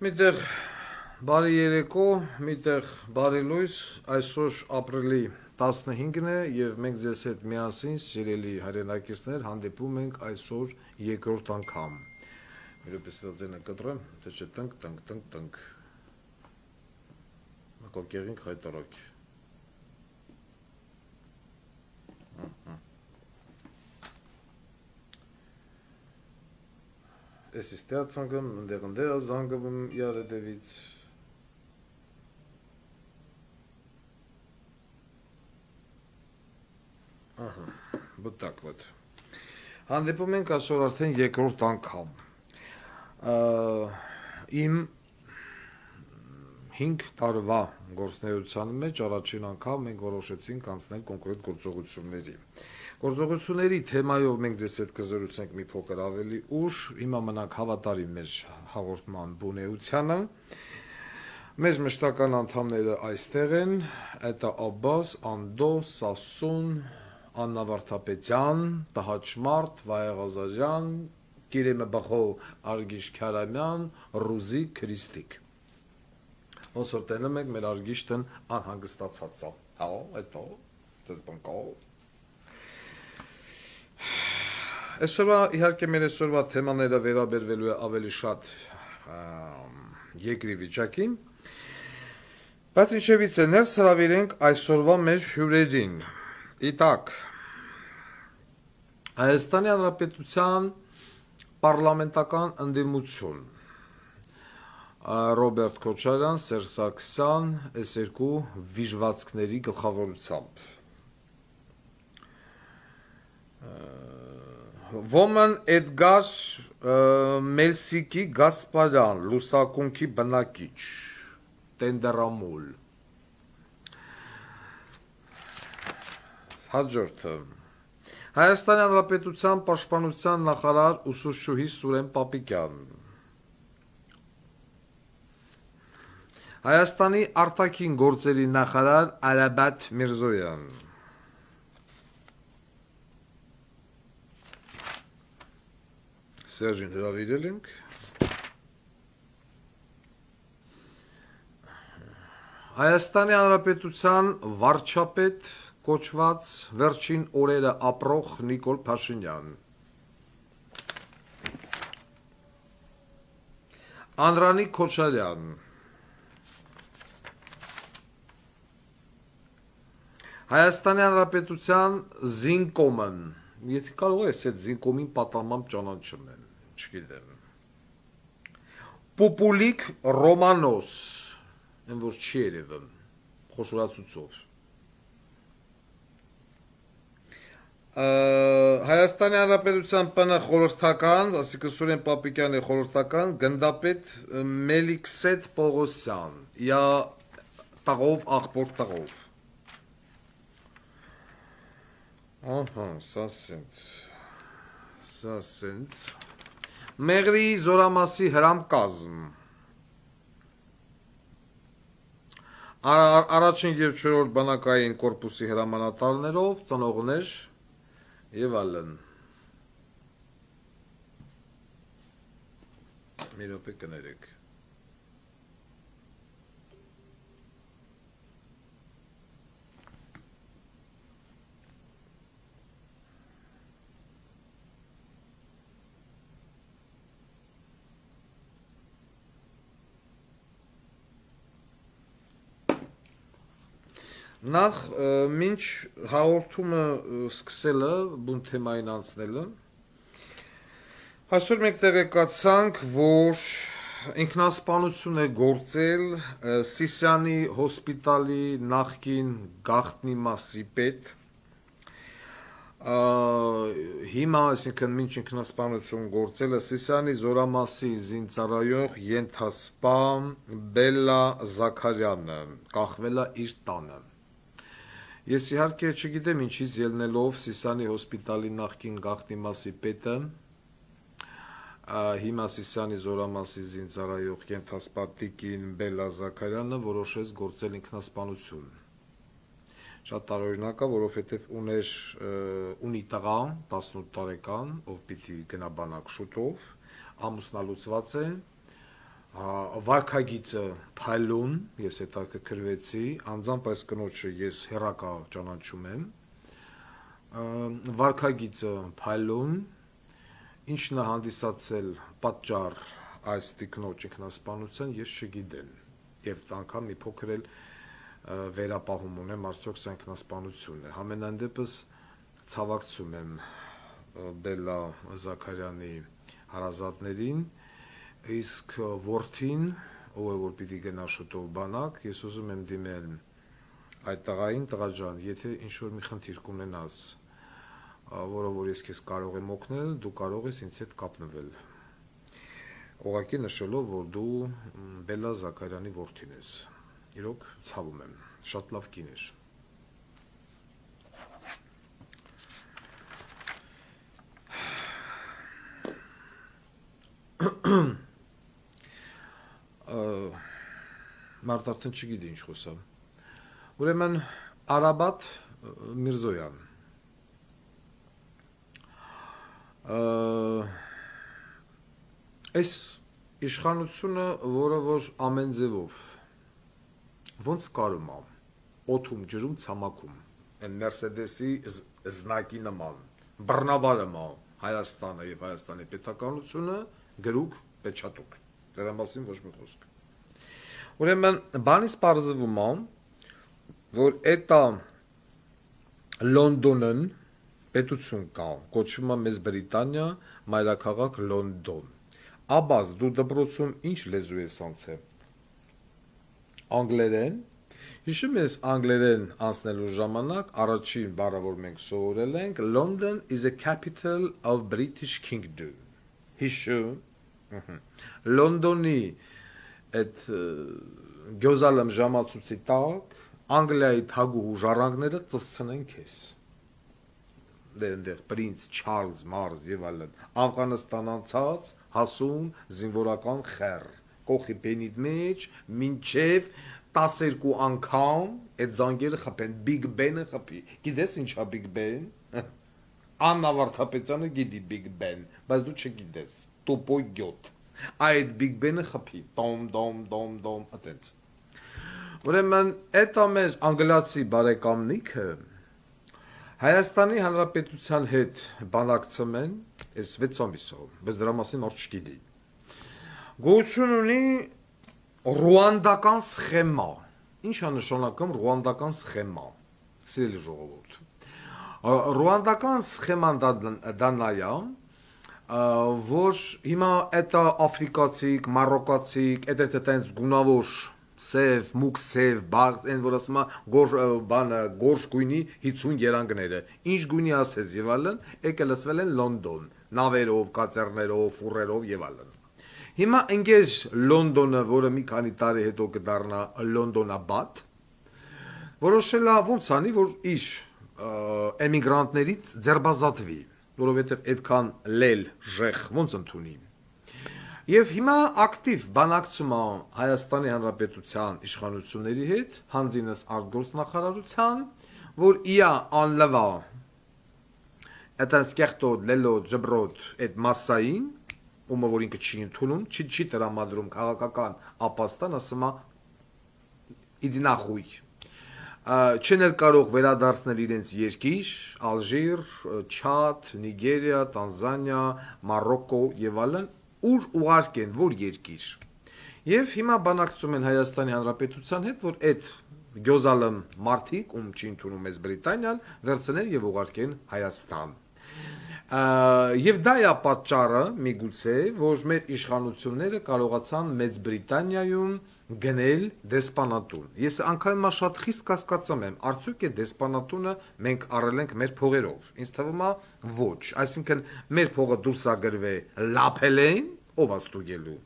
Միտեղ բարի երեկո, միտեղ բարի լույս, այսօր ապրիլի 15-ն է եւ մենք ձեզ հետ միասին սիրելի հայրենակիցներ հանդիպում ենք այսօր երկրորդ անգամ։ Իրապես ձենը կտրեմ, թե չէ տնկ։ Մակոկեղին խայտարակ։ Ես իստեղ ցանկում, ընդեղ զանգում յարը դևից։ Вот так вот։ Հանդիպում ենք այսօր արդեն երկրորդ անգամ։ Իմ 5 տարվա գործունեության մեջ առաջին անգամ մենք որոշեցինք անցնել կոնկրետ գործողությունների։ Գործողությունների թեմայով մենք ձեզ հետ կզրուցենք մի փոքր ավելի ուշ, հիմա մնանք հավատարիմ մեր հաղորդման բունեությանը։ Մեր մշտական անդամները այստեղ են, это Աբբաս, Անդո, Սասուն, Աննա Վարդապետյան, Տհաճմարտ, Վայե Ղազարյան, Կիրեմե Բախով, Արգիշ Քարամյան, Ռուզի Քրիստիկ։ Ոնց որ տենում եք, մեր Արգիշտն անհանգստացած է։ Հա, էտո, դες բանկո։ Այսօրվա իհարկե մեր այսօրվա թեմաները վերաբերվելու է ավելի շատ երկրի վիճակին, բայց ինչևից է ներս հրավիրենք այսօրվա մեր հյուրերին։ Իտակ, Հայաստանի Հանրապետության պարլամենտական ընդդիմություն Ռոբերտ Քոչարյան, Սերժ Սարգսյան, այս երկու վիժվածքների գլխավորությամբ։ Ոմն Էդգար Մելսիկի Գասպարյան, լուսակունքի բնակիչ, Տենդերամոլ։ Հաջորդը Հայաստանի Հանրապետության պաշտպանության նախարար ուսուցչուհի Սուրեն Պապիկյան։ Հայաստանի արտաքին գործերի նախարար Արաբատ Միրզոյան։ Սերժին հրավիրել ենք։ Հայաստանի Հանրապետության վարչապետ կոչված վերջին օրերը ապրող Նիկոլ Փաշինյան։ Անդրանիկ Քոչարյան։ Հայաստանի Հանրապետության Զինկոմն, եթե կարող ես այդ Զինկոմին պատամամբ ճանաչում եմ, չգիտեմ։ Պուպուլիկ Ռոմանոս, են որ չի երևում, խոշորացուցով։ Հայաստանի Հանրապետության ՊՆ խորհրդական, ասիկը Սուրեն Պապիկյանի խորհրդական, գնդապետ Մելիքսետ Պողոսյան, յա տաղով, աղբոր տաղով։ Ահա, սա սենց։ Մեղրի զորամասի հրամկազմ։ Առաջին և չորրորդ բանակային կորպուսի հրամանատարներով, ծնողներ և այլն։ Մի րոպե կներեք։ Նախ մինչ հաղորդումը սկսելը, բուն թեմային անցնելը, այսօր մենք տեղեկացանք, որ ինքնասպանություն է գործել Սիսիանի հոսպիտալի նախկին գաղտնի մասի պետ, հիմա, այսինքն մինչ ինքնասպանություն գործելը Սիսիանի զորամասի զինծառայող ենթասպա Բելլա Զաքարյանը կախվել է իր տանը։ Ես իհարկե չգիտեմ ինչից ելնելով Սիսիանի հոսպիտալի նախկին գաղտնի մասի պետը, հիմա Սիսիանի զորամասի զինծառայող ենթասպա տիկին Բելլա Զաքարյանը որոշեց գործել ինքնասպանություն։ Շատ տարօրինակ է, որովհետև ունի տղա 18 տարեկան, ով պիտի գնա բանակ շուտով, ամուսնալուծված է, վարքագիծը փայլուն, ես հետաքրքրվեցի, անձամբ այս կնոջը ես հերակա ճանաչում եմ, վարքագիծը փայլուն, ինչն է հանդիսացել պատճառ այս տիկնոջ ինքնասպանության, ես չգիտեմ, եւ անգամ մի փոքր էլ վերապահում ունեմ, արդյոք սա ինքնասպանություն է, համենայն դեպս ցավակցում եմ Բելլա Զաքարյանի հարազատներին, իսկ որդին, ով է որ պիտի գնա շուտով բանակ, ես ուզում եմ դիմել այդ տղային, տղա ջան, եթե ինչ-որ մի խնդիր կունենաս, որը որ ես քեզ կարող եմ օգնել, դու կարող ես ինձ հետ կապնվել, ուղղակի նշելով, որ դու Բելլա Զաքարյանի որդին ես, իրոք ցավում եմ, շատ լավ կին էր։ Մարդ արդեն չգիտի ինչ խոսամ, ուրեմն Արաբատ Միրզոյան, այս իշխանությունը, որը որ ամեն ձևով, ոնց կարում է, օդում, ջրում, ցամաքում, այն Մերսեդեսի զնակի նման, բռնաբարում է Հայաստանը եւ Հայաստանի պետականությունը, գրուկ, պեչատուկ, դրա մասին ոչ մի խոսք։ Ուրեմն բանից պարզվում է, որ էտա Լոնդոնն պետություն կա, կոչվում է Մեծ Բրիտանիա, մայրաքաղաք Լոնդոն։ Աբաս դու դպրոցում ինչ լեզու ես անցել։ Անգլերեն։ Հիշում ես անգլերեն անցնելու ժամանակ առաջին բառը, որ մենք սովորել ենք, London is a capital of British Kingdom։ Հիշու։ Լոնդոնի այդ գյոզալեմ ժամացույցի տակ Անգլիայի թագուհու ժառանգները ծսցնեն քեզ։ Դեռ պրինց Չարլզ Մարզ եւ այլն Աֆղանստան անցած հասուն զինվորական խեր կողի բենիդ մեջ մինչև 12 անգամ այդ զանգերը խփեն Big Ben-ը խփի։ Գիտես ինչա Big Ben։ Աննա Վարդապետյանը գիտի Big Ben, բայց դու չգիտես։ Տոպոյ գյոտ։ Այդ Big Ben-ը խփի, դոմ, այդպես։ Ուրեմն, էտա մեր անգլիացի բարեկամնիքը Հայաստանի Հանրապետության հետ բանակցում են այս 6 ամիսով, բայց դրա մասին ոչ չգիտի։ Գոյություն ունի ռուանդական սխեմա։ Ինչ է նշանակում ռուանդական սխեմա։ Սիրելի ժողովուրդ։ Ռուանդական սխեման դա նայա, որ հիմա էտա աֆրիկացիք, մարոկացիք, այդ գունավոր սև, մուկ սև, բաղ, այն որ ասում է գորշ գույնի 50 երանգները, ինչ գույնի ասես եւ այլն, եկել լսվել են Լոնդոն, նավերով, կացերներով, ֆուրերով եւ այլն։ Հիմա ընկեր Լոնդոնը, որը մի քանի տարի հետո կդառնա Լոնդոնաբադ, որոշել է ոնց անի, որ իր էմիգրանտներից ձերբազատվի, որովհետեւ այդքան լել ժեղ ոնց ընդունի։ Եվ հիմա ակտիվ բանակցում է Հայաստանի Հանրապետության իշխանությունների հետ, հանձինս արտգործնախարարության, որ իա անլվա այդպես կեղտոտ, լելոտ, ջբրոտ այդ մասային, ումը որ ինքը չի ընդունում, չի տրամադրում քաղաքական ապաստան, ասում է իդի նախույ։ Չեն էլ կարող վերադարձնել իրենց երկիր, Ալժիր, Չադ, Նիգերիա, Տանզանիա, Մարոկո եւ այլն, ուր ուղարկեն, որ երկիր։ Եվ հիմա բանակցում են Հայաստանի Հանրապետության հետ, որ այդ գյոզալեմ մարդիկ, ում չի ընդունում Մեծ Բրիտանիան, վերցնեն եւ ուղարկեն Հայաստան։ Եվ դա է պատճառը, միգուցե, որ մեր իշխանությունները կարողացան Մեծ Բրիտանիայում գնել դեսպանատուն։ Ես անգամ շատ խիստ կասկածում եմ, արդյոք է դեսպանատունը մենք առել ենք մեր փողերով։ Ինձ թվում է ոչ, այսինքն մեր փողը դուրս է գրվել լափելեն, ով աստուգելու։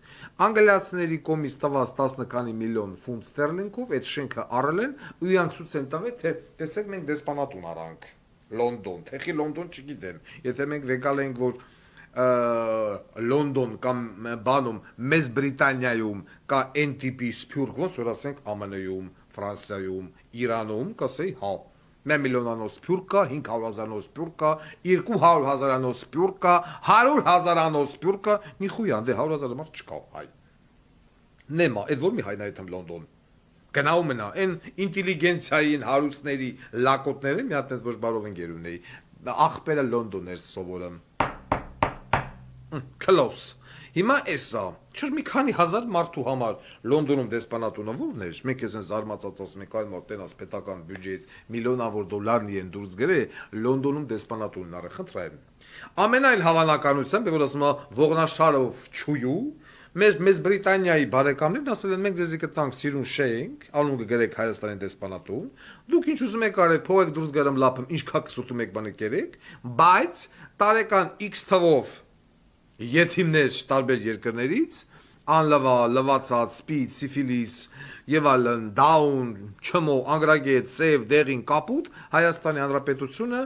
Անգլիացիների կողմից տված 10 քանի միլիոն ֆունտ ստերլինգով այդ շենքը առել են ու իրանք ցույց են տվել, թե տեսեք մենք դեսպանատուն արանք Լոնդոն, թեխի Լոնդոն չգիտեմ, եթե մենք վեկալ ենք, որ Լոնդոն կամ բանում Մեծ Բրիտանիայում կա այն տիպի սփյուռք, ոնց որ ասենք ԱՄՆ-ում, Ֆրանսիայում, Իրանում, կասեի հա, 1 միլիոնանոց սփյուռք կա, 500,000-անոց սփյուռք կա, 200,000-անոց սփյուռք կա, 100,000-անոց սփյուռք կա, մի խույան, դե 100,000 մարդ չկա, հայ։ Նեմա, այդ որ մի հայնայդ եմ Լոնդոն։ Գնաում մնա, այն ինտելիգենցիային հարուստների լակոտները մի հատ այնպես ոչ բարով են գերունեի։ Ախպերը Լոնդոն էր սովորում։ Close։ Հիմա էսա, չէ՞ մի քանի հազար մարդու համար Լոնդոնում դեսպանատունը ո՞րն էր։ Մենք էս են զարմացած ասում ենք, այ մոտ տենաս պետական բյուջեից միլիոնավոր դոլարնի են դուրս գրել, Լոնդոնում դեսպանատունն առը խնդրեմ։ Ամենայն հավանականությամբ, որ ասում է ողնաշարով չույու, մեզ Բրիտանիայի բարեկամներն ասել են մենք ձեզի կտանք սիրուն շենք, անուն կգրեք Հայաստանի դեսպանատուն, դուք ինչ ուզում եք արեք, փողեք դուրս գարամ լափում, ինչ քակ սուտում եք բանը կերեք, բայց տարեկան X թվով եթիմներ տարբեր երկրներից անլվա, լվացած, սպիծ, սիֆիլիս եւ այլն, դաուն, չմո, անգրագետ, սև, դեղին, կապուտ Հայաստանի Հանրապետությունը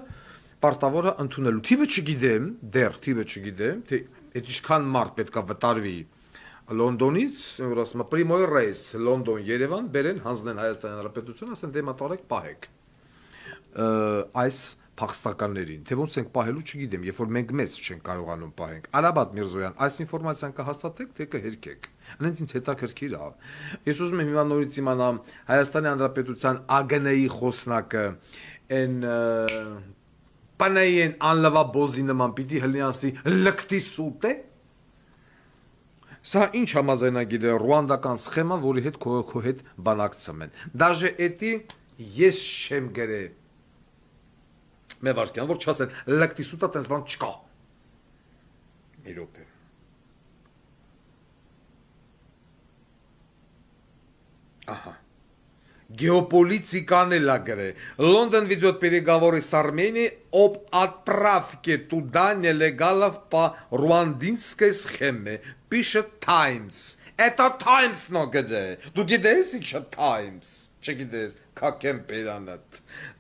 պարտավոր է ընդունելու։ Թիվը չգիտեմ, դեռ թիվը չգիտեմ, թե այդ ինչքան մարդ պետքա վտարվի Լոնդոնից, որ ասում է Primo Reis, Լոնդոն, Երևան, բերեն հանձնեն Հայաստանի Հանրապետություն, ասեն դե մտարեք պահեք։ Այս փախստականներին, թե ոնց ենք պահելու չգիտեմ, երբ որ մենք մեծ չենք կարողանում պահենք։ Արաբատ Միրզոյան, այս ինֆորմացիան կհաստատեք, թե կհերքեք։ Անենց ինձ հետաքրքիր է։ Ես ուզում եմ հիմա նորից իմանամ Հայաստանի Հանրապետության ԱԳՆ-ի խոսնակը այն պանային անլվա բոզի նման պիտի հլիանսի լկտի սուտ է։ Սա ինչ համաձայնագիր է ռուանդական սխեմա, որի հետ քո հետ բանակցում են։ Դաժե էտի ես չեմ գրե։ Մի վարքյան, որ չասեն, լկտի սուտա տես բան չկա։ Իրոք է։ Ահա։ Геополитиканы лагеры. Лондон ведет переговоры с Арменией об отправке туда нелегалов по руандинской схеме. Пишет Times. Это Times, но где? Ты гидес еще Times? Че гидес? Как эмпиранат?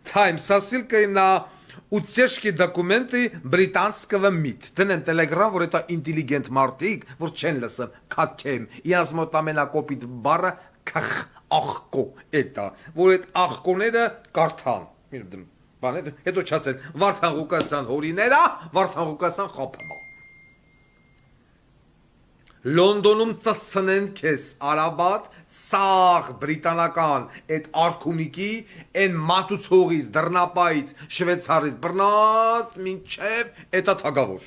Times. Со ссылкой на утечки документы британского МИД. Тенем телеграм, որ это интеллигент мартик, որ չեն լսում, կակեմ։ Իանց մոտ ամենակոպիտ բառը քխ ախկո էտա, որ այդ ախկոները կարթան։ Բան է, հետո չասեն Վարդան Ղուկասյան հորիներա, Վարդան Ղուկասյան խափամա։ Լոնդոնում ծծնեն քեզ Արաբատ, սաղ բրիտանական այդ արքունիկի, այն մատուցողից, դռնապայից, շվեցարից բռնած մինչև էտա թագավոր։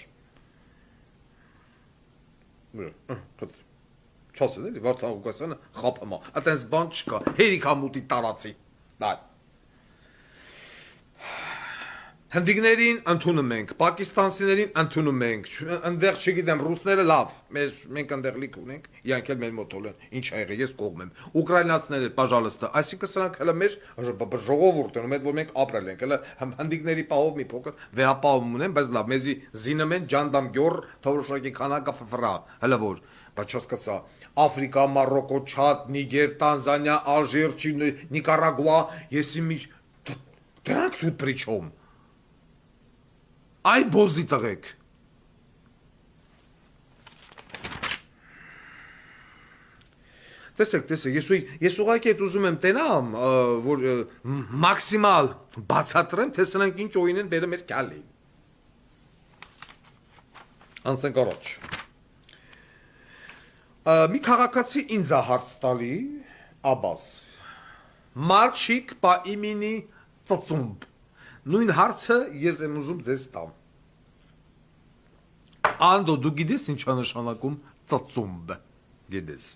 Չասեն էլի, Վարդան Ղուկասյանը խափամա, այտենց բան չկա, հերիքամուտի տարածի, բայ։ Հնդիկներին ընդունում ենք, պակիստանցիներին ընդունում ենք, ընդեղ չգիտեմ, ռուսները լավ, մենք ընդեղ լիք ունենք, իրանք էլ մեր մոտ են, ինչ ա եղել, ես կողմ եմ, ուկրաինացիները, պաժալստը, այսինքն սրանք հələ մեր ժողովուրդն են, որ մենք ապրել ենք, հələ հնդիկների պահով մի փոքր վեհապահում ունեն, բայց լավ, մեզի զինում են ջանդամ գյոր, թորոշակի քանակը ֆրա, հələ որ, բայց չհասկացա, Աֆրիկա, Մարոկո, Չադ, Նիգեր, Տանզանիա, Ալժիր, Նիկարագուա, եսի մի դրանք тут при чем? Այ բոզի տղեք։ Տեսեք, ես ուղղակի այդ ուզում եմ տենամ, որ մաքսիմալ բացատրեմ, թե սրանք ինչ օին են բերում մեր քալի։ Անցնենք առաջ։ Մի քաղաքացի ինձ է հարց տալի, Աբաս։ Մալչիկ по имени Ծծումբ։ Նույն հարցը ես եմ ուզում ձեզ տամ։ Անդո դու գիտես ինչ է նշանակում ծծումբ, գիտես։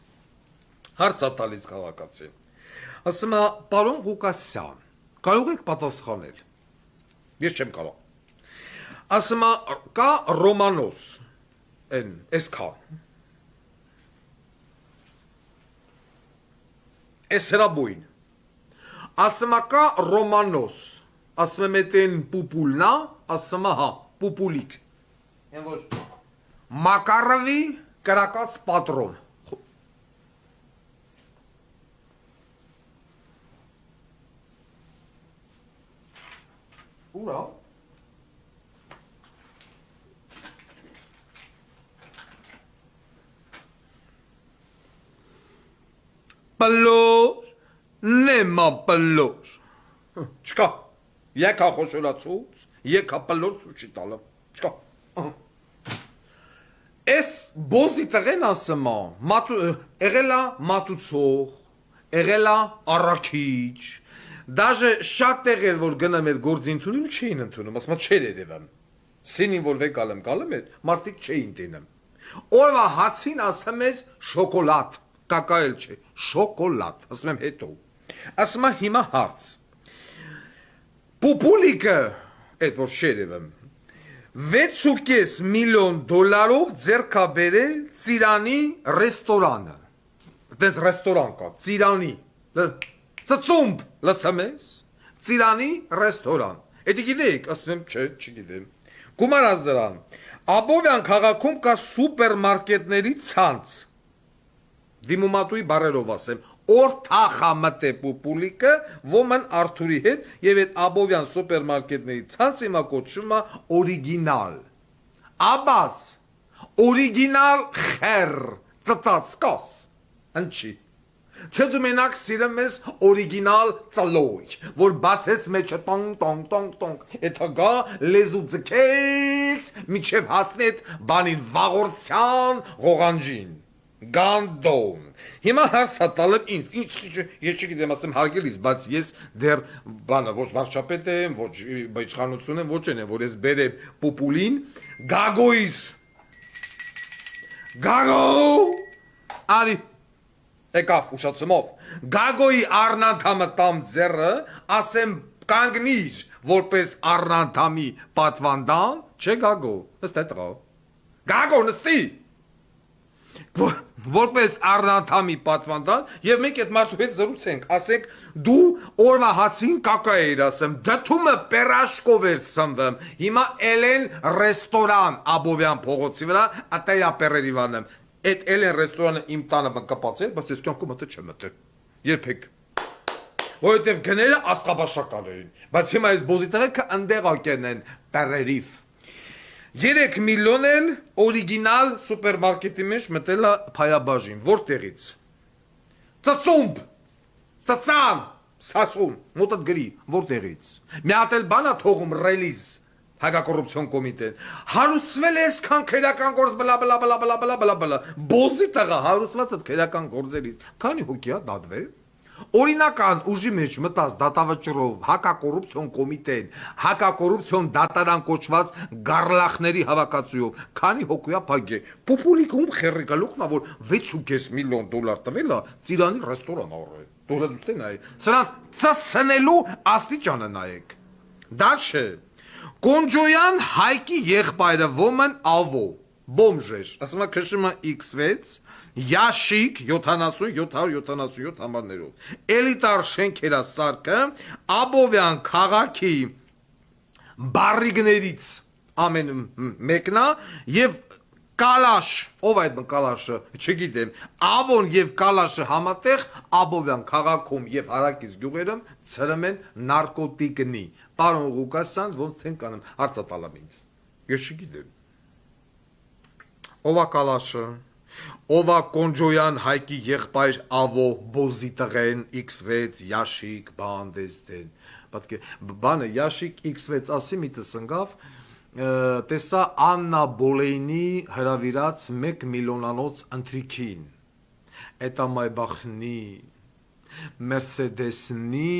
Հարցը տալիս քաղաքացի։ Ասում է, պարոն Ղուկասյան, կարող եք պատասխանել։ Ես չեմ կարող։ Ասում է, կա Ռոմանոս, էս կա։ Էս հրաբույն։ Ասում է, կա Ռոմանոս։ Ասում եմ էտեն պուպուլնա, ասում է հա, պուպուլիկ։ Են որ Մակարովի կրակած պատրոն։ Ուրա։ Պլոր, նեմա պլոր։ Չկա։ Եկա խոշորացուց, եկա պլոր սուշի տալը, չկա։ Էս բոզի տղեն ասում եղելա մատուցող, եղելա առաքիչ, դաժե շատ տեղեր որ գնամ էր գործի ընդունում չէին ընդունում, ասում չէր երևան։ Սինին որ վեկալեմ էր, մարդիկ չէին տենում։ Օրվա հացին ասում էր շոկոլադ, կակայել չէ, շոկոլադ, ասում եմ հետո։ Ասում հիմա հարց։ Պուպուլիկը, այդ որ շերևը, 6.5 միլիոն դոլարով ձեռք է բերել Ծիրանի ռեստորանը։ Դες ռեստորան կա, Ծիրանի։ Ծծումբ, լսում ես։ Ծիրանի ռեստորան։ Էդի գիտեք, ասում եմ, չէ, չգիտեմ։ Գումարած դրան։ Աբովյան քաղաքում կա սուպերմարկետների ցանց։ Դիմումատուի բարերով ասեմ, օրթախա մտե պուպուլիկը ոմն Արթուրի հետ եւ այդ Աբովյան սուպերմարկետների ցանցը հիմա կոչվում է օրիգինալ։ Աբաս օրիգինալ խեր ծծածկոս ընչի։ Չէ դու մենակ սիրում ես օրիգինալ ծլոյ, որ բացես մեջը տոնկ, էթա գա լեզու ձգես, միջև հասնի այդ բանին վաղորդյան ղողանջին, գանդոն։ Հիմա հարցա տալեմ ինձ, ես չգիտեմ ասեմ հարգելիս, բայց ես դեռ բանը ոչ վարչապետ եմ, ոչ իշխանություն եմ, ոչ են եմ, որ ես բերեմ պուպուլին, գագոյիս, գագո, արի, եկավ ուշացումով, գագոյի առնանդամը տամ ձերը, ասեմ կանգնիր, որպես առնանդամի պատվանդան, չէ գագո, նստե տղա, գագո նստի, որպես առնանդամի պատվանդան, և մենք այդ մարդու հետ զրուցենք, ասենք դու օրվա հացին կակա էիր ասեմ, դթումը պերաշկով էր սնվեմ, հիմա էլեն ռեստորան Աբովյան փողոցի վրա, ատեյա պերերիվանեմ, այդ էլեն ռեստորանը իմ տանը կպացել, բայց ես կյանքում մտը չեմ մտել, երբեք, որովհետև գները ասկաբաշական էին, բայց հիմա ես բոզի տղեկը ընդեղակեն են պերերիվ, 3 միլիոն էլ օրիգինալ սուպերմարկետի մեջ մտել է փայաբաժին, որտեղից, ծծումբ, ծծան, սասուն, մոտդ գրի, որտեղից, մի հատ էլ բան է թողում ռելիզ, հակակոռուպցիոն կոմիտեն, հարուցվել է այսքան քերական գործ բլա, բոզի տղա հարուցված այդ քերական գործերից, քանի հոգի է դատվել, օրինական ուժի մեջ մտած դատավճռով հակակոռուպցիոն կոմիտեն, հակակոռուպցիոն դատարան կոչված գարլախների հավաքածուով, քանի հոգի է փագե, պուպուլիկում խերի գալուխնա, որ 6.5 միլիոն դոլար տվել է Ծիրանի ռեստորան առել, դոլադուստե նայ, սրանց ծսնելու աստիճանը նայեք, դա չէ, Կոնջոյան Հայկի եղբայրը ոմն Ավո, բոմժ էր, ասում է քշում է X6, Յաշիկ 70777 համարներով, էլիտար շենքերա սարկը, Աբովյան քաղաքի բարիգներից ամեն մեկնա և Կալաշ, ով այդ կալաշը, չգիտեմ, Ավոն և կալաշը համատեղ Աբովյան քաղաքում և հարակից գյուղերում ծրում են նարկոտիկնի, պարոն Ղուկասյան, ոնց են կանեմ, հարցա տալամ ինձ, ես չգիտեմ, ով է կալաշը, ով է Կոնջոյան Հայկի եղբայր Ավո բոզի տղեն, X6, Յաշիկ, բան դեստեն, բանը Յաշիկ X6 ասի միտս ընգավ, տեսա Աննա Բոլեյնի հրավիրած 1 միլիոնանոց ընտրիքին, էտա մայբախնի, Մերսեդեսնի,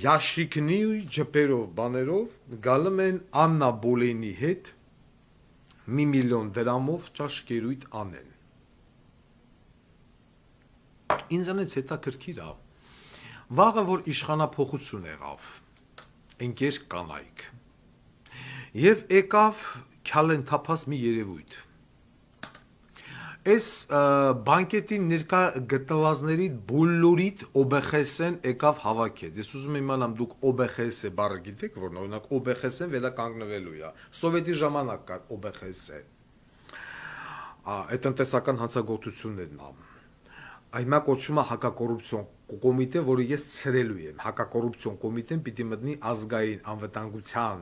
Յաշիկնի ջպերով, բաներով գալում են Աննա Բոլեյնի հետ 1 միլիոն դրամով ճաշկերույթ անեն։ Ինձանից հետաքրքիր է, վաղը որ իշխանափոխություն եղավ, ընկեր կանայք, և եկավ քյալենթափաս մի երևույթ, այս բանկետին ներկա գտվածների բոլորիդ OBХS-են եկավ հավաքեց, ես ուզում իմանամ դուք OBХS բառը գիտեք, որ օրինակ OBХS-են վերականգնվելու է, սովետի ժամանակ կար OBХS-է, այդ տնտեսական հանցագործություններն է, հիմա կոչվում է հակակոռուպցիոն կոմիտե, որը ես ցրելու եմ, հակակոռուպցիոն կոմիտեն պիտի մտնի ազգային անվտանգության,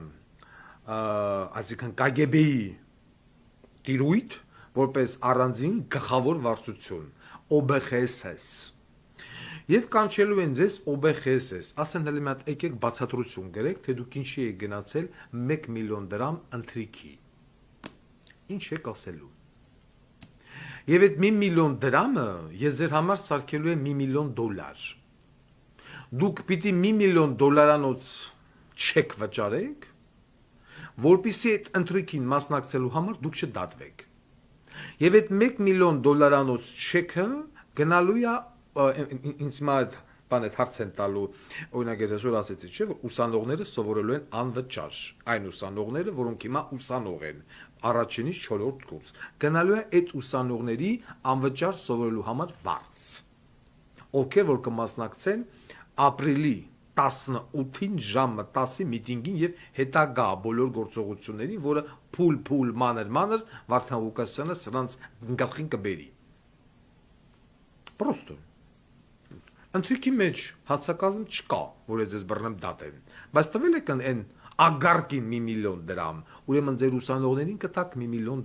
այսինքն KGB-ի տիրույթ, որպես առանձին գլխավոր վարչություն, OBХS-ս, և կանչելու են ձեզ OBХS-ս, ասեն հələ մի հատ եկեք բացատրություն գրեք, թե դուք ինչի եք գնացել 1 միլիոն դրամ ընթրիքի, Ինչ եք ասելու։ Եվ այդ 1 միլիոն դրամը ես ձեր համար սարքելու եմ $1 միլիոն։ Դուք պիտի $1 միլիոն չեք վճարեք, որպեսզի այդ ընտրույքին մասնակցելու համար դուք չդատվեք։ Եվ այդ $1 միլիոն չեքը գնալու է ինձ հիմա այդ բան այդ հարց են տալու, օրինակ ես այսօր ասեցի, չէ՞, որ ուսանողները սովորելու են անվճար, այն ուսանողները, որոնք հիմա ուսանող են, առաջինից 4-րդ կուրս, գնալու է այդ ուսանողների անվճար սովորելու համար վարձ, ովքեր որ կմասնակցեն ապրիլի 18-ին ժամը 10-ի միտինգին եւ հետագա բոլոր գործողություններին, որը փուլ մանր Վարդան Ղուկասյանը սրանց գլխին կբերի։ Պրոստո ընտրիքի մեջ հացակազմ չկա, որ ես բռնեմ դատեմ, բայց տվել եք այն ագարկին $1 միլիոն, ուրեմն ձեր ուսանողներին կտակ $1 միլիոն,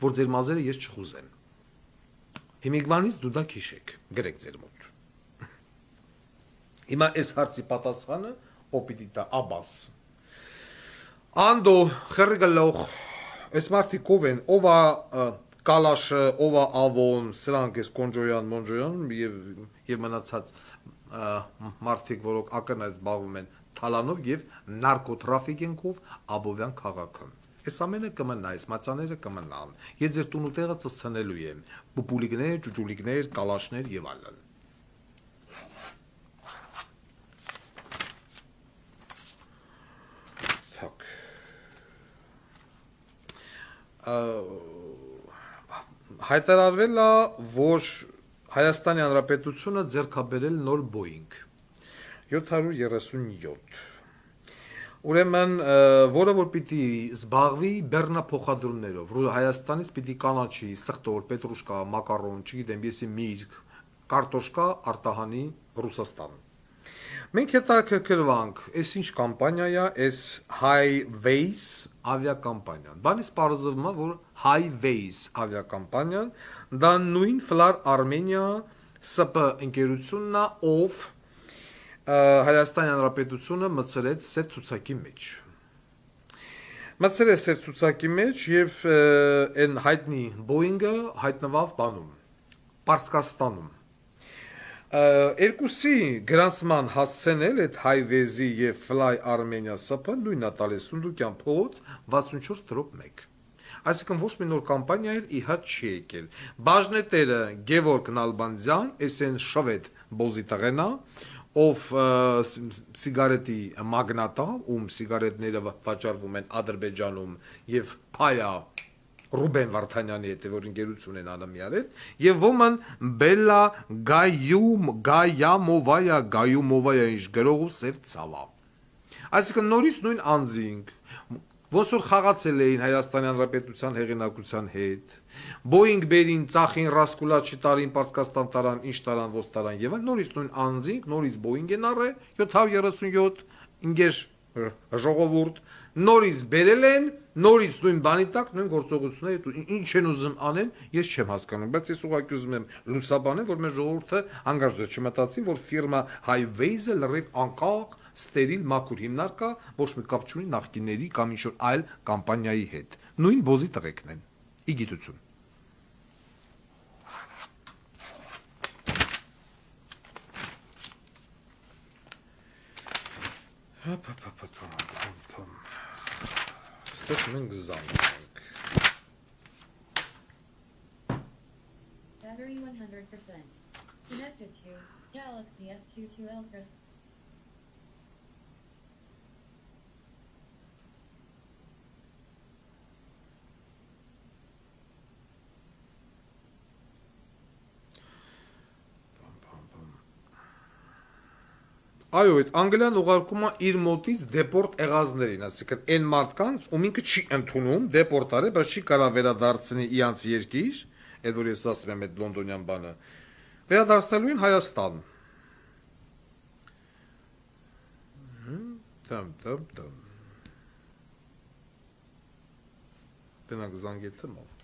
որ ձեր մազերը ես չխուզեմ։ Հիմիկվանից դու դա քիշեք, գրեք ձեր մոտ։ Հիմա այս հարցի պատասխանը ով պիտի տա Աբաս։ Անդո խրգլող, այս մարդիկ ով են, ով է Կալաշը, ով է Ավոն, սրանք էս Կոնջոյան եւ մնացած մարդիկ, որոնք ակնհայտ զբաղվում են թալանով եւ նարկոտրաֆիկինգով Աբովյան քաղաքը։ Այս ամենը կմնա, այս մածաները կմնան։ Ես ձեր տուն ու տեղը ծծցնելու եմ։ Պուպուլիկներ, ճուճուլիկներ, կալաշներ եւ այլն։ Так. Հայտարարվել է, որ Հայաստանի Հանրապետությունը ձեռքաբերել նոր Boeing 737։ Ուրեմն, որը որ պիտի զբաղվի բեռնափոխադրումներով, Հայաստանից պիտի կանաչի սխտոր, պետրուշկա, մակարոն, չգիտեմ, եսի միրգ, կարտոշկա արտահանի Ռուսաստան։ Մենք հետաքրքրվանք, այս ինչ կամպանիա է, այս Highways ավիակամպանիան։ Բանից պարզվում է, որ Highways ավիակամպանիան դա նույն Flar Armenia SP ընկերությունն է, ով Հայաստանի Հանրապետությունը մտցրեց սև ցուցակի մեջ։ Մտցրեց սև ցուցակի մեջ եւ այն հայտնի Boeing-ը հայտնվավ բանում, Պարսկաստանում։ Երկուսի գրանցման հասցնել այդ Highways-ի եւ Fly Armenia SP նույնն է տալիս Սունդուկյան փողոց 64-1։ Այսինքն ոչ մի նոր կամպանիա էլ իհաց չի եկել։ Բաժնետերը Գևորգ Նալբանդյան, SN շվեդ բոզիտաղենա, ով սիգարետի մագնատա, ում սիգարետները վաճառվում են Ադրբեջանում եւ Փայա Ռուբեն Վարդանյանի հետ, որ ընկերություն են անում իրար հետ, եւ ոմն Բելլա Գայումովայա ինչ գրողու սև ցավա։ Այսինքն նորից նույն անձինք, ոնց որ խաղացել էին Հայաստանի Հանրապետության հեղինակության հետ, Boeing բերին, ծախին, Ռասկուլաչի տարին, Պարսկաստան տարան, ինչ տարան, ոս տարան եւ այլ, նորից նույն անձինք, նորից Boeing են առե 737 ինգեր ժողովուրդ, նորից բերել են, նորից նույն բանի տակ, նույն գործողությունները, ինչ են ուզում անեն, ես չեմ հասկանում, բայց ես ուղղակի ուզում եմ լուսաբանել, որ մեր ժողովուրդը հանգարժե չմտածի, որ ֆիրմա Highways-ը լրիվ անկախ, ստերիլ, մաքուր հիմնարկ է, ոչ մի կապ չունի նախկինների կամ ինչ-որ այլ կամպանիայի հետ։ Նույն բոզի տղեկն են։ Ի գիտություն։ Ստեղ մենք զանգենք։ Battery 100%. Connected to Galaxy S22 Ultra. Այո, այդ Անգլիան ուղարկում է իր մոտից դեպորտ եղածներին, այսինքն այն մարդկանց, ում ինքը չի ընդունում, դեպորտ արել, բայց չի կարող վերադարձնի իրանց երկիր, այդ որ ես ասում եմ այդ լոնդոնյան բանը, վերադարձնելու են Հայաստան։ Տամ։ Տնակ զանգեցը մով։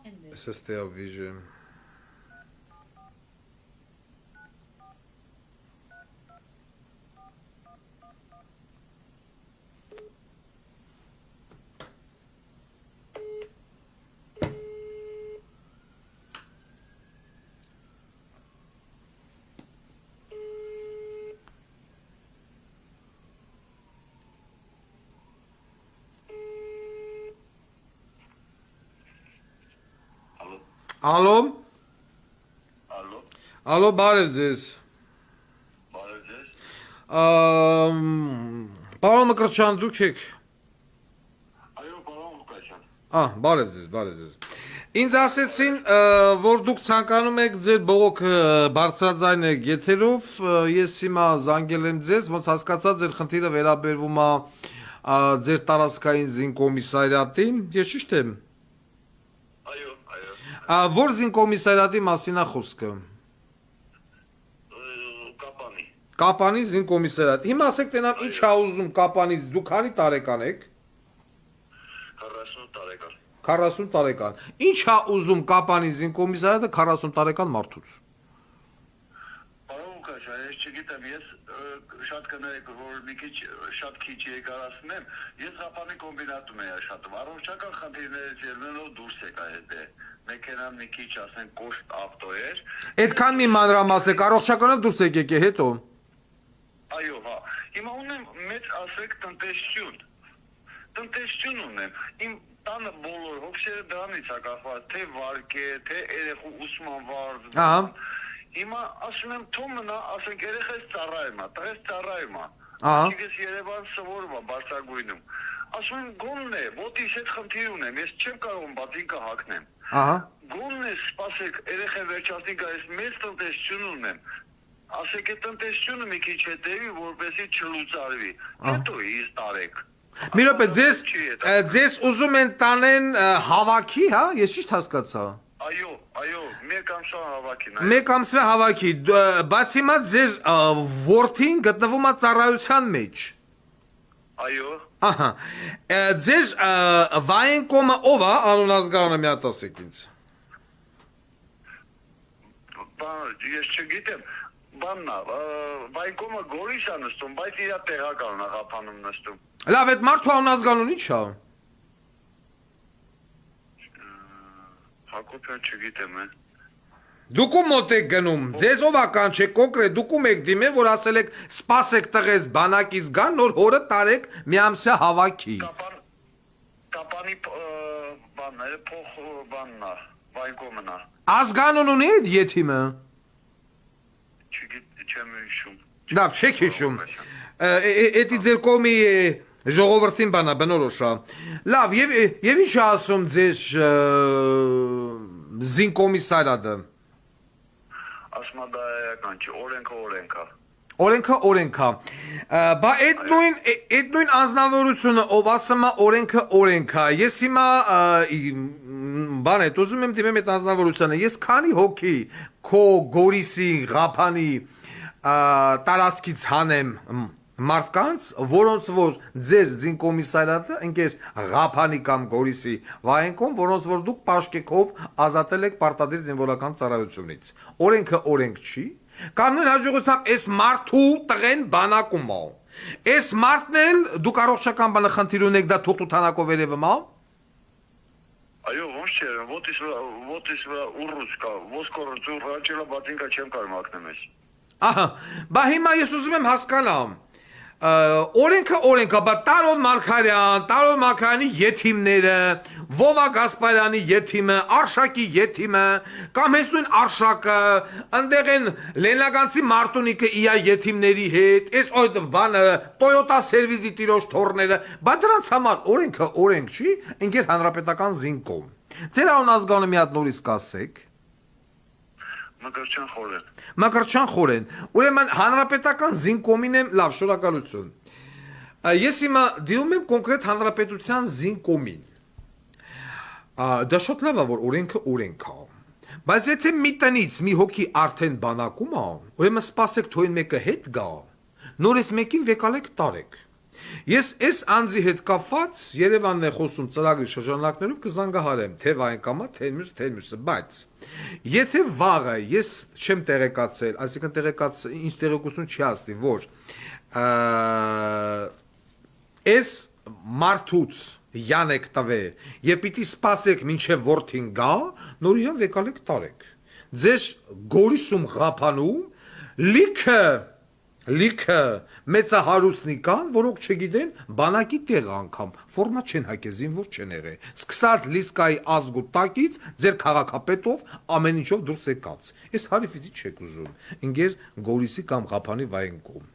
Ended. SST vision. Ալո, Ալո, ալո, բարև ձեզ։ բարև ձեզ։ Պարոն Մկրտչյան, դուք եք։ Այո, պարոն Ղուկասյան։ Բարև ձեզ, բարև ձեզ։ Ինձ ասեցին, որ դուք ցանկանում եք ձեր բողոքը բարձրաձայնեք եթերով, ես հիմա զանգել եմ ձեզ, ոնց հասկացա ձեր խնդիրը վերաբերվում է ձեր տարածքային զինկոմիսարիատին, ես ճիշտ եմ։ Այո, այո։ Որ զինկոմիսարիատի մասին է խոսքը։ Կապանի։ Կապանի զինկոմիսարիատ։ Հիմա ասեք տենամ ինչ ա ուզում Կապանից, դուք քանի տարեկան եք։ 40 տարեկան։ 40 տարեկան։ Ինչ ա ուզում Կապանի զինկոմիսարիատը 40 տարեկան մարդուց։ Պարոն Ղուկասյան, ես չգիտեմ, ես շատ կներեք, որ մի քիչ շատ քիչ երկարացնեմ, ես Կապանի կոմբինատում եմ աշխատում։ Առողջական խնդիրներից ելնելով դուրս եկա հետը։ Մեքենան մի քիչ ասենք կոշտ ավտո էր։ Այդքան մի մանրամասեք, առողջականով դուրս եկեք հետո։ Այո, հա։ Հիմա ունեմ մեծ ասեք տնտեսություն։ Տնտեսություն ունեմ։ Իմ տանը բոլոր հոգսերը դրանից է կախված, թե վարկե, թե երեխու ուսման վարձ։ Ահա։ Հիմա ասում եմ թող մնա, ասենք երեխես ծառայում է, տղես ծառայում է։ Ահա։ Ես Երևան սովորում եմ բարձրագույնում։ Ասում եմ գոնն է, ոտիս հետ խնդիր ունեմ, ես չեմ կարող բատինկը հագնեմ։ Ահա։ Գոնն է, սպասեք, երեխա վերջացնի գայս մեծ տնտեսություն ունեմ։ Ասեք այդ տնտեսությունը մի քիչ հետևի, որպեսզի չլուծարվի։ Հետո ის տարեք։ Մի րոպե, ձեզ ուզում են տանեն հավաքի, հա, ես ճիշտ հասկացա։ Այո, այո, մեկ ամսվա հավաքին։ Մեկ ամսվա հավաքի, բայց հիմա ձեր որդին գտնվում է ծառայության մեջ։ Այո, Ահա։ Ձեր վայենկոմը ով է, անուն ազգանունը մի հատ ասեք ինձ։ ես չգիտեմ, բաննա, վայկոմը գորիս է նստում, բայց իրա տեղական է Ղափանում նստում։ Լավ, այդ մարդու անուն ազգանուն ի՞նչ է։ Հակոբյան չգիտեմ, է։ Դուք ում մոտ եք գնում, ձեզ ով է կանչեք կոնկրետ, դուք ում եք դիմել, որ ասել եք սպասեք տղես բանակից գան, նոր հորը տարեք մի ամսյա հավաքի։ Կապանի բանն է, փոխ բանն է, վայկոմն է։ Ազգանուն ունի այդ եթիմը։ Չեմ հիշում։ Լավ, չեք հիշում։ Էդի ձեր կողմի ժողովրդին բանա բնորոշա։ Լավ, եւ ինչ է ասում ձեր զինկոմիսարիատը։ Ասма դա էական չի, օրենքը։ Օրենքը։ Բա այդ նույն անձնավորությունը, ով ասում է օրենքը։ Ես հիմա բան է, ուզում եմ դիմեմ այդ անձնավորությունը։ Ես քանի հոգի քո Գորիսի, Ղափանի տարածքից հանեմ մարդկանց, որոնց որ ձեր զինկոմիսարիատը ընկեր Ղափանի կամ Գորիսի վայենկոմ, որոնց որ դուք պաշկեքով ազատել եք պարտադիր զինվորական ծառայությունից։ Օրենքը օրենք չի, կամ նույն հաջողությամբ այս մարդու տղեն բանակում է։ Այս մարդն էլ դուք առողջական բանը խնդիր ունեք, դա թուղթութանակով երևում է։ Այո, ոնց չէ, ոտիս ուրուսկա, ոսկորոց րանչելա բատինկա չեմ կարող մակնեմ ես։ Ահա, բա հիմա ես ուզում եմ հասկանամ։ Օրենքը, բա Տարոն Մարգարյանի եթիմները, Վովա Գասպարյանի եթիմը, Արշակի եթիմը, կամ հենց նույն Արշակը, ընդեղ են Լեննագանցի Մարտունիկը իա եթիմների հետ, այս այդ բանը, Toyota սերվիզի տիրոջ թորները, բա դրանց համար օրենքը օրենք չի, ընկեր հանրապետական զինկոմ։ Ձեր անուն ազգանունը մի հատ նորից կասեք։ Մկրտչյան Խորեն։ Ուրեմն հանրապետական զինկոմին եմ, լավ, շնորհակալություն։ Ես հիմա դիում եմ կոնկրետ հանրապետության զինկոմին։ Դա շատ լավ է, որ օրենքը օրենք է։ Բայց եթե մի տնից մի հոգի արդեն բանակում է, ուրեմն սպասեք թողին մեկը հետ գա, նորից մեկին վեկալեք տարեք։ Ես այս անձի հետ կապված Երևանն է խոսում ծրագրի շրջանակներում կզանգահարեմ թե այն կամա թե մյուսը, բայց եթե վաղը ես չեմ տեղեկացել, այսինքն ինձ տեղեկություն չի հասնի, որ այս մարդուց յանեք տվե եւ պիտի սպասեք մինչեւ որդին գա, նորիան վեկալեք տարեք։ Ձեր գորիսում ղափանում լիքը մեծահարուսնի կան, որոնք չգիտեն բանակի տեղ անգամ, ֆորմա չեն հակել, զինվոր չեն եղել։ Սկսած Լիսկայի ազգու տակից ձեր քաղաքապետով ամեն ինչով դուրս եկած։ Այս հարիվիզի չեք ուզում։ Ինգեր Գորիսի կամ Ղափանի վայնկոմ։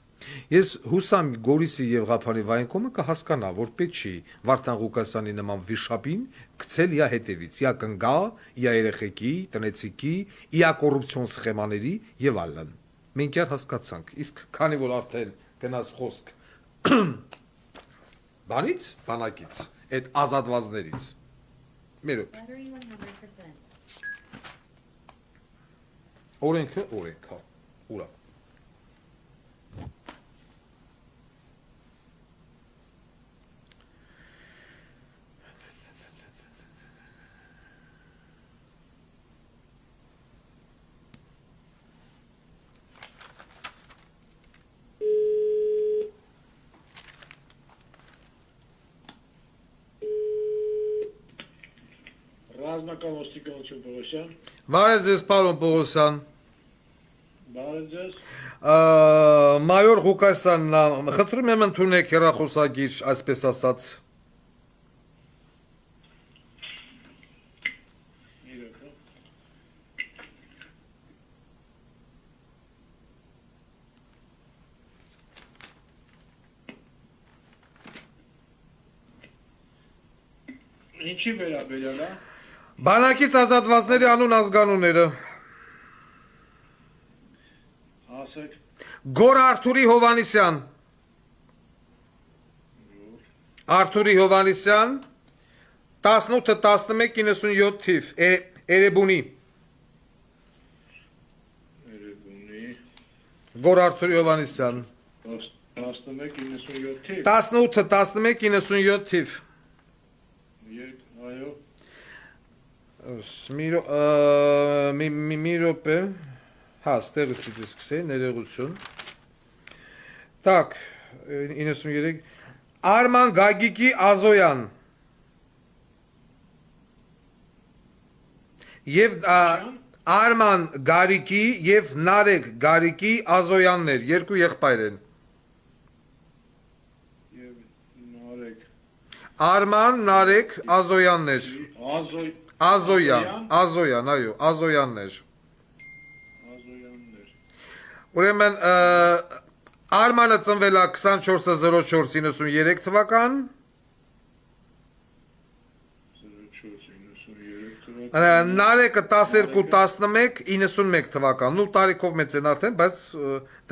Ես հուսամ Գորիսի եւ Ղափանի վայնկոմը կհասկանա, որ պետք չի Վարդան Ղուկասյանի նման վիշապին գցել իա հետևից, իա կնգա, իա երեխեքի, տնեցիկի, իա կոռուպցիոն սխեմաների եւ այլն։ Մենք յար հասկացանք, իսկ քանի որ արդեն գնաց խոսք բանից, բանակից, այդ ազատվածներից։ Մերոք, Battery 100%. օրենքը, ուրա։ Ռազմական ոստիկանություն Պողոսյան, Բարև ձեզ, պարոն Պողոսյան։ բարև ձեզ, Մայոր Ղուկասյանն, խնդրում եմ ընդունեք հեռախոսագիր, այսպես ասած։ իրոք, ինչի վերաբերյալ է, Բանակից ազատվածների անուն ազգանունները։ ասեք, Գոր Արթուրի Հովանիսյան։ Արթուրի Հովանիսյան 18-11-97 թիվ Էրեբունի Երևունի, Գոր Արթուրի Հովանիսյան 11-97 թիվ, 18-11-97 թիվ այո, մի րոպե հա ստեղից պիտի սկսեի ներողություն Так 93 Արման Գագիկի Ազոյան Եվ Արման Գարիկի եւ Նարեկ Գարիկի Ազոյաններ երկու եղբայր են և նարեք, Արման Նարեկ Ազոյաններ Ազոյան, այո, Ազոյաններ ազոյաններ, Ուրեմն Արմանը ծնվել է 24-04-93 թվական 04-93 թվական, Նարեկը 12-11-91 թվական, նու տարիքով մեծ են արդեն, բայց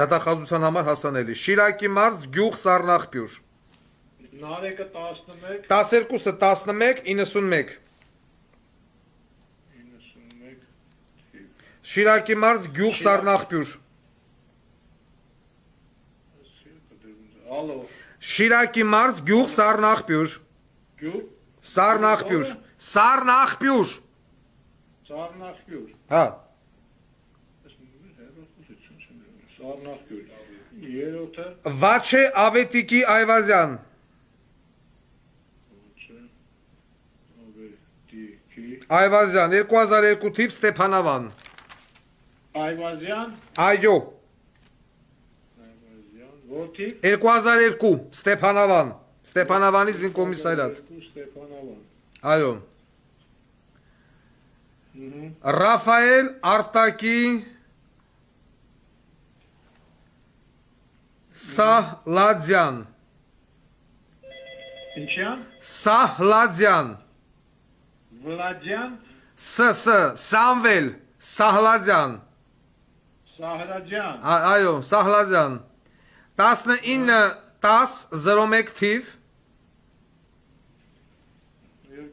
դատախազության համար հասանելի։ Շիրակի մարզ, գյուղ Սառնախպյուր։ նարեկը 11, 12-11-91 91 թիվ, Շիրակի մարզ, գյուղ Սառնախպյուր։ ալո, Շիրակի մարզ, գյուղ Սառնախպյուր։ գյուղ, Սառնախպյուր։ Սառնախպյուր։ Սառնախպյուր, Հա։ Սառնախպյուր, երոթը, Վաչե Ավետիկի Այվազյան։ ավետիքի, Այվազյան 2002 թիվ Ստեփանավան։ Այվազյան, Այո, որդի, 2002 Ստեփանավան։ Ստեփանավանի զինկոմիսարիատ։ Ստեփանավան, Այո։ Ռաֆայել Արտակի Սահլադյան։ ինչյան, Սահլադյան։ Վլադյան, Սամվել Սահլադյան։ Սահրաջյան, Այո, Սահլադյան 19-10-01 թիվ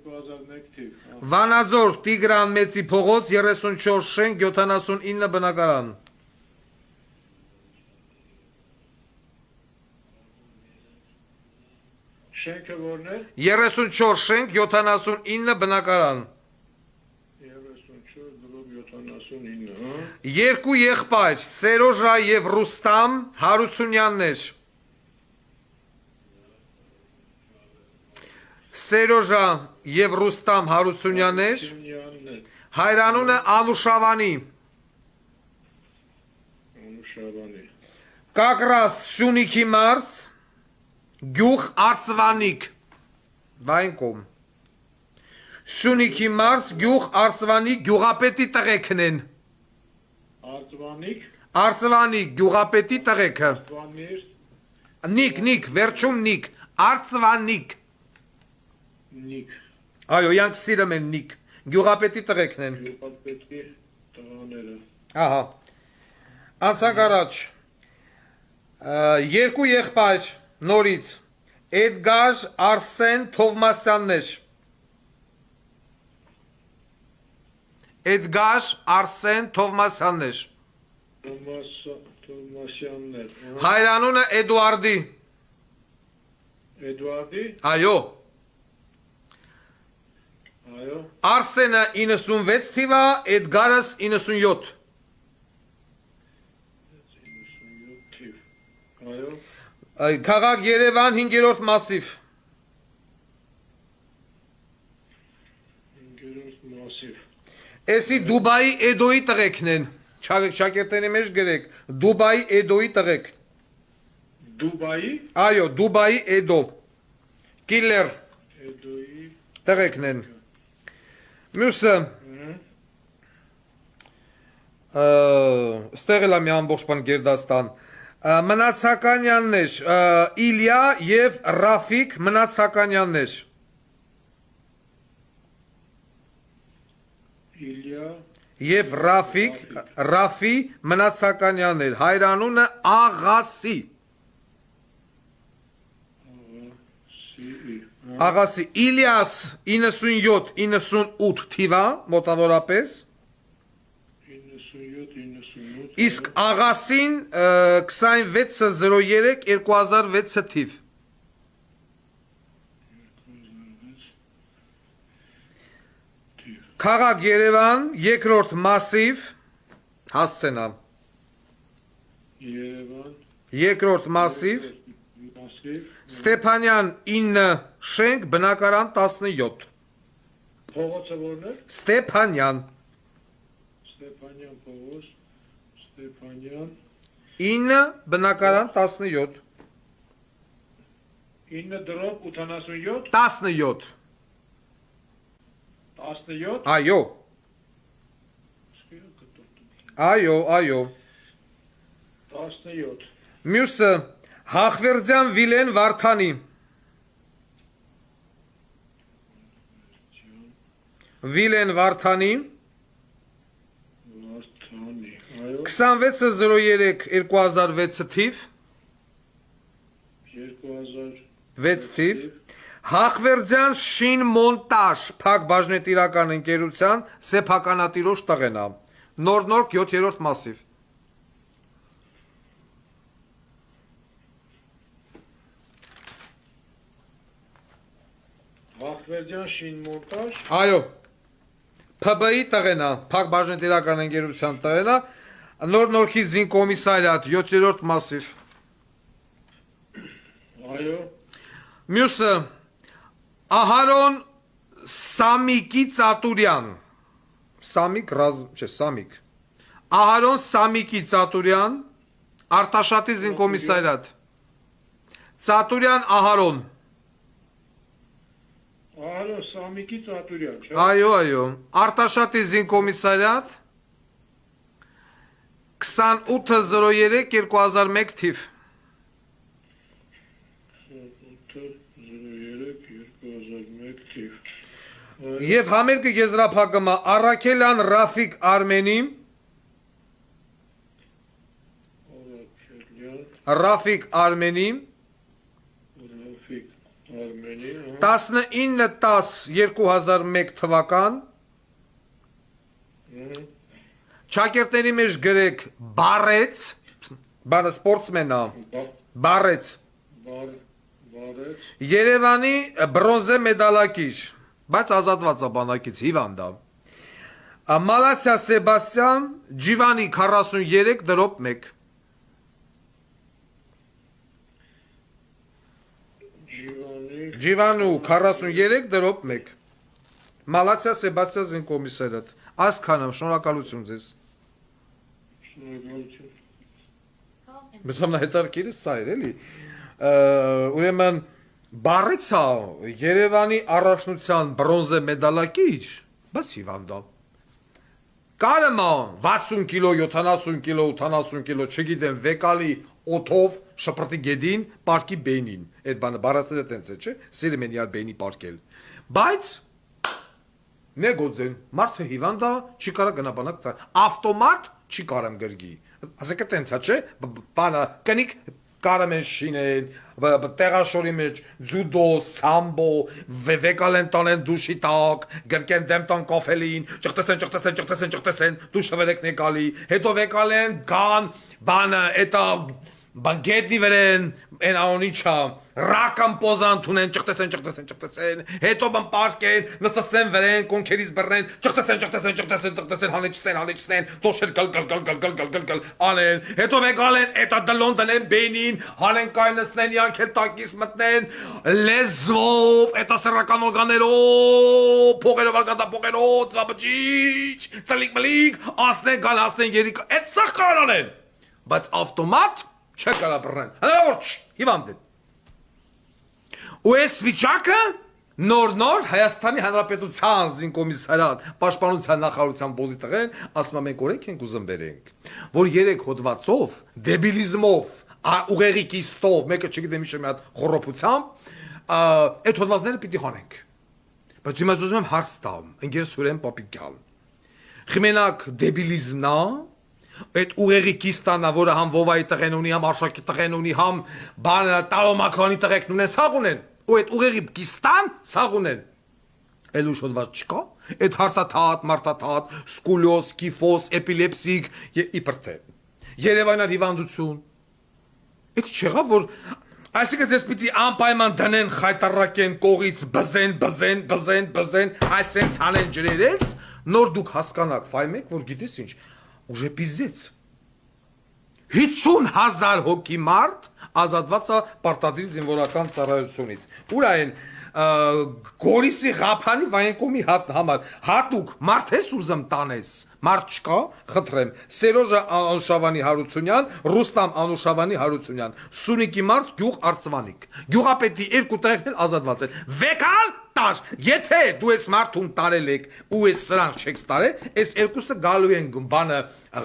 2001 թիվ, Վանաձոր Տիգրան Մեծի փողոց 34 շենք 79 բնակարան Շենքը որն է։ 34 շենք, 79 բնակարան։ 34/79, հա։ Երկու եղբայր, Սերոժա եւ Ռուստամ Հարությունյաններ։ Սերոժա եւ Ռուստամ Հարությունյաններ, Հարությունյաններ, հայրանունը Անուշավանի։ Անուշաբանի։ Կակրաս Սյունիքի մարզ, գյուղ Արծվանիկ։ Վայնկոմ։ Սյունիքի մարզ, գյուղ Արծվանիկ, գյուղապետի տղեկն են։ Արծվանիկ, Արծվանիկ, գյուղապետի տղեկը։ Արծվանիր, Նիկ, վերջում նիկ, Արծվանիկ։ Նիկ, Այո, յանք սիրում են նիկ, գյուղապետի տղեկն են։ Գյուղապետի տղաները։ Ահա։ Անցակ առաջ։ Երկու եղբայր նորից Էդգար Արսեն Թովմասյաններ։ Էդգար Արսեն Թովմասյաններ։ Թոմասյաններ, հա։ Հայրանունը Էդուարդի։ Էդուարդի, Այո։ այո, Արսենը 96 թիվա, Էդգարս 97։ 97 թիվ, այո, Քաղաք Երևան 5-րդ մասիվ։ 5-րդ մասիվ, Էսի Դուբայի Էդոյի տղեկն են։ Շակերտների մեջ գրեք, Դուբայի Էդոյի տղեկ։ Դուբայի, Այո, Դուբայի Էդո։ Կիլեր Էդոյի, տղեկն են։ Մյուսը ստեղ էլ է մի ամբողջ բան Գերդաստան։ Մնացականյաններ, Իլյա եւ Ռաֆիկ Մնացականյաններ։ Իլյա, Եվ Ռաֆի Մնացականյաններ, հայրանունը Աղասի։ Սի, Աղասի Իլիաս 97-98 թիվա մոտավորապես, 97-98, իսկ Աղասին 2603-2006 թիվ։ Քաղաք Երևան, երկրորդ մասիվ, հասցենա, Երևան, երկրորդ մասիվ, մասիվ, Ստեփանյան 9 շենք, բնակարան 17։ փողոցը որն է։ Ստեփանյան Ստեփանյան փողոց, Ստեփանյան, 9 բնակարան 17։ 9/87, 17։ 17, Այո, այո։ 17, Մյուսը Հախվերդյան Վիլեն Վարդանի։ Վիլեն Վարդանի Վարդանի, այո, 2603-2006 թիվ, 2006 թիվ, Հախվերդյան Շին Մոնտաժ Փակ բաժնետիրական ընկերության սեփականատիրոջ տղենա։ Նոր 7-րդ մասիվ։ Հախվերդյան շին մոնտաժ, Այո։ ՓԲ-ի տղենա, Փակ բաժնետիրական ընկերության տղենա, Նոր-Նորքի զինկոմիսարիատ 7-րդ մասիվ։ այո, Մյուսը Ահարոն Սամիկի Ծատուրյան։ Սամիկ Ահարոն Սամիկի Ծատուրյան, Արտաշատի զինկոմիսարիատ։ Ծատուրյան Ահարոն։ այո, Սամիկի Ծատուրյան, չէ՞։ Այո, Արտաշատի զինկոմիսարիատ 2803-2001 թիվ։ 803-2001 թիվ, Եվ համերգը եզրափակումը Առաքելյան Ռաֆիկ Արմենի, Արաքելյան, Ռաֆիկ Արմենի, Ռաֆիկ Արմենի, 19-10-2001 թվական, Չակերտների մեջ գրեք Բարեց, բանը սպորտսմենա, Բարեց, Բարեց, արեց։ Երևանի բրոնզե մեդալակիր, բայց ազատված է բանակից հիվանդ է։ Մալացիա Սեբաստիան, Ջիվանի 43.1 Ջիվանի Ջիվանու 43.1 Մալացիա Սեբաստիան զինկոմիսարիատ։ Այսքանը շնորհակալություն ձեզ։ շնորհակալություն։ Call and Բայց ամենա հետաքրքիրը սա էր, էլի։ Ուրեմն բառիցա Երևանի առաջնության բրոնզե մեդալակիր, բայց հիվանդ է։ Կարեմա 60 կիլո, 70 կիլո, 80 կիլո, չգիտեմ, վեկալի օթով շպրտի գեդին, պարկի բենին։ Այդ բանը բառացները տենց է, չէ՞։ Սիրում են իրար բենի պարկել։ Բայց նեգոձեն, մարդը հիվանդ է, չի կարա գնա բանակ ծար։ Ավտոմատ չի կարամ գրգի։ Ասեք է տենց է, չէ՞։ Բանը կնիկ կարամ են շինել, տեղաշորի մեջ ձուդո, սամբո, վեկալեն տանեն դուշի տակ, գրկեն դեմ տան կոֆելին, ճղտեսեն, դուշը վերեկն է գալի, հետո վեկալեն գան, բանը, էտա բան գետնի վերեն, են աոնիչա, ռակամ պոզան թունեն, ճղտեսեն, հետո բան պարկեն, նստասեն վերեն, կոնքերից բրնեն, ճղտեսեն, հանիչսեն, տոշեր գլ, անեն, հետո վեկալեն, էտա դլոն դնեն բենին, հանեն կայնսնեն, յանքել տակիս մտնեն, լեզվով, էտա սերական օրգաներով, փողերով, արգանդա փողերով, ծվաբջիչ, ծլիկ մլիկ, ասնեն, գալ ասնեն, երիկա, էտ սաղ կարան անեն, բայց ավտոմատ չէ կարա բռնեն, հնարավոր չի, հիվանդ են։ Ու այս վիճակը նոր Հայաստանի Հանրապետության զինկոմիսարիատ պաշտպանության նախարարության բոզի տղեն ասում մենք օրենք ենք ուզում բերենք, որ 3 հոդվածով, դեբիլիզմով, ուղեղի կիստով, մեկը չգիտեմ ինչ մի հատ խոռոփությամբ, այդ հոդվածները պիտի հանենք։ Բայց հիմա ուզում եմ հարց տամ, ընկերս Սուրեն Պապիկյան։ Խմենակ դեբիլիզմն է, այդ ուղեղի կիստանա, որը համ Վովայի տղեն ունի, համ Արշակի տղեն ունի, համ բանը Տարոմականի տղեկն ունեն, սաղ ունեն, ու այդ ուղեղի կիստան սաղ ունեն։ Էլ ուշ հոդված չկա, այդ հարթաթաթ, մարդաթաթ, սկուլոզ, կիֆոս, էպիլեպսիկ, իբր թե։ Երևանյան հիվանդություն։ Այդ չեղավ, որ այսինքն ձեզ պիտի անպայման դնեն, խայտարակեն, կողից բզեն, այսենց հանեն ջրերես, նոր դուք հասկանաք, ֆայմեք, որ գիտես ինչ, ուժե պիզեց։ 50,000 հոգի մարդ ազատված է պարտադիր զինվորական ծառայությունից։ Ուր այն Գորիսի Ղափանի վայենկոմի համար հատուկ մարդ ես ուզում տանես, մարդ չկա, խնդրեմ, Սերոժա Անուշավանի Հարությունյան, Ռուստամ Անուշավանի Հարությունյան, Սունիկի մարդ գյուղ Արծվանիկ, գյուղապետի 2 տեղն էլ ազատված են, վեկալ տար, եթե դու ես մարդուն տարել եք ու ես սրանք չեք տարել, այս երկուսը գալու են բանը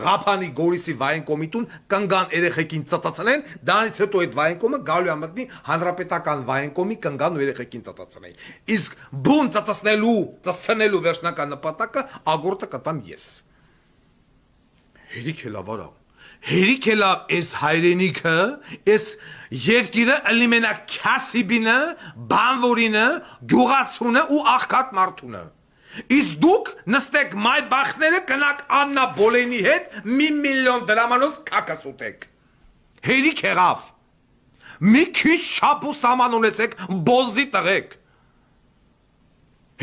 Ղափանի Գորիսի վայենկոմիտուն կնգան երեխեքին ծածացնեն, դրանից հետո այդ վայենկոմը գալու է մտնի հանրապետական վայենկոմի կնգան ու երեխեքին ծածացնեն։ Իսկ բուն ծածացնելու վերջնական նպատակը ագորտը կտամ ես։ Հերիք է լավ արա։ Հերիք է լավ այս հայրենիքը, այս երկիրը ըլիմենա քասիբինը, բանվորինը, գյուղացունը ու աղքատ մարդունը։ Իսկ դուք նստեք մայ բախները կնակ Աննա Բոլենի հետ 1 միլիոն դրամանոց կակս ուտեք։ Հերիք եղավ։ Մի քիչ չափ ու սաման ունեցեք բոզի տղեք։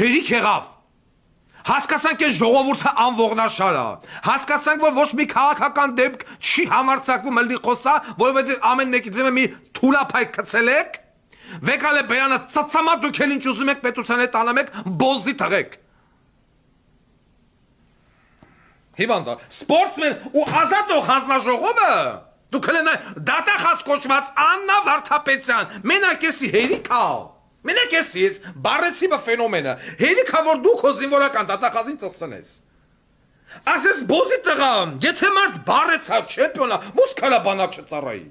Հերիք եղավ։ Հասկացանք այս ժողովուրդը անողնաշար է։ Հասկացանք, որ ոչ մի քաղաքական դեպք չի համարձակվում ըլի խոսա, որովհետև ամեն մեկի դեմը մի թուլափայ գցել եք, վեկալ է բերանը ծծամա դուք էլ ինչ ուզում եք պետության հետ անեմ եք, բոզի տղեք։ Հիվանդա, սպորտսմեն ու ազատող հանձնաժողովը դուք էլ դատախազ կոչված Աննա Վարդապետյան, մենակ էսի հերիք ա։ Մենակ ես բարեցի բա ֆենոմենը, հերիքա որ դու քո զինվորական դատախազին ծծցնես։ Ասես բոզի տղա, եթե մարդ բարեցա չեմպիոնա, ո՞ց կարա բանակ չծառայի։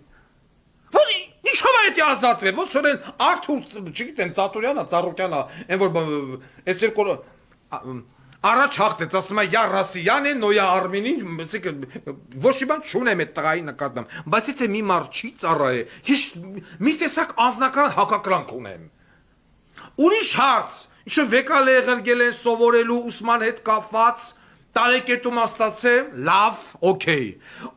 Ո՞ց ինչով է դա ազատվե, ո՞ց օրեն Արթուր, չգիտեմ, Ծատուրյանը, Ծառուկյանը, այն որ այս երկու առաջ հաղթեց, ասում է «Յա Ռասիան է, նոյա Արմինին», ոչ մի բան չունեմ այդ տղայի նկատմամբ, բայց եթե մի մարդ չի ծառայե, մի տեսակ անձնական հակակրանք ունեմ։ Ուրիշ հարց, ինչը վեկալ է եղել են սովորելու ուսման հետ կապված, Տարեկետում աստացե, լավ, օքեյ։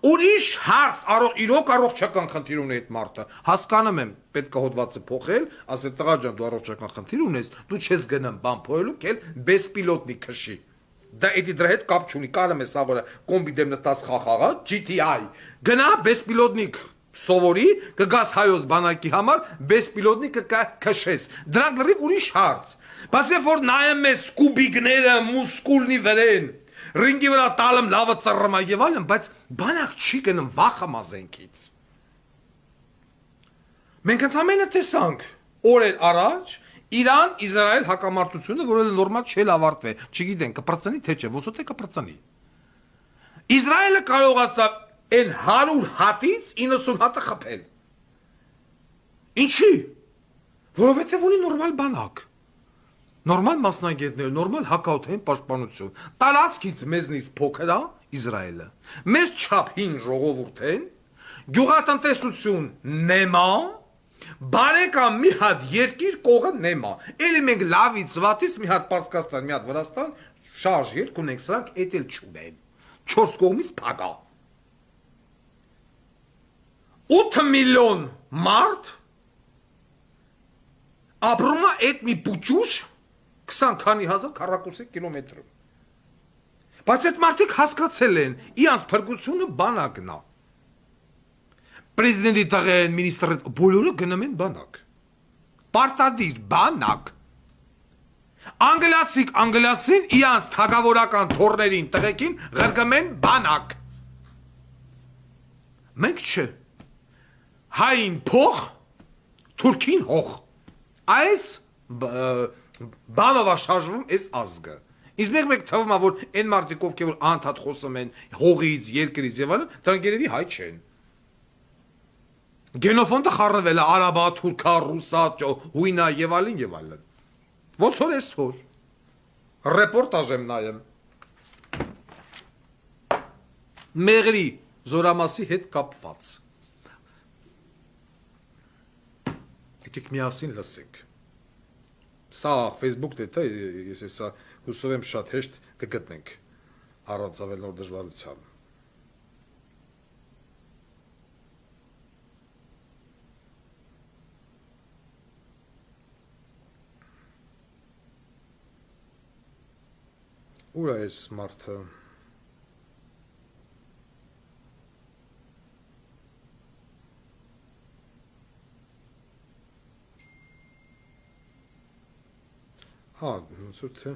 Ուրիշ հարց, իրոք առողջական խնդիր ունի այդ մարդը։ Հասկանում եմ, պետք է հոդվածը փոխել, ասել տղա ջան, դու առողջական խնդիր ունես, դու չես գնամ բան փոխելու, կել բեսպիլոտնի քշի։ Դա էդի դրա հետ կապ չունի, կարում ես աղորը կոմբի դեմ նստած խախաղա, GTI։ Գնա բեսպիլոտնիկ սովորի, կգաս հայոց բանակի համար, բեսպիլոտնի կքշես։ Դրանք լրիվ ուրիշ հարց։ Բայց երբ որ նայեմ ես կուբիկները մուսկուլնի վրեն, ռինգի վրա տալեմ լավը ծռրմա եւ այլն, բայց բանակ չի գնում վախը մազենքից։ Մենք ընդամենը տեսանք օրեր առաջ Իրան-Իսրայել հակամարտությունը, որը նորմալ չէր ավարտվել, չգիտեն կպրծնի թե չէ, ոնց է կպրծնի։ Իսրայելը կարողացավ այն 100 հատից 90 հատը խփել։ Ինչի՞։ Որովհետև ունի նորմալ բանակ։ Նորմալ մասնագետներ, նորմալ հակաօդային պաշտպանություն։ Տարածքից մեզնից փոքր է Իսրայելը։ Մեր չափ 5 ժողովուրդ են, գյուղատնտեսություն նեմա, բարեկամ մի հատ երկիր կողը նեմա։ Էլի մենք լավից վատից մի հատ Պարսկաստան, մի հատ Վրաստան, շարժ երկու ունենք, սրանք էդ էլ չունեն։ 4 կողմից փակա։ 8 միլիոն մարդ ապրում է այդ մի պուճուշ 20 քանի հազար քառակուսի կիլոմետրում։ Բայց այդ մարդիկ հասկացել են, իրանց փրկությունը բանակն է։ Պրեզիդենտի տղեն, մինիստրը, բոլորը գնում են բանակ։ Պարտադիր բանակ։ Անգլիացին իրանց թագավորական թորներին տղեկին ղրգում են բանակ։ Մենք չէ։ Հային փող, թուրքին հող։ Այս բանով շարժվում այս ազգը։ Իսկ մեկ թվում է, որ այն մարդիկ, ովքեր որ անդադ խոսում են հողից, երկրից եւ այլն, դրանք երևի հայ չեն։ Գենոֆոնդը խառնվել է արաբա, թուրքա, ռուսա, հույնա եւ այլն եւ այլն։ Ոնց որ այսօր ռեպորտաժ եմ նայեմ։ Մեղրի զորամասի հետ կապված։ Եկեք միասին լսենք։ Սա Facebook-ն է, թե ես հեսա հուսով եմ շատ հեշտ կգտնենք առանց ավել նոր դժվարության։ Ուր է այս մարդը։ Ոնց որ թե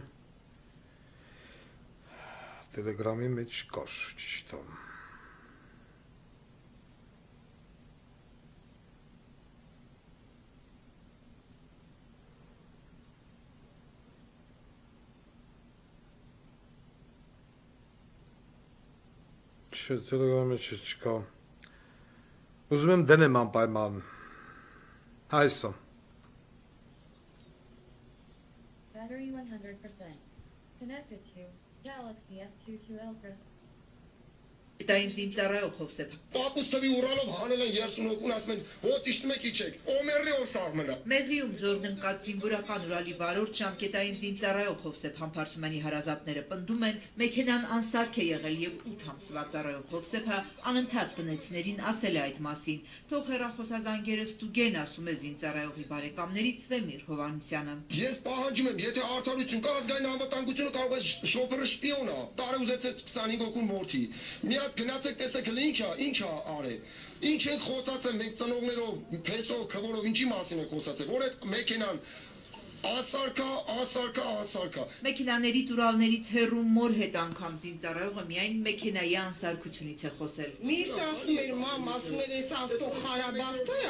Telegram-ի մեջ կար, ճիշտ է։ Չէ, Telegram-ի մեջ չկա։ Ուզում եմ դնեմ անպայման։ Այսա։ Battery 100%. Connected to Galaxy S22 Ultra. Տային զինծառայող Հովսեփ։ Պապուս թվի ուրալով հանել են 30 հոգուն, ասում են, ո՞տ իշտում եք իջեք։ Օմերի օր սաղմնա։ Մեղրիում ձորն ընկած զինվորական Ուրալի վարորդ ժամկետային զինծառայող Հովսեփ Համբարձումյանի հարազատները պնդում են, մեքենան անսարք է եղել եւ 8 ամսվա ծառայող Հովսեփը անընդհատ տնեցիներին ասել է այդ մասին։ Թող հեռախոսազանգերը ստուգեն, ասում է զինծառայողի բարեկամներից Վեմիր Հովանեսյանը։ Ես պահանջում եմ, եթե արդարություն կա, ազգային անվտանգությունը կարող է շոֆերը շպիոն է, տարեուզեցեք 25 հոգուն մորթի։ Մի հատ գնացեք տեսեք հենց ինչա արել։ Ինչ են խոսացել մենք ծնողներով, փեսով, քվորով, ինչի մասին են խոսացել, որ այդ մեքենան Անսարքա։ Մեքենաներից Ուրալներից հեռու մոր հետ անգամ զինծառայողը միայն մեքենայի անսարքությունից է խոսել։ Միշտ ասում էր մամ, ասում էր այս ավտո խարաբավտո է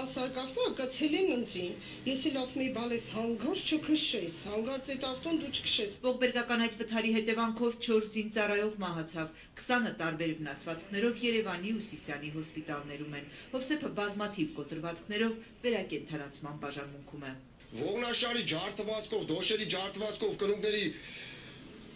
անսարք ավտոը կցել են ընտրին։ Ես էլ ասում եի բալես հանգար չքշես, հանգարց այդ ավտոն դու չքշես։ Ողբերգական այդ վթարի հետևանքով 4 զինծառայող մահացավ, 20-ը տարբեր վնասվածքներով Երևանի ու Սիսիանի հոսպիտալներում են։ Հովսեփը բազմաթիվ կոտրվածքներով վերակենդանացման բաժանմունքում է։ Ողնաշարի ջարդվածքով, դոշերի ջարդվածքով, կնուկների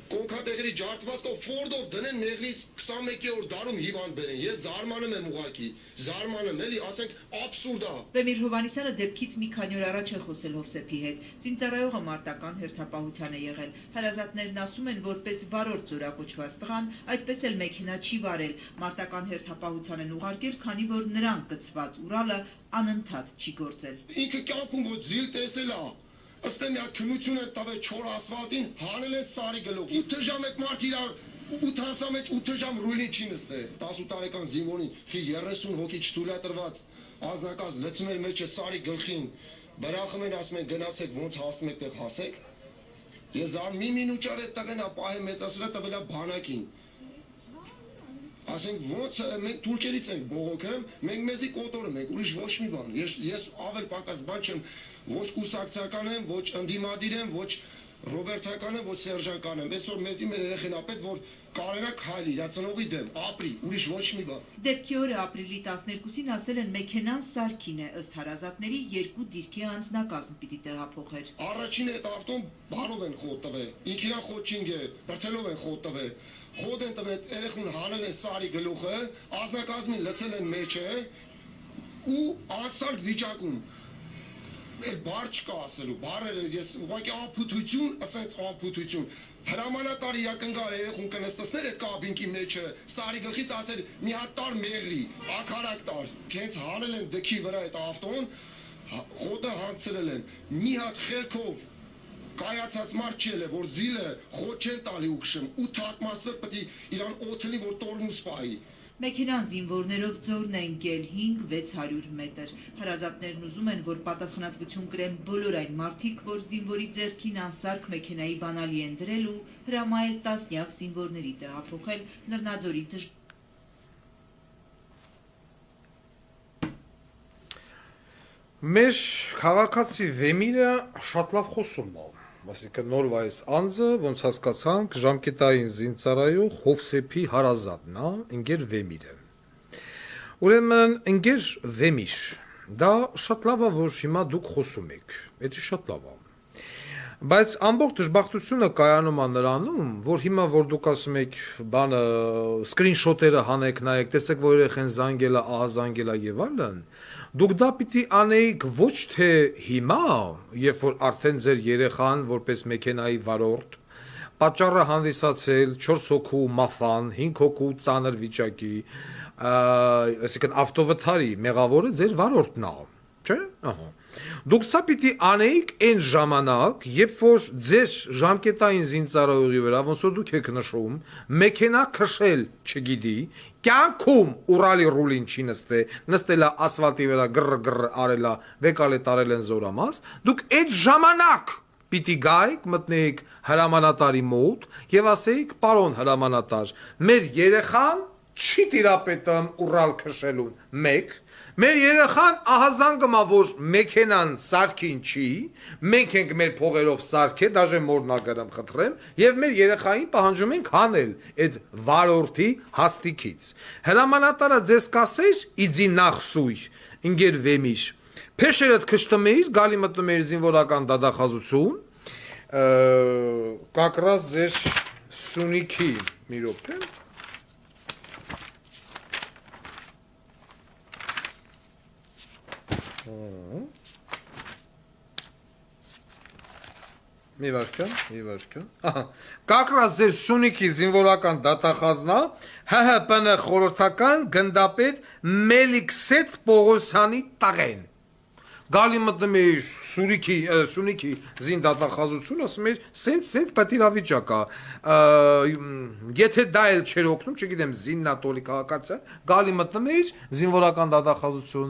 կոնքատեղերի ջարդվածքով Ֆորդով դնեն մեղրից 21-րդ դարում հիվանդ բերեն։ Ես զարմանում եմ ուղակի, զարմանում էլի, ասենք աբսուրդ է։ Վեմիր Հովանիսյանը դեպքից մի քանի օր առաջ է խոսել Հովսեփի հետ։ Զինծառայողը մարտական հերթապահության է եղել։ Հարազատներն ասում են, որպես վարորդ զորակոչված տղան, այդպես էլ մեքենա չի վարել։ Մարտական հերթապահության են ուղարկել, քանի որ նրան կցված Ուրալը անընդհատ չի գործել։ Ինքը կյանքում ոչ զիլ տեսել է։ Ըստ մի հատ քնություն են տվել 4 ասֆալտին, հանել են սարի գլուխ։ 8 ժամ այդ մարդ իրար 8 հասա մեջ 8 ժամ ռուլին չի նստել։ 18 տարեկան զինվորին խի 30 հոգի չթույլատրված ազնակած լցմել մեջ է սարի գլխին։ Բրախում են ասում են գնացեք ոնց հասնում եք տեղ հասեք։ Ես մի մինուտար այդ տղեն է պահե մեծացրել տվելա բանակին։ Ասենք ոնց մենք թուրքերից ենք բողոքեմ, մենք մեզի կոտորում ենք, ուրիշ ոչ մի բան։ Ես ավել պակաս բան չեմ, ոչ կուսակցական եմ, ոչ ընդդիմադիր եմ, ոչ ռոբերտական եմ, ոչ սերժանական եմ։ Այսօր մեզի մեր երեխեն ապետ, որ կարենա քայլի, իր ծնողի դեմ, ապրի, ուրիշ ոչ մի բան։ Դեպքի օրը ապրիլի 12-ին ասել են մեքենան սարքին է, ըստ հարազատների 2 դիրքի անձնակազմ պիտի տեղափոխեր։ Առաջին այդ ավտոն բարով են խոտ տվել, ինքինա խոտ չինգ է, բրթելով են խոտ տվել։ Խոտ են տվել, երեխուն հանել են սարի գլուխը, ազնակազմին լցել են մեջը ու անսարք վիճակում։ Այդ բար չկա ասելու, բարերը ես ուղղակի անփութություն, ասենց անփութություն։ Հրամանատար իրակնգար երեխուն կնստեցներ այդ կաբինքի մեջը, սարի գլխից ասել մի հատ տար մեղրի, ակարակ տար, քենց հանել են դքի վրա այդ ավտոն, խոտը հանցրել են, մի հատ խելքով կայացած մարդ չել է, որ զիլը խոտ չեն տալի ու քշեմ, 8 հատ պետք է իրան օթելի, որ տորմուս պահի։ Մեքենան զինվորներով ձորն է ընկել 5-600 մետր։ Հարազատներն ուզում են, որ պատասխանատվություն կրեն բոլոր այն մարդիկ, որ զինվորի ձեռքին անսարք մեքենայի բանալի են դրել ու հրամայել տասնյակ զինվորների տեղափոխել Լեռնաձորի Մեր քաղաքացի Վեմիրը շատ լավ խոսում է։ Այսինքն նորվա այս անձը, ոնց հասկացանք, ժամկետային զինծառայող Հովսեփի հարազատն է, ընկեր Վեմիրը։ Ուրեմն ընկեր Վեմիր, դա շատ լավ է, որ հիմա դուք խոսում եք։ Դա շատ լավ է։ Բայց ամբողջ դժբախտությունը կայանում է նրանում, որ հիմա որ դուք ասում եք, բանը սկրինշոթերը հանեք, նայեք, տեսեք, որ երեխեն զանգել է, ահա զանգել է եւ այլն, դուք դա պիտի անեիք ոչ թե հիմա, երբ որ արդեն ձեր երեխան որպես մեքենայի վարորդ պատճառը հանդիսացել 4 հոգու մաֆան, 5 հոգու ծանր վիճակի, այսինքն ավտովթարի մեղավորը ձեր վարորդն է, չէ՞։ Ահա։ Դուք սա պիտի անեիք այն ժամանակ, երբ որ ձեր ժամկետային զինծառայողի վրա, ոնց որ դուք եք նշում, մեքենա քշել չգիտի, կյանքում Ուրալի ռուլին չի նստելա ասֆալտի վրա գրր արելա, վեկալե տարել են զորամաս, դուք այդ ժամանակ պիտի գայիք, մտնեիք հրամանատարի մոտ եւ ասեիք, պարոն հրամանատար, մեր երեխան չի տիրապետում Ուրալ քշելուն, 1 Մեր երեխան ահազանգում է, որ մեքենան սարքին չի, մենք ենք մեր փողերով սարքել, դաժե մորնագրամ խնդրեմ, եւ մեր երեխային պահանջում ենք հանել այդ վարորդի հաստիքից։ Հրամանատարը ձեզ կասեր, իդի նախսույ, ընկեր Վեմիր, փեշերդ քշտում էիր, գալի մտնում էիր զինվորական դադախազություն, կակրած ձեր Սունիքի մի րոպե Մի վարքան։ Կակրած ձեր Սունիքի զինվորական դատախազնա ՀՀՊՆ խորհրդական գնդապետ Մելիքսեթ Պողոսյանի տաղեն։ Գալի մտնում էի Սունիքի զին դատախազություն, ասում էի, սենց պատիրավիճակ է, եթե դա էլ չեր օգնում, չգիտեմ, զիննատոլի քաղաքացիա, գալի մտնում էի զինվորական դատախազություն,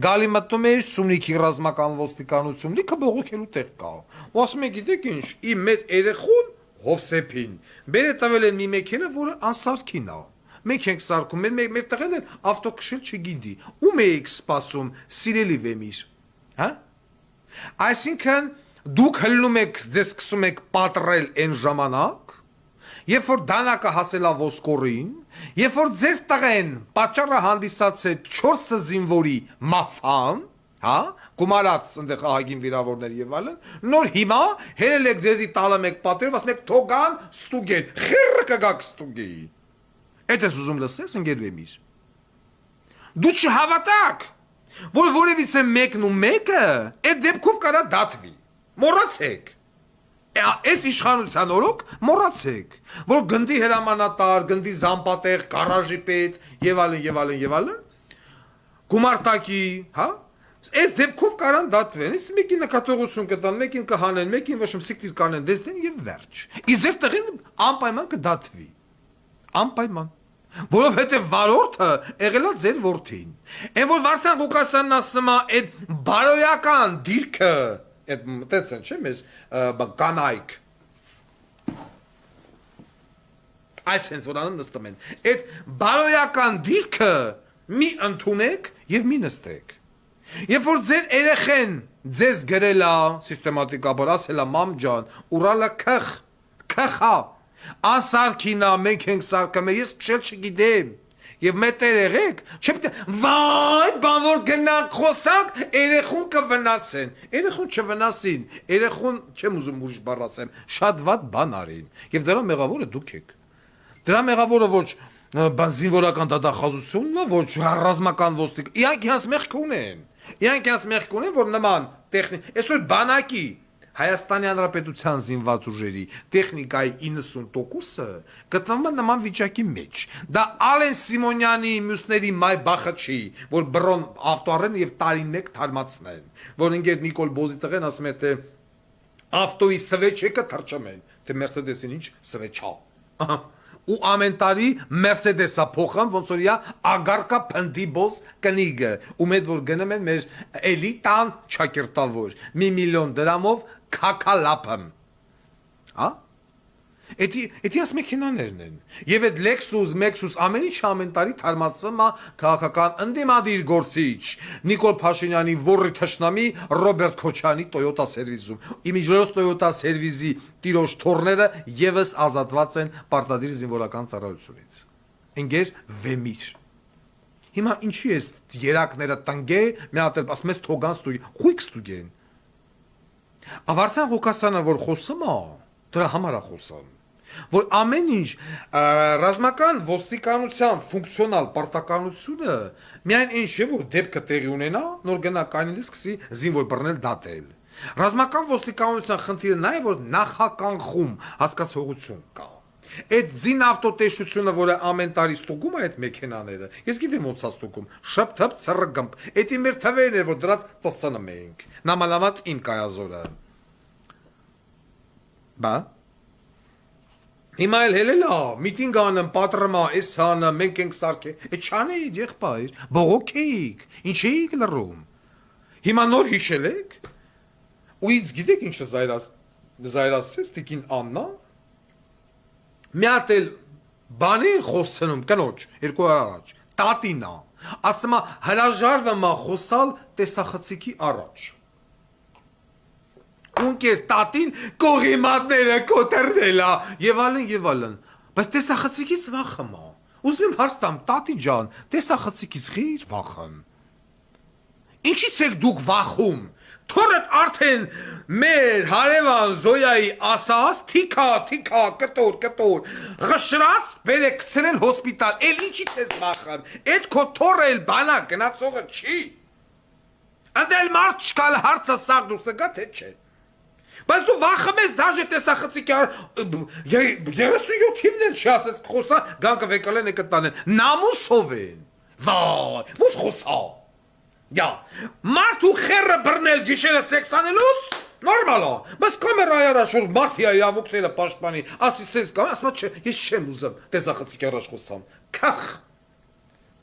գալի մտնում էի Սունիքի ռազմական ոստիկանություն, լիքը բողոքելու տեղ կա։ Ու ասում եք, գիտեք ինչ, իմ մեր երեխուն Հովսեփին, բերը տվել են մի մեքենա, որը անսարքին է։ Մենք ենք սարքում, մեր տղեն էլ ավտո քշել չգիտի։ Ում էիք սպասում, սիրելի Վեմիր։ Հա? Այսինքն դուք հլնում եք, ձեզ սկսում եք պատռել այն ժամանակ, երբ որ դանակը հասել է ոսկորին, երբ որ ձեր տղեն պատճառը հանդիսացել 4 զինվորի մաֆան, հա, գումարած այնտեղ ահագին վիրավորներ եւ այլն, նոր հիմա հերել եք ձեզի տալը մեկ պատերով, ասում եք թողան ստուգեն, խիռ կգաք ստուգեի։ Էդ ես ուզում լսես ընկերվեմիր։ Դու չհավատաք, որ որևիցե մեկն ու մեկը այդ դեպքով կարա դատվի։ Մոռացեք։ Այս իշխանության օրոք մոռացեք, որ գնդի հրամանատար, գնդի զամպատեղ, գարաժի պետ եւ այլն եւ այլն եւ այլն գումարտակի, հա? Այս դեպքով կարան դատվեն, իսկ մեկին նկատողություն կտան, մեկին կհանեն, մեկին ոչմ սիկտիր կանեն, դեսնեն եւ վերջ։ Իսկ ձեր տղին անպայման կդատվի։ Անպայման։ Որովհետեւ վարորդը եղելա ձեր որդին։ Այն որ Վարդան Ղուկասյանն ասում է, այդ բարոյական դիրքը, այդ մտածեն, չէ՞, մեր կանայք։ Այսինքն որ անում նստում են։ Այդ բարոյական դիրքը մի ընդունեք եւ մի նստեք։ Երբ որ ձեր երեխեն ձեզ գրելա սիստեմատիկաբար ասելա մամ ջան, ուրալա քխա Անսարքինա մենք ենք սարկում ես քշել չգիտեմ եւ մետեր եղեք չպետք վայ բան որ գնանք խոսանք երեխուն կվնասեն երեխուն չվնասին երեխուն չեմ ուզում ուրիշ բառ ասեմ շատ վատ բան արին եւ դրա մեղավորը դուք եք դրա մեղավորը ոչ բանզինվորական դատախազությունն է ոչ ռազմական ոստիկ իրանք իրանց մեղք ունեն որ նման տեխնիկ այսօր բանակի Հայաստանի Հանրապետության զինված ուժերի տեխնիկայի 90%-ը գտնվում է նման վիճակի մեջ։ Դա Ալեն Սիմոնյանի մյուսների մայ բախաչի, որ բրոն ավտոարեն եւ տարին մեկ թարմացնեն, որ ընկեր Նիկոլ Բոզի տղեն ասում է թե ավտոյի սվեչեկը թրջամեն, թե Mercedes-ին ինչ սվեչա։ Ու ամեն տարի Mercedes-ը փոխան, ոնց որ իա ագարկա փնդի բոս կնիգը, ու մեծ որ գնում են մեր էլիտան չակերտավոր 1 միլիոն դրամով քակալապım, հա? Էդի աս մեքենաներն են։ Եվ այդ Lexus, ամեն ինչ ամեն տարի թարմացվում է քաղաքական ընդդիմադիր գործիչ Նիկոլ Փաշինյանի ворի թշնամի Ռոբերտ Քոչյանի Toyota սերվիզում։ Իմիջիոս Toyota սերվիզի տիրոջ թորները եւս ազատված են պարտադիր զինվորական ծառայությունից։ Ընկեր վեմիր։ Հիմա ինչի է երակները տնգե, մի հատ ասում ես թողան ստուգի, խույք ստուգեն։ Վարդան Ղուկասյանը որ խոսում է, դրա համար է խոսում, որ ամեն ինչ ռազմական ոստիկանության ֆունկցիոնալ պարտականությունը միայն ինչ չէ որ դեպքը տեղի ունենա, նոր գնա կանինը սկսի զինվոր բռնել դատել։ Ռազմական ոստիկանության խնդիրը նա է որ նախականխում հասկացողություն կա։ Այդ զին ավտոտեսությունը, որը ամեն տարի ստուգում է այդ մեքենաները, ես գիտեմ ոնց է ստուգում, շփթփ ծրգմփ, էդի մեր թվերն էր, որ դրած ծծնում էինք, նամանավանդ իմ կայազորը։ Բա։ Հիմա էլ հելելա, միտինգ անեմ, պատրմա, էս հանը, մենք ենք սարքե, այդ չանեիք եղբայր, բողոքեիք, ինչ էիք լռում։ Հիմա նոր հիշել եք, ու ինձ գիտեք ինչը զայրացրեց տիկին Աննա, մի հատ էլ բանի խոսնում կնոջ 2 օր առաջ տատինա ասում է հրաժարվում է խոսալ տեսախցիկի առաջ ունկեր տատին կողիմատները կոտրդելա եւ այլն բայց տեսախցիկից վախում է ուզում եմ հարց տամ տատի ջան տեսախցիկից խիր վախում ինչից եք դուք վախում Թորդ արդեն մեր հարևան Զոյայի ասաց թիքա կտոր ղշրած բերեք գցրել հոսպիտալ էլ ինչից ես վախում այդ քո թորը էլ բանակ գնացողը չի Անդել մարդ չկալ հարցը սաղ դուրսը գա թե չէ բայց դու վախում ես դաժե տեսախցիկի 37-ին էլ չասես խոսա գանկը վեկալեն է կտանեն նամուսով են վայ ո՞ս խոսա Ja, մարդու խերը բռնել գիշերը սեքսանելուց նորմալ է, բայց կամերայի առաջ որ մարդի իրավունքները պաշտպանի, ասի սենց կամ, ասма չէ, ես չեմ ուզում տեսախցիկի առաջ խոսամ, քախ,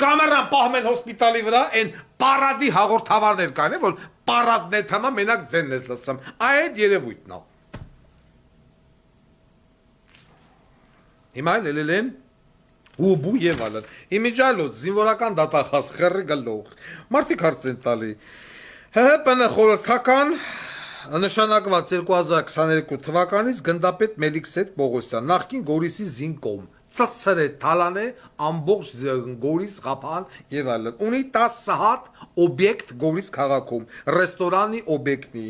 կամերան պահում են հոսպիտալի վրա, են պարադի հաղորդավարներ կան, որ պարադն է թամա մենակ ձենն ես լսում, այդ երևույթն է։ Հիմա էլ են Ուբու եւ այլն։ Իմիջալոց զինվորական դատախազ խռի գլող։ Մարդիկ հարց են տալի։ ՀՀՊ-ն խորհրդական նշանակված 2022 թվականից գնդապետ Մելիքսեթ Պողոսյան, նախկին Գորիսի զինկոմ, ծսրե թալանե ամբողջ Գորիս Ղափան եւ այլն ունի 10 հատ օբյեկտ Գորիս քաղաքում ռեստորանի օբյեկտի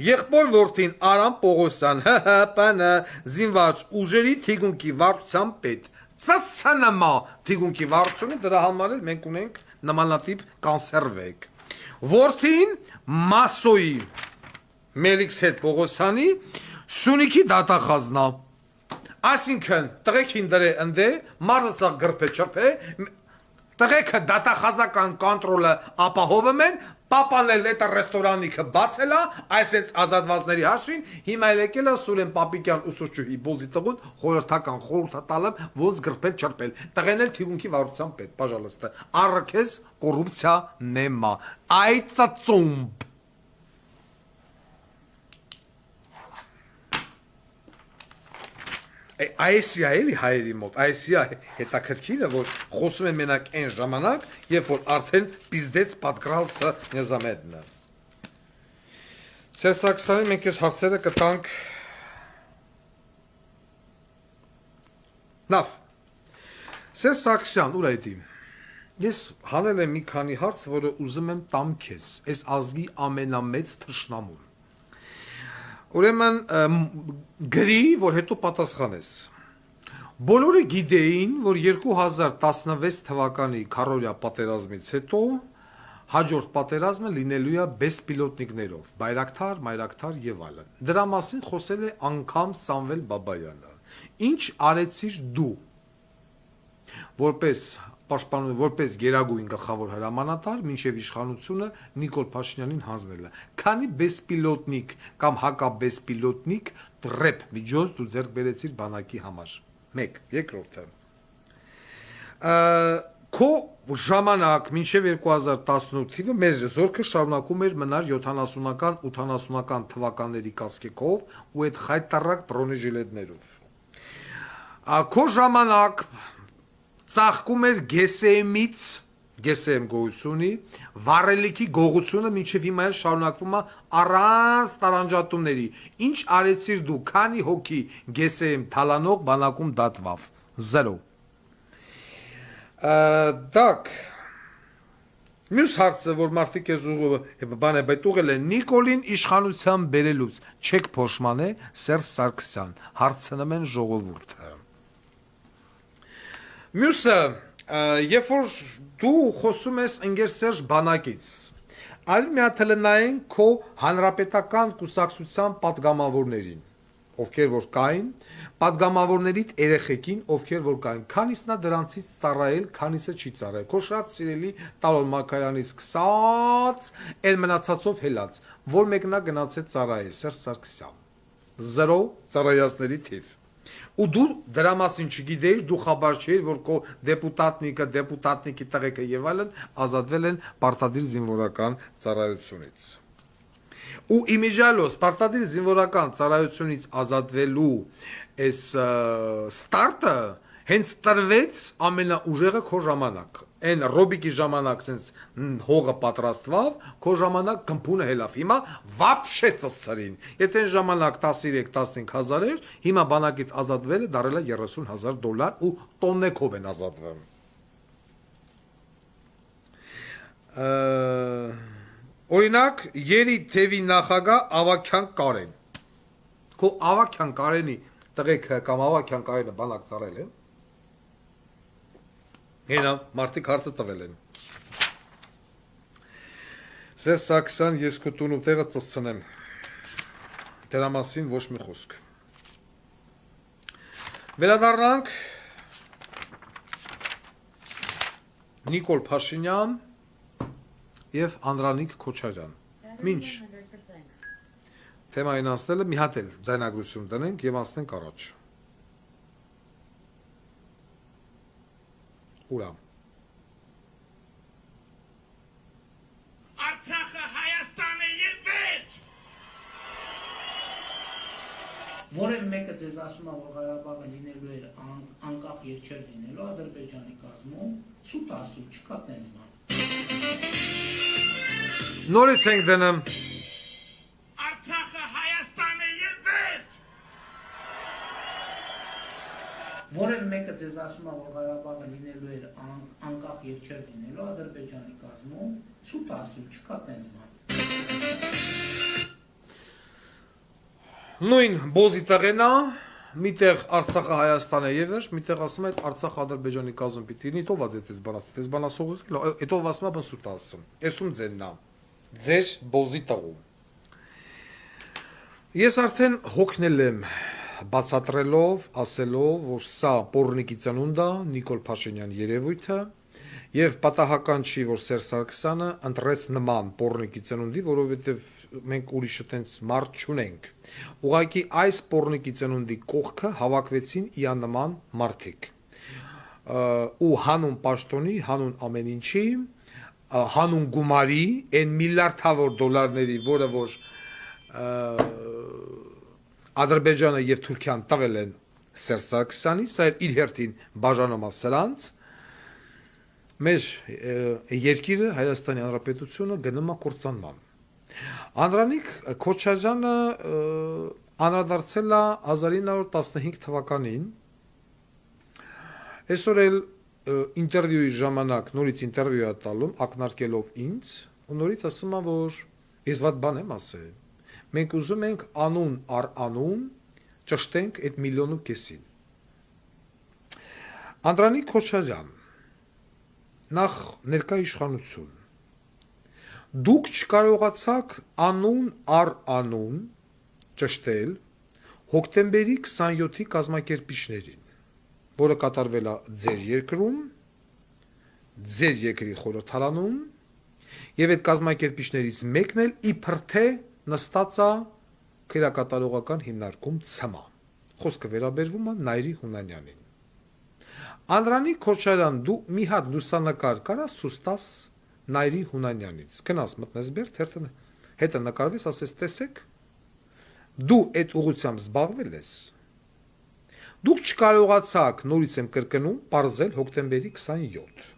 եղբոր որդին Արամ Պողոսյան ՀՀՊՆ զինված ուժերի թիգունքի վարչության պետ ծսնմա թիգունքի վարչությունը դրա համար էլ մենք ունենք նմանատիպ կոնսերվեկ որդին Մասոյի Մելիքսետ Պողոսյանի Սյունիքի դատախազնա Այսինքն տղեկին դրե ընդե մարզա գրփե չփե տղեկը դատախազական կոնտրոլը ապահովում են պապանել այդ ռեստորանի կբացելա այսպես ազատվածների հաշվին հիմա եկել է Սուրեն Պապիկյան ուսուցչուհի բոզի տղուն խորհրդական խորհրդատալը ոնց գրփել չրփել տղեն էլ թիգունքի վարության պետ пожалуйста առքես կոռուպցիա նեմա այծածումբ Այսիա էլի հայերի մոտ, այսիա հետաքրքիրը, որ խոսում են մենակ այն ժամանակ, երբ որ արդեն պիզդեց պատգրալսը նեզամեդնը։ Սերսակսանի մենք ես հարցերը կտանք Նավ, Սերսակսյան, ուր այդի, ես հանել եմ մի քանի հարց, որը ուզում եմ տամ քեզ, այս ազգի ամենամեծ թշնամուն Ուրեմն գրի, որ հետո պատասխանես։ Բոլորը գիտեին, որ 2016 թվականի քարորյա պատերազմից հետո հաջորդ պատերազմը լինելու է բեսպիլոտնիկներով, Բայրակթար եւ այլն։ Դրա մասին խոսել է անգամ Սամվել Բաբայանը։ Ինչ արեցիր դու որպես գերագույն գլխավոր հրամանատար մինչև իշխանությունը Նիկոլ Փաշինյանին հանձնելը։ Քանի բեսպիլոտնիկ կամ հակաբեսպիլոտնիկ ռեփ միջոց դու ձեռք բերեցիր բանակի համար։ 1. Երկրորդը։ Քո ժամանակ մինչև 2018 թիվը մեր զորքը շարունակում էր մնալ 70-ական, 80-ական թվականների կասկեքով ու այդ խայտարակ բրոնեժիլետներով։ Քո ժամանակ ծաղկում էր GSM-ից, GSM գողությունի, վառելիքի գողությունը մինչև հիմա էլ շարունակվում է առանց տարանջատումների։ Ինչ արեցիր դու, քանի հոգի GSM թալանող բանակում դատվավ։ 0։ Դակ, մյուս հարցը, որ մարդիկ ես բան է բայտուղել է, Նիկոլին իշխանության բերելուց չեք փոշմանե Սերժ Սարգսյան, հարցնում են ժողովուրդը։ Մյուսը, երբ որ դու խոսում ես ընկեր Սերժ բանակից, այլ մի հատ նայեն քո հանրապետական կուսակցության պատգամավորներին, ովքեր որ կային, պատգամավորներիդ երեխեքին, ովքեր որ կային, քանիսն է դրանցից ծառայել, քանիսը չի ծառայել, քո շատ սիրելի Տարոն Մակարյանից սկսած, էլ մնացածով հելած, որ մեկնա գնացել ծառայել Սերժ Սարգսյան, 0 ծառայածների թիվ։ Ու դու դրա մասին չգիտեիր, դու խաբար չէիր, որ քո դեպուտատնիկի տղեկը եւ այլն ազատվել են պարտադիր զինվորական ծառայությունից։ Ու իմիջիալոս պարտադիր զինվորական ծառայությունից ազատվելու այս ստարտը հենց տրվեց ամենաուժեղը քո ժամանակ։ Այն Ռոբիկի ժամանակ sense հողը պատրաստվավ, քո ժամանակ կմփունը հելավ։ Հիմա վապշե ծսրին։ Եթե այն ժամանակ 13-15 հազար էր, հիմա բանակից ազատվելը դարել է $30,000 ու տոննեքով են ազատվում։ Օրինակ, Երի թևի նախագահ Ավակյան Կարեն։ Քո Ավակյան Կարենի տղեկը կամ Ավակյան Կարենը բանակ ծառայել են։ Հենա, մարդիկ հարցը տվել են։ Սերժ Սարգսյան, ես քո տուն ու տեղը ծծցնեմ։ Դրա մասին ոչ մի խոսք։ Վերադառնանք Նիկոլ Փաշինյան եւ Անդրանիկ Քոչարյան։ Մինչ 100%. թեմային անցնելը մի հատ էլ ձայնագրություն տնենք եւ անցնենք առաջ։ Ուրա։ Արցախը Հայաստանը եւ վերջ։ Որևէ մեկը ձեզ ասում է, որ Ղարաբաղը լինելու էր անկախ եւ չէր լինելու Ադրբեջանի կազմում, սուտ ասում, չկա տենց բան։ Նորից ենք դնում։ Արցախը Հայաստանը եւ վերջ։ Որևէ մեկը ձեզ ասում է, որ Ղարաբաղը լինելու էր անկախ եւ չէր լինելու Ադրբեջանի կազմում, սուտ ասում չկա տենց բան։ Նույն բոզի տղենա, միտեղ Արցախը Հայաստանը եւեր, միտեղ ասում է Արցախը Ադրբեջանի կազում պիտի լինի, ով ածեց այս բանասը, այս բանասողը, հետո ասում է բան սուտ ասում։ Էսում ձեննա։ Ձեր բոզի տղու։ Ես արդեն հոգնել եմ բացատրելով, ասելով, որ սա Պոռնիկի ծնունդը, Նիկոլ Փաշինյան երևույթը, եւ պատահական չի, որ Սերժ Սարգսյանը ընտրեց նման Պոռնիկի ծնունդի, որովհետեւ մենք ուրիշ այդպես մարդ չունենք։ Ուղղակի այս Պոռնիկի ծնունդի կողքը հավաքվեցին իանման մարդիկ։ Ու հանուն պաշտոնի, հանուն ամեն ինչի, հանուն գումարի, այն միլիարդավոր դոլարների, որը որ Ադրբեջանը եւ Թուրքիան տվել են Սերժ Սարգսյանի, սա իր հերթին բաժանում է սրանց։ Մեր երկիրը Հայաստանի Հանրապետությունը գնում է կործանման։ Անդրանիկ Քոչարյանը անդրադարձել է 1915 թվականին։ Այսօր էլ ինտերվյուի ժամանակ նորից ինտերվյու է տալում, ակնարկելով ինձ, ու նորից ասում է, որ ես վատ բան եմ ասել։ Մենք ուզում ենք անուն առ անուն ճշտենք այդ 1.5 միլիոնին։ Անդրանիկ Քոչարյան, նախ ներկա իշխանություն։ Դուք չկարողացաք անուն առ անուն ճշտել հոկտեմբերի 27-ի կազմակերպիչներին, որը կատարվել է ձեր երկրում, ձեր երկրի խորհրդարանում, եւ այդ կազմակերպիչներից մեկն էլ իբր թե նստած է քրեակատարողական հիմնարկում ՑՄ։ Խոսքը վերաբերվում է Նայիրի Հունանյանին։ Անդրանիկ Քոչարյան, դու մի հատ լուսանկար կարաս ցույց տաս Նայիրի Հունանյանից։ Գնաս մտնես բերդ, հետը նկարվես, ասես տեսեք։ Դու այդ ուղղությամբ զբաղվել ես։ Դուք չկարողացաք, նորից եմ կրկնում, պարզել հոկտեմբերի 27։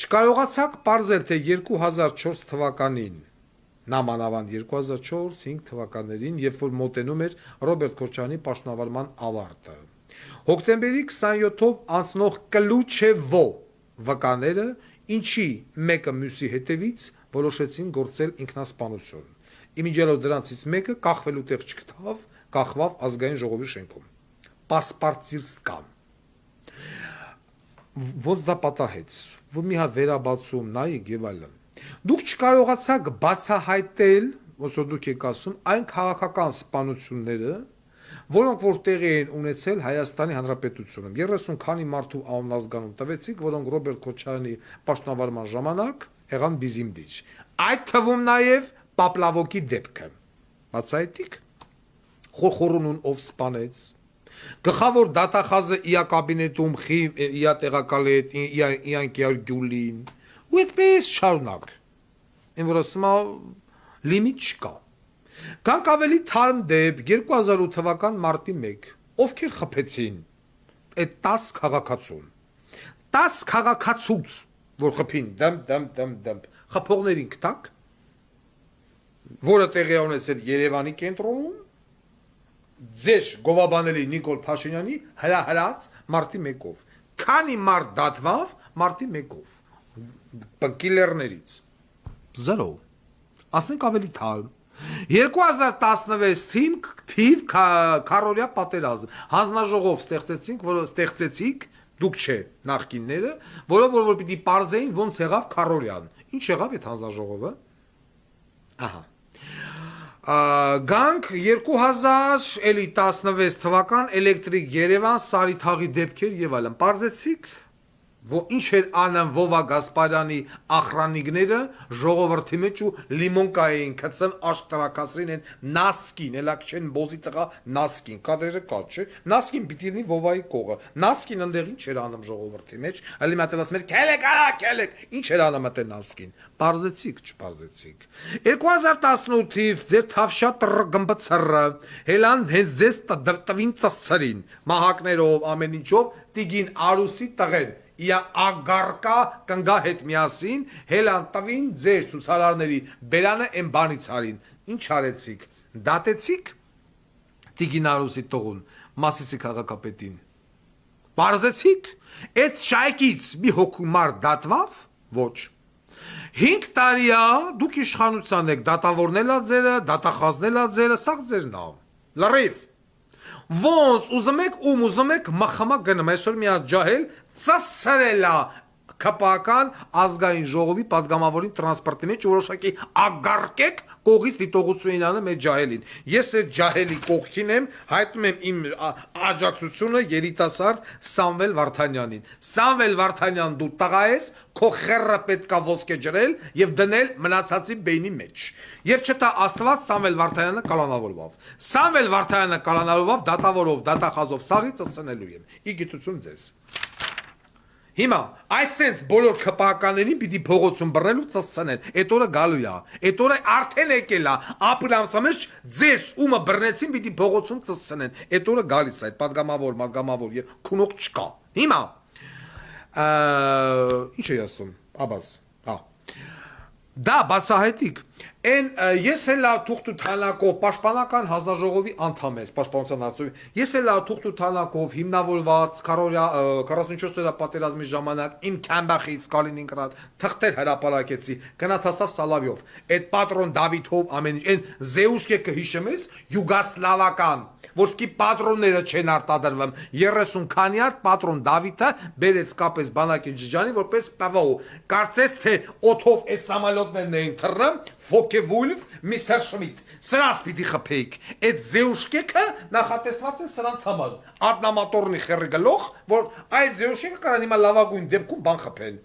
Չկարողացաք պարզել, թե 2004 թվականին նամանավանդ 2004-5 թվականներին, երբ որ մոտենում էր Ռոբերտ Քոչարյանի պաշտոնավարման ավարտը։ Հոկտեմբերի 27-ով անցնող կլուչևո վկաները, ինչի մեկը մյուսի հետևից որոշեցին գործել ինքնասպանություն։ Իմիջիալով դրանցից մեկը կախվելու տեղ չգտավ, կախվավ ազգային ժողովի շենքում։ Պասպարտիստկան։ Ոնց դա պատահեց, որ մի հատ վերաբացում նայեք եւ այլն։ Դուք չկարողացաք բացահայտել, ոնց որ դուք եք ասում, այն քաղաքական սպանությունները, որոնք որ տեղի են ունեցել Հայաստանի Հանրապետությունում։ 30 քանի մարդու անազգանում տվեցիք, որոնք Ռոբերտ Քոչարյանի պաշտոնավարման ժամանակ եղան բիզիմդիչ։ Այդ թվում նաև Պապլավոկի դեպքը։ Բացահայտիկ։ Խորխորունուն ով սպանեց։ Գլխավոր դատախազը իա կաբինետում իա տեղակալ է իան Գյուրգյուլին։ Ու այդպես շարունակ։ Այն որ ասում է լիմիտ չկա։ Գանք ավելի թարմ դեպ 2008 թվական մարտի 1, ովքեր խփեցին այդ 10 քաղաքացուն։ 10 քաղաքացուց, որ խփին դմ, խփողներին գտակ, որը տեղի ունեցել Երևանի կենտրոնում, ձեր գովաբանելի Նիկոլ Փաշինյանի հրահրած մարտի 1-ով։ Քանի մարդ դատվավ մարտի 1-ով։ Կիլերներից 0, ասենք ավելի թարմ 2016 թիվ քարորյա պատերազմ հանձնաժողով ստեղծեցինք, որը ստեղծեցիք դուք չէ նախկինները, որը որ պիտի պարզեին ոնց եղավ քարորյան։ Ինչ եղավ այդ հանձնաժողովը։ Ահա Գանք 2016 թվական էլեկտրիկ Երևան Սարիթաղի դեպքեր եւ այլն պարզեցիք, որ ինչ էր անում Վովա Գասպարյանի ախրանիկները ժողովրդի մեջ ու լիմոնկա էին գցեն աշտարակացրին են նասկին, էլակ չեն բոզի տղա նասկին, կադրերը կա չէ, նասկին պիտի լինի Վովայի կողը, նասկին ընդեղ ինչ էր անում ժողովրդի մեջ, այլ մատել ասում էր քելեք արա քելեք, ինչ էր անում այդ նասկին, պարզեցիք, չպարզեցիք։ 2018-ից ձեր թավշա գմբցրը հելան հենց ձեզ տվին ծսրին, մահակներով ամեն ինչով տիգին Արուսի տղեր Իա ագարկա կնգա հետ միասին հելան տվին ձեր ցուցարարների բերանը են բանից արին ինչ արեցիք դատեցիք Տիգին Արուսի տողուն Մասիսի քաղաքապետին Պարզեցիք, այդ շայքից մի հոգու մարդ դատվավ, ոչ։ 5 տարի է դուք իշխանության եք, դատավորնել ա ձերը, դատախազնել ա ձերը, սաղ ձերն ա։ Լրիվ։ Ոնց ուզում եք, ուզում եք մխմա գնում, այսօր մի հատ ջահել ծասրել ա քպական ազգային ժողովի падգամավորին տրանսպորտի մեջ որոշակի ագարկեք կողից դիտողությունին անը մեր ջահելին։ Ես այդ ջահելի կողքին եմ, հայտնում եմ իմ աջակցությունը երիտասարդ Սամվել Վարդանյանին։ Սամվել Վարդանյան դու տղա ես, քո խեռը պետքա ոսկե ջրել եւ դնել մնացածի բեյնի մեջ։ Եվ չտա Աստված Սամվել Վարդանյանը կալանավորվավ։ Սամվել Վարդանյանը կալանավորվավ դատավորով, դատախազով սաղի ծծնելու եմ։ Ի գիտություն ձեզ։ Հիմա այսենց բոլոր քպականներին պիտի փողոցում բռնելու ծծցնել։ Այդ օրը գալու է։ Այդ օրը արդեն եկել է։ Ապրիլամսամեջ ձեզ ումը բռնեցին պիտի փողոցում ծծցնեն։ Այդ օրը գալիս է, այդ падգամավոր եւ քունող չկա։ Հիմա ինչ է ասում, Աբաս։ Դա բացահայտիկ։ Են ես էլ թուղթու թանակով պաշտպանական հանձնաժողովի անդամ եմ, պաշտպանության հարցով։ Ես էլ թուղթու թանակով հիմնավորված 44-օրյա պատերազմի ժամանակ իմ Քամբախից Կալինինգրադ թղթեր հրապարակեցի, գնաց հասավ Սալավյով։ Այդ պատրոն Դավիթով ամեն ինչ, այն Զեուշկը կհիշեմ ես, յուգոսլավական, որսկի պատրոնները չեն արտադրվում։ 30 քանի հատ պատրոն Դավիթը բերեց կապես բանակի ջջանի որպես պավո։ Կարծես թե օթով այս սամալյոտներն էին թռնում, Focke-Wulf, Mr. Schmidt։ Սրանց պիտի խփեիք։ Այդ Զեուշկեքը նախատեսված է սրանց համար։ Ադնամատորնի խերի գլող, որ այդ Զեուշկեքը կարան հիմա լավագույն դեպքում բան խփեն։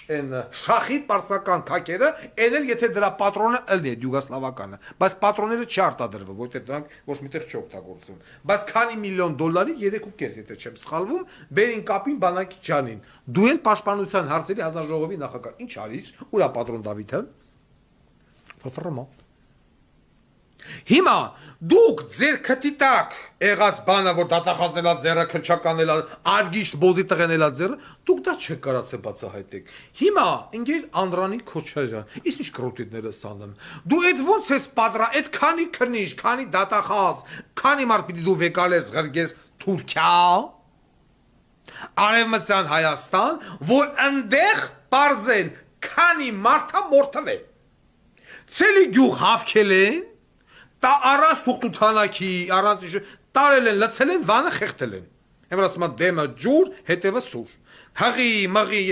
Այն շախի պարսական քակերը, այն էլ եթե դրա պատրոնը ըլի է յուգոսլավականը, բայց պատրոնները չարտադրվում, որտեղ դրանք ոչ միտեղ չօգտագործվում։ Բայց քանի միլիոն դոլարի 3.5, եթե չեմ սխալվում, բերին կապին բանակի ջանին։ Դու էլ պաշտպանության հարցերի հանձնաժողովի նախագահ, ինչ արիր, ուրա պատրոն Դավիթը։ Ֆրոմա։ Հիմա դուք ձեր քտիտակ եղած բանը, որ դատախազնելա ձերը, քրչականելա, արգիշտ բոզի տղենելա ձերը, դուք դա չեք կարացել բացահայտեք։ Հիմա ինգեր Անդրանիկ Քոչարյան, իսկ ինչ կրոտիդները սանում։ Դու այդ ոնց ես պատրա, այդ քանի քնիժ, քանի դատախազ, քանի մարդ պիտի դու վեկալես ղրգես Թուրքիա, Արևմտյան Հայաստան, որ ընդեղ պարզեն քանի մարդա մորթվել։ Ցելի գյուղ հավքել են, տա առանց թուղթու թանակի, առանց տարել են, լցել են, վանը խեղդել են։ Եմ ասում դեմը ջուր, հետևը սուր։ Հղի, մղի,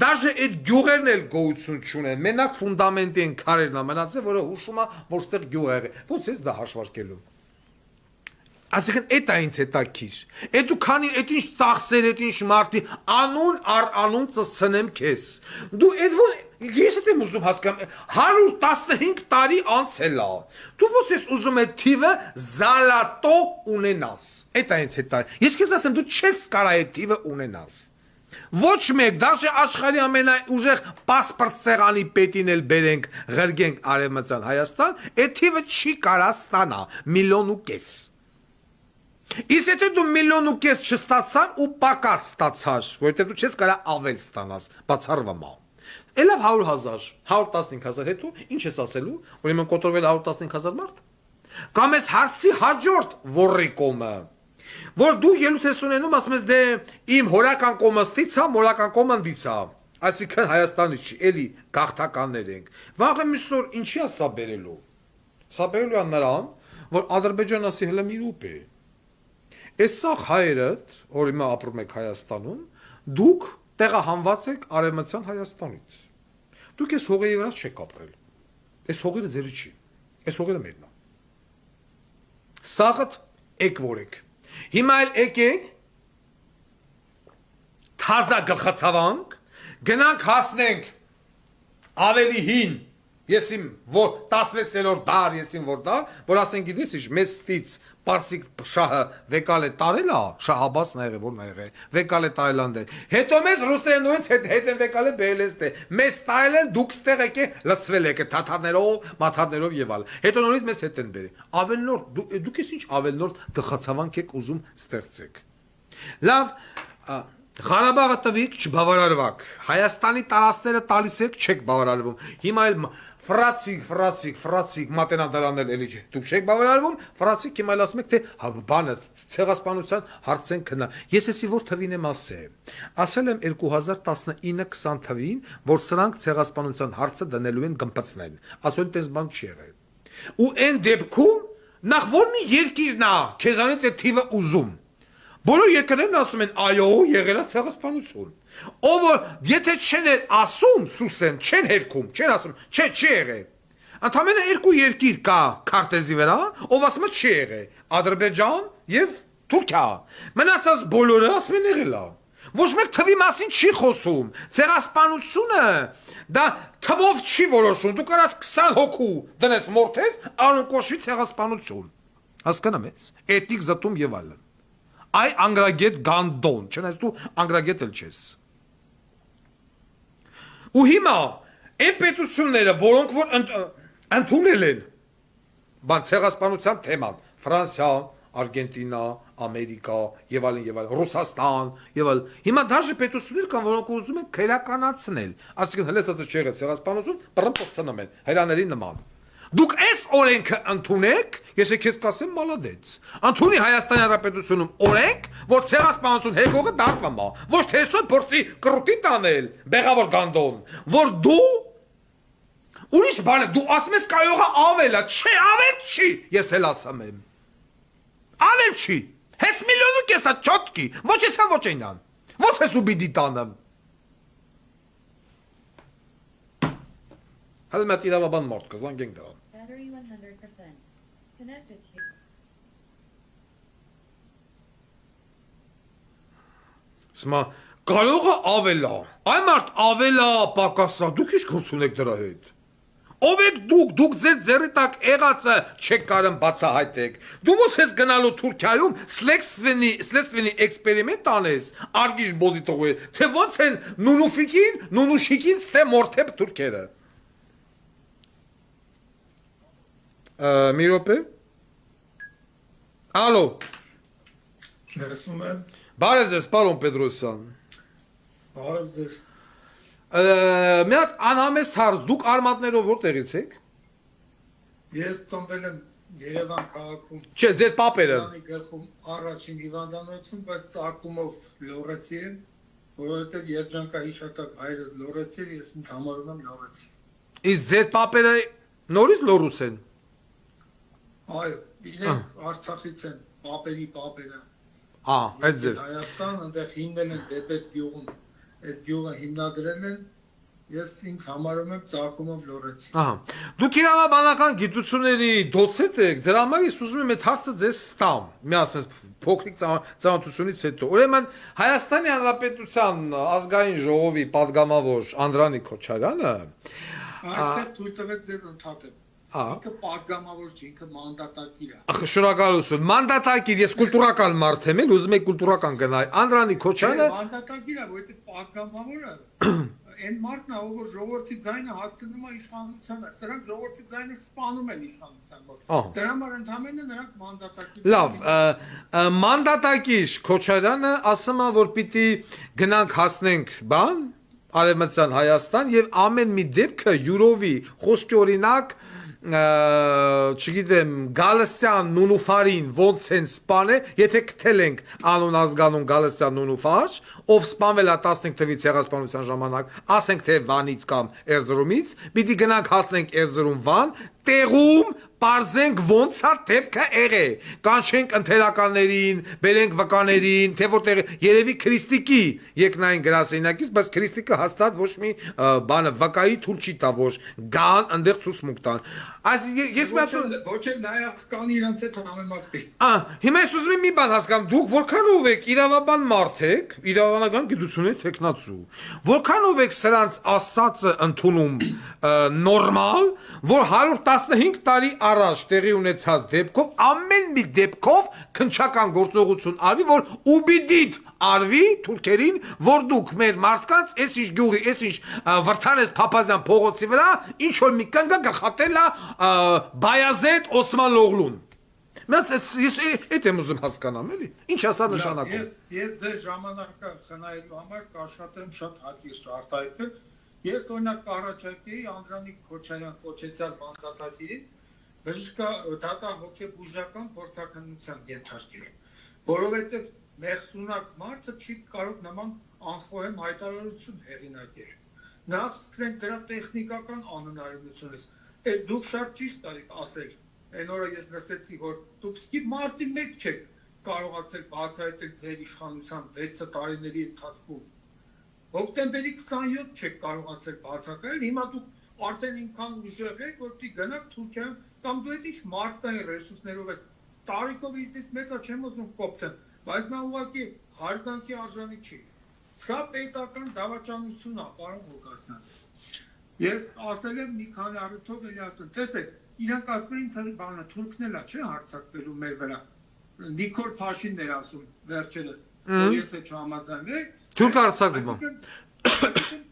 դաժե այդ գյուղերն էլ գոյություն չունեն։ Մենակ ֆունդամենտի են քարերն ամենացել, որը հուշում է, որ ստեղ գյուղ է եղել։ Ոնց էս դա հաշվարկելու։ Այսինքն այդ այնց հետաքրիր։ Այդ դու քանի այդ ինչ ծախսեր, այդ ինչ մարտի անուն առ անուն ծցնեմ քեզ։ Դու այդ ո՞ր ես եմ ուզում հասկանամ 115 տարի անցել է։ Դու ո՞նց ես ուզում ես թիվը զալատո ունենաս։ Այդ այնց հետա։ Ես քեզ ասեմ դու չես կարա այդ թիվը ունենաս։ Ոչ մեկ, դաշե աշխարհի ամենաուժեղ պասպորտ սեղանի պետին էլ բերենք, ղրգենք Արևմտյան Հայաստան, այդ թիվը չի կարա ստանա 1.5 միլիոն։ Իսկ եթե դու 1.5 միլիոն չստացար ու պակաս ստացար, որովհետև դու չես կարա ավել ստանաս, բացառվում է։ Էլավ 100,000, 115,000 հետո ինչ ես ասելու, ուրեմն կոտրվել 115,000 մարդ։ Կամ ես հարցի հաջորդ ոռիկոմը, որ դու ելույթ ես ունենում, ասում ես դե իմ հորական կոմստից է, մորական կոմանդից է, այսինքն Հայաստանի չի, էլի գաղթականներ ենք։ Վաղը միսօր ինչի է սա բերելու։ Սա բերելու է նրան, որ Ադրբեջանասի հələ մի րոպե։ Այս սա հայերդ, որ հիմա ապրում եք Հայաստանում, դուք տեղահանված եք Արևմտյան Հայաստանից։ Դուք այս հողերի վրա չեք ապրել։ Այս հողերը ձերը չի։ Այս հողերը մերն է։ Սաղդ եք որ եք։ Հիմա էլ եկեք թազա գլխացավանք, գնանք հասնենք ավելի հին, ես իմ որ 16-րդ դար, ես իմ որ դար, որ ասենք գիտես ինչ, մեստից Պարսիկ շահը վեկալ է տարել է, Շահ Աբասն ա եղել, որն ա եղել, վեկալ է Թայլանդեր։ Հետո մեզ ռուսներենից հետ են վեկալ է բերել ստե։ Մեզ տարել են, դուք ստեղ եկեք, լցվել եք թաթարներով, մաթարներով եւ այլ։ Հետո նորից մեզ հետ են բերել։ Ավելնորդ, դուք ես ինչ ավելնորդ գլխացավանք եք ուզում ստեղծեք։ Լավ, Ղարաբաղը տվիք չբավարարվակ։ Հայաստանի տարածքները տալիս եք չեք բավարարվում։ Հիմա էլ ֆրացիկ մատենադարանել էլի չէ։ Դուք չեք բավարարվում, ֆրացիկ հիմա էլ ասում եք թե բանը ցեղասպանության հարցեն քնա։ Ես էսի որ թվին եմ ասել։ Ասել եմ 2019-20 թվին, որ սրանք ցեղասպանության հարցը դնելու են գմպծնեն։ Ասել տես բան չի եղել։ Ու այն դեպքում նախ որ մի երկիրն է, քեզանից է թիվը ուզում։ Բոլոր երկրներն ասում են այո, եղել է ցեղասպանություն։ Ով եթե չեն ասում, սուսեն, չեն հերքում, չեն ասում, չէ, չի եղել։ Ընդամենը երկու երկիր կա քարտեզի վրա, ով ասում է չի եղել՝ Ադրբեջան եւ Թուրքիա։ Մնացած բոլորը ասում են եղել է։ Ոչ մեկ թվի մասին չի խոսում։ Ցեղասպանությունը դա թվով չի որոշում։ Դու կարաս 20 հոգու դնես մորթես, անուն կոչվի ցեղասպանություն։ Հասկանամ ես։ Էթնիկ զտում եւ այլն։ Այ անգրագետ գանդոն, չնայած դու անգրագետ էլ չես։ Ու հիմա այն պետությունները, որոնք որ ընդունել են բան ցեղասպանության թեման, Ֆրանսիա, Արգենտինա, Ամերիկա եւ այլն, Ռուսաստան եւ այլն։ Հիմա դաժե պետություններ կան, որոնք ուզում են քերականացնել, այսինքն հենց ասած չեղել ցեղասպանություն, բռնպսցնում են հայրաների նման։ Դուք այս օրենքը ընդունեք, ես քեզ կասեմ մալադեց։ Ընդունի Հայաստանի Հանրապետությունում օրենք, որ ցեղասպանություն հերքողը դատվում է, ոչ թե այսօր փորձի կրուտի տանել, բեղավոր գանդոն, որ դու ուրիշ բան է, դու ասում ես կարող է ավելը, չէ, ավել չի, ես էլ ասում եմ։ Ավել չի։ Հենց միլիոնը կեսա չոտկի, ոչ ես ոչ այնան։ Ոչ ես ու բիդի տանեմ։ Հələ մət իրավաբան մարդ կզանգ ենք դրան։ Battery 100%. Connected to. Սմա կարող է ավելա։ Այ մարդ ավելա պակասա, դուք ինչ գործ ունեք դրա հետ։ Ով եք դուք ձեր ձեռի տակ եղածը չեք կարում բացահայտեք։ Դու ո՞ս ես գնալու Թուրքիայում սլեդստվենի էքսպերիմենտ անես, արգիշ բոզի տողի, թե ո՞նց են նունուշիկին ստե մորթեփ թուրքերը։ Մի րոպե։ Ալո։ Լսում եմ։ Բարև ձեզ, պարոն Պետրոսյան։ Բարև ձեզ։ Մի հատ անհամեստ հարց, դուք արմատներով որտեղից եք։ Ես ծնվել եմ Երևան քաղաքում։ Չէ, ձեր պապերը։ Երևանի գլխում առաջին հիվանդանոցում, բայց ծագումով լոռեցի եմ, որովհետև երջանկահիշատակ հայրս լոռեցի էր, ես ինձ համարում եմ լոռեցի։ Իսկ ձեր պապերը նորից լոռուց են։ Այո, իրենք Արցախից են, պապերը։ Այդ ձեր։ Հայաստան, այնտեղ հիմնել են Դեպետ գյուղում, այդ գյուղը հիմնադրել են, ես ինձ համարում եմ ծագումով լոռեցի։ Դուք իրավաբանական գիտությունների դոցենտ եք, դրա համար ես ուզում եմ այդ հարցը ձեզ ստամ, մի ասես փոքրիկ ծանոթությունից հետո։ Ուրեմն Հայաստանի Հանրապետության ազգային ժողովի падգամավոր Անդրանիկ Քոչարյանը Այստեղ թույլ տվեք ձեզ ընդհատեմ։ Ինքը падգամավոր չի, ինքը մանդատակիր է։ Շնորհակալություն։ Մանդատակիր, ես կուլտուրական մարդ եմ, ուզում եք կուլտուրական գնալ։ Անդրանիկ Քոչարյանը մանդատակիր է, որովհետեւ падգամավորը այն մարդն է, ով ժողովրդի ձայնը հասցնում է իշխանությանը, սրանք ժողովրդի ձայնը սպանում են իշխանության մոտ։ Դրա համար ընդհանրապես նրանք մանդատակիր։ Լավ, մանդատակիր Քոչարյանը ասում է, որ պիտի գնանք հասնենք բան Արևմտյան Հայաստան եւ ամեն մի դեպքը յուրովի խոսքի օրինակ չգիտեմ Գալստյան Նունուֆարին ոնց են սպանել, եթե գտել ենք անուն ազգանուն Գալստյան Նունուֆար, ով սպանվել է 15 թվականին ցեղասպանության ժամանակ, ասենք թե Վանից կամ Էրզրումից, պիտի գնանք հասնենք Էրզրում Վան, տեղում Պարզենք ոնց է դեպքը եղել, կանչենք ընթերականներին, բերենք վկաներին, թե որտեղ երևի քրիստիկի եկնային գրասենյակից, բայց քրիստիկը հաստատ ոչ մի բանը վկայի թույլ չի տա, որ գան այնտեղ ցուսմուկ տան։ Այս ես մի հատ ոչ էլ նայախ կան իրանց հետ համեմատվի։ Հիմա ես ուզում եմ մի բան հասկանամ, դուք որքանով եք իրավաբան մարդ եք, իրավաբանական գիտությունների տեխնացու, որքանով եք սրանց ասածը ընդունում նորմալ, որ 115 տարի առաջ տեղի ունեցած դեպքով ամեն մի դեպքով քնչական գործողություն արվի, որ ուբիդիտ արվի թուրքերին, որ դուք մեր մարդկանց էս ինչ գյուղի, էս ինչ Վրթանես Փափազյան փողոցի վրա ինչ որ մի կնգա գլխատել է Բայազեդ Օսման Լողլուն։ Մենք ես այդ եմ ուզում հասկանամ, էլի։ Ինչ ասա նշանակում։ Ես ձեր ժամանակը խնայելու համար կաշխատեմ շատ հակիրճ արտահայտել։ Ես օրինակ կառաջարկեի Անդրանիկ Քոչարյան կոչեցյալ մանդատատիրին բժշկա դատա հոգեբուժական փորձաքննության ենթարկել, որովհետև մեղսունակ մարդը չի կարող նման անխոհեմ հայտարարություն հեղինակել։ Նախ սկսենք դրա տեխնիկական անհնարինությունից։ Այդ դուք շատ ճիշտ եք ասել։ Այն օրը ես լսեցի, որ դուք սկի մարտի 1 չեք կարողացել բացահայտել ձեր իշխանության 6 տարիների ընթացքում։ Հոկտեմբերի 27 չեք կարողացել բացակայել, հիմա դուք արդեն ինքան ուժեղ եք, որ պիտի գնաք Թուրքիայում, կամ դու այդ ինչ մարդկային ռեսուրսներով ես տարիքով իզնից մեծա չեմ ուզում կոպտեմ, բայց նա ուղղակի հարգանքի արժանի չի։ Սա պետական դավաճանությունն է, պարոն Ղուկասյան։ Ես ասել եմ մի քանի առիթով էլի ասել, տեսեք, իրանք ասում էին բանը թուրքն էլա չէ հարձակվելու մեր վրա։ Նիկոլ Փաշինն էր ասում վերջերս, որ եթե չհամաձայնվեք, Թուրք հարձակվում։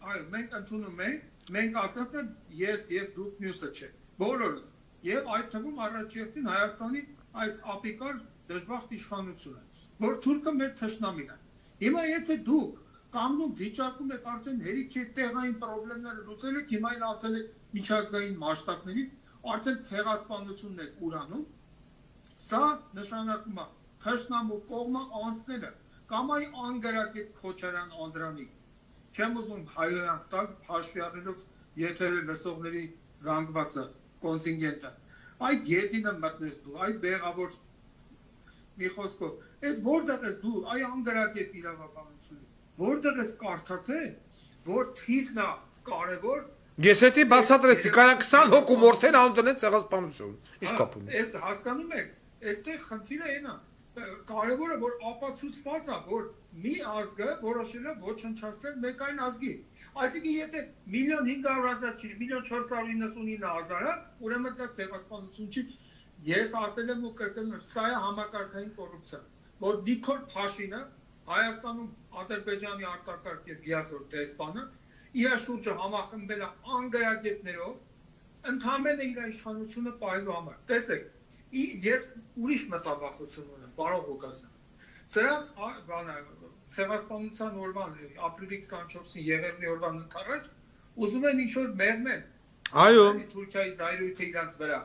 Այո, մենք ընդունում ենք, մենք ասած ենք ես եւ դուք մյուսը չէ, բոլորս։ Եվ այդ թվում առաջերտին Հայաստանի այս ապիկար դժբախտ իշխանությունը, որ թուրքը մեր թշնամին է։ Հիմա եթե դուք կանգնում վիճակում եք արդեն հերիք չէ տեղային խնդիրները լուծել եք, հիմա ասել եք միջազգային մասշտաբների, արդեն ցեղասպանությունն եք ուրանում, սա նշանակում է թշնամու կողմը անցնելը կամ այ անգարակետ Քոչարյան Անդրանիկ։ Չեմ ուզում հայրանք տալ հաշվի առնելով եթերը լսողների զանգվածը կոնտինգենտը։ Այդ գետինը մտնես դու, այդ բեղավոր մի խոսքով, այդ որտեղ ես դու, այ անգարակետ իրավաբանությունը, որտեղ ես կարդացել, որ թիվն է կարևոր։ Ես էդի բացատրեցի, կարա 20 հոգու մորթեն անունեն ցեղասպանություն։ Ինչ կապ ունի։ Այս հասկանում եք, այստեղ խնդիրը այն է, կարևորը որ ապացուցված է, որ մի ազգը որոշել է ոչնչացնել մեկ այլ ազգի։ Այսինքն եթե 1.500.000 չի, 1.499.000-ը, ուրեմն դա ցեղասպանություն չի։ Ես ասել եմ ու կրկնում եմ, սա է համակարգային կոռուպցիա, որ Նիկոլ Փաշինը Հայաստանում Ադրբեջանի արտակարգ եւ գիազոր դեսպանը իր շուրջը համախմբել է անգարակետներով, ընդհանրապես իր իշխանությունը պահելու համար։ Տեսեք, ես ուրիշ մտավախություն ունեմ, պարոն Ղուկասյան։ Սրանք ցեղասպանության օրվան ապրիլի 24-ին Եղևնի օրվան ընթառաջ ուզում են ինչ-որ մեղմեն։ Այո։ Թուրքիայի զայրույթը իրանց վրա։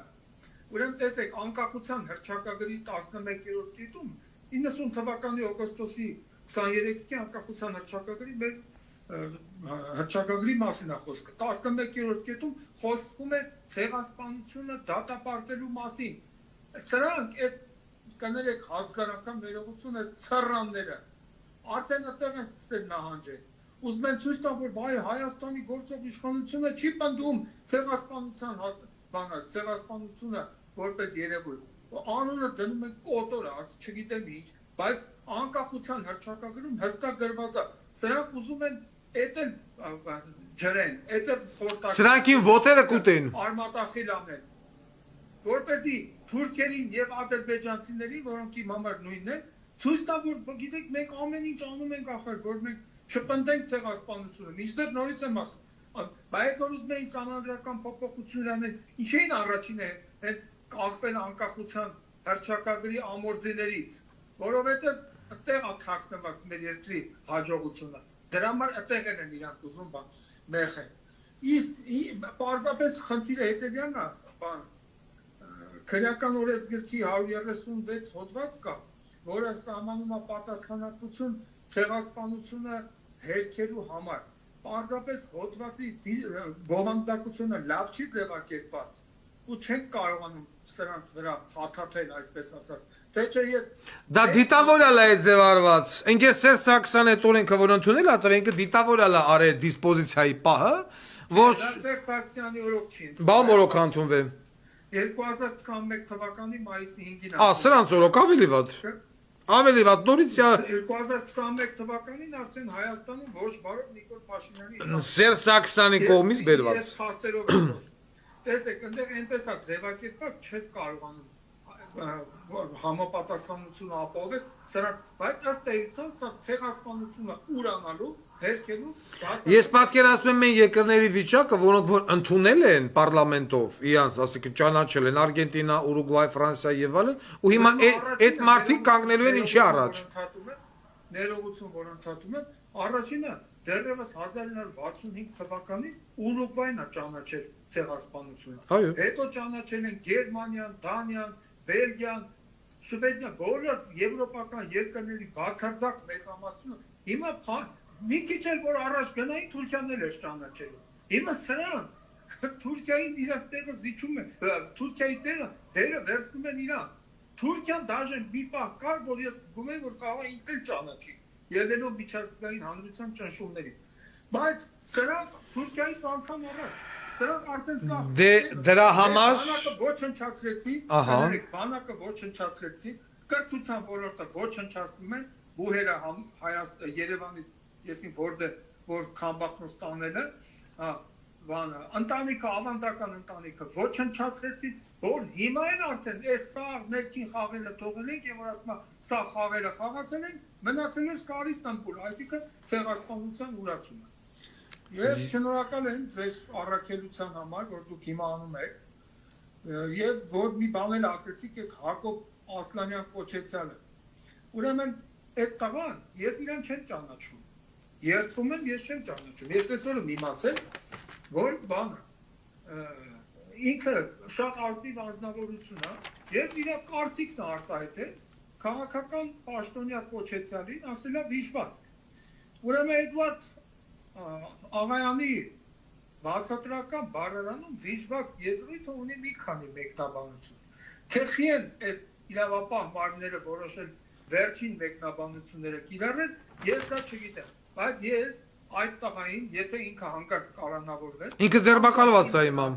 Ուրեմն տեսեք, անկախության հռչակագրի 11-րդ կետում 90 թվականի օգոստոսի 23-ի անկախության հռչակագրի մեր հռչակագրի մասին է խոսքը։ 11-րդ կետում խոսվում է ցեղասպանությունը դատապարտելու մասին։ Սրանք այս կներեք հազարական ներողություն այս ցռրանները արդեն այդտեղ են սկսել նահանջել։ Ուզում են ցույց տալ, որ բայ Հայաստանի գործող իշխանությունը չի պնդում ցեղասպանությունը որպես երևույթ։ Անունը դնում են կոտոր, չգիտեմ ինչ, բայց անկախության հռչակագրում հստակ գրված է։ Սրանք ուզում են էտել ջրեն, էտել խորտակ։ Սրանքին ոտերը կուտեն։ Արմատախիլ անեն։ Որպեսզի թուրքերին եւ ադրբեջանցիներին, որոնք իմ համար նույնն են, ցույց տա, որ գիտեք, մենք ամեն ինչ անում ենք ախր, որ մենք չպնդենք ցեղասպանությունը։ Միշտ նորից եմ ասում, բայց որ ուզում էին համանդրական փոփոխություններ անել, ինչ էին առաջինը, հենց կախվել անկախության հռչակագրի ամորձիներից, որովհետեւ այդտեղ է թաքնված մեր երկրի հաջողությունը։ Դրա համար այդտեղ են իրանք ուզում մեղեն։ Իսկ պարզապես խնդիրը հետեւյալն է, բան քրեական օրենսգրքի 136 հոդված կա, որը սահմանում է պատասխանատվություն ցեղասպանությունը հերքելու համար։ Պարզապես հոդվածի բովանդակությունը լավ չի ձևակերպված ու չենք կարողանում սրանց վրա հաթաթել, այսպես ասած։ Թե չէ ես Դա դիտավորալ է ձևարված։ Ինքեր Սերժ Սարգսյանը այդ օրենքը որ ընդունել է, դա ինքը դիտավորալ է արել դիսպոզիցիայի պահը, ոչ Սերժ Սարգսյանի օրոք չի։ բամ օրոք ընդունվել։ 2021 թվականի մայիսի 5-ին։ Սրանց օրոք ավելի վատ։ Ավելի վատ նորից 2021 թվականին արդեն Հայաստանում ոչ բարով Նիկոլ Փաշինյանի Սերժ Սարգսյանի կողմից բերված։ Ես փաստերով եմ խոսում։ Տեսեք, այնտեղ այնպես է ձևակերպված, չես կարողանում համապատասխանությունը ապահովես սրանք, բայց ըստ էության սա ցեղասպանությունը ուրանալու հերքելու Ես պատկերացնում եմ մեր երկրների վիճակը, որոնք որ ընդունել են պարլամենտով, իրանց, ասիկա ճանաչել են Արգենտինա, Ուրուգվայ, Ֆրանսիա եւ այլն, ու հիմա այդ մարդիկ կանգնելու են ինչի առաջ։ Ներողություն, որ ընդհատում եմ, առաջինը դեռևս 1965 թվականին Ուրուգվայն է ճանաչել ցեղասպանությունը։ Այո։ Հետո ճանաչել են Գերմանիան, Դանիան, Բելգիան, Շվեդիան, բոլոր եվրոպական երկրների բացարձակ մեծամասնությունը։ Հիմա մի քիչ էլ որ առաջ գնային Թուրքիան էլ էր ճանաչել։ Հիմա սրանք Թուրքիային իրաց տեղը զիջում են, Թուրքիայի դերը վերցնում են իրանց։ Թուրքիան դաժե մի պահ կար, որ ես զգում եմ, որ կարող է ինքն ճանաչի, ելնելով միջազգային հանրության ճնշումներից։ Բայց սրանք Թուրքիայից անցան առաջ։ Սրանք արդեն դրա համար բանակը ոչնչացրեցին, բանակը ոչնչացրեցին, կրթության ոլորտը ոչնչացնում են, բուհերը Երևանից եսին որ Քամբախնոց տանելը, ընտանիքը, ավանդական ընտանիքը ոչնչացրեցին, որ հիմա են արդեն այս սաղ ներքին խաղերը թողել ենք եւ որ ասում է սա խաղերը խաղացել են, մնացել է Սարի Ստամբուլ, այսինքն ցեղասպանության ուրացումը։ Ես շնորհակալ եմ ձեր առաքելության համար, որ դուք հիմա անում եք, եւ որ մի բան էլ ասեցիք այդ Հակոբ Ասլանյան կոչեցյալը։ Ուրեմն այդ տղան ես իրեն չեմ ճանաչում։ Երդվում եմ, ես չեմ ճանաչում։ Ես այսօր եմ իմացել, որ բանը ինքը շատ ազնիվ անձնավորություն է եւ իր կարծիքն է արտահայտել քաղաքական պաշտոնյա կոչեցյալին ասել է վիճված։ Ուրեմն Էդվարդ Աղայանի բացատրական բառարանում վիճված եզրույթը ունի մի քանի մեկնաբանություն։ Թեխին այս իրավապահ մարմինները որոշել վերջին մեկնաբանությունները կիրառել, ես դա չգիտեմ, բայց ես այդ տղային, եթե ինքը հանկարծ կալանավորվեց, ինքը ձերբակալված է հիմա։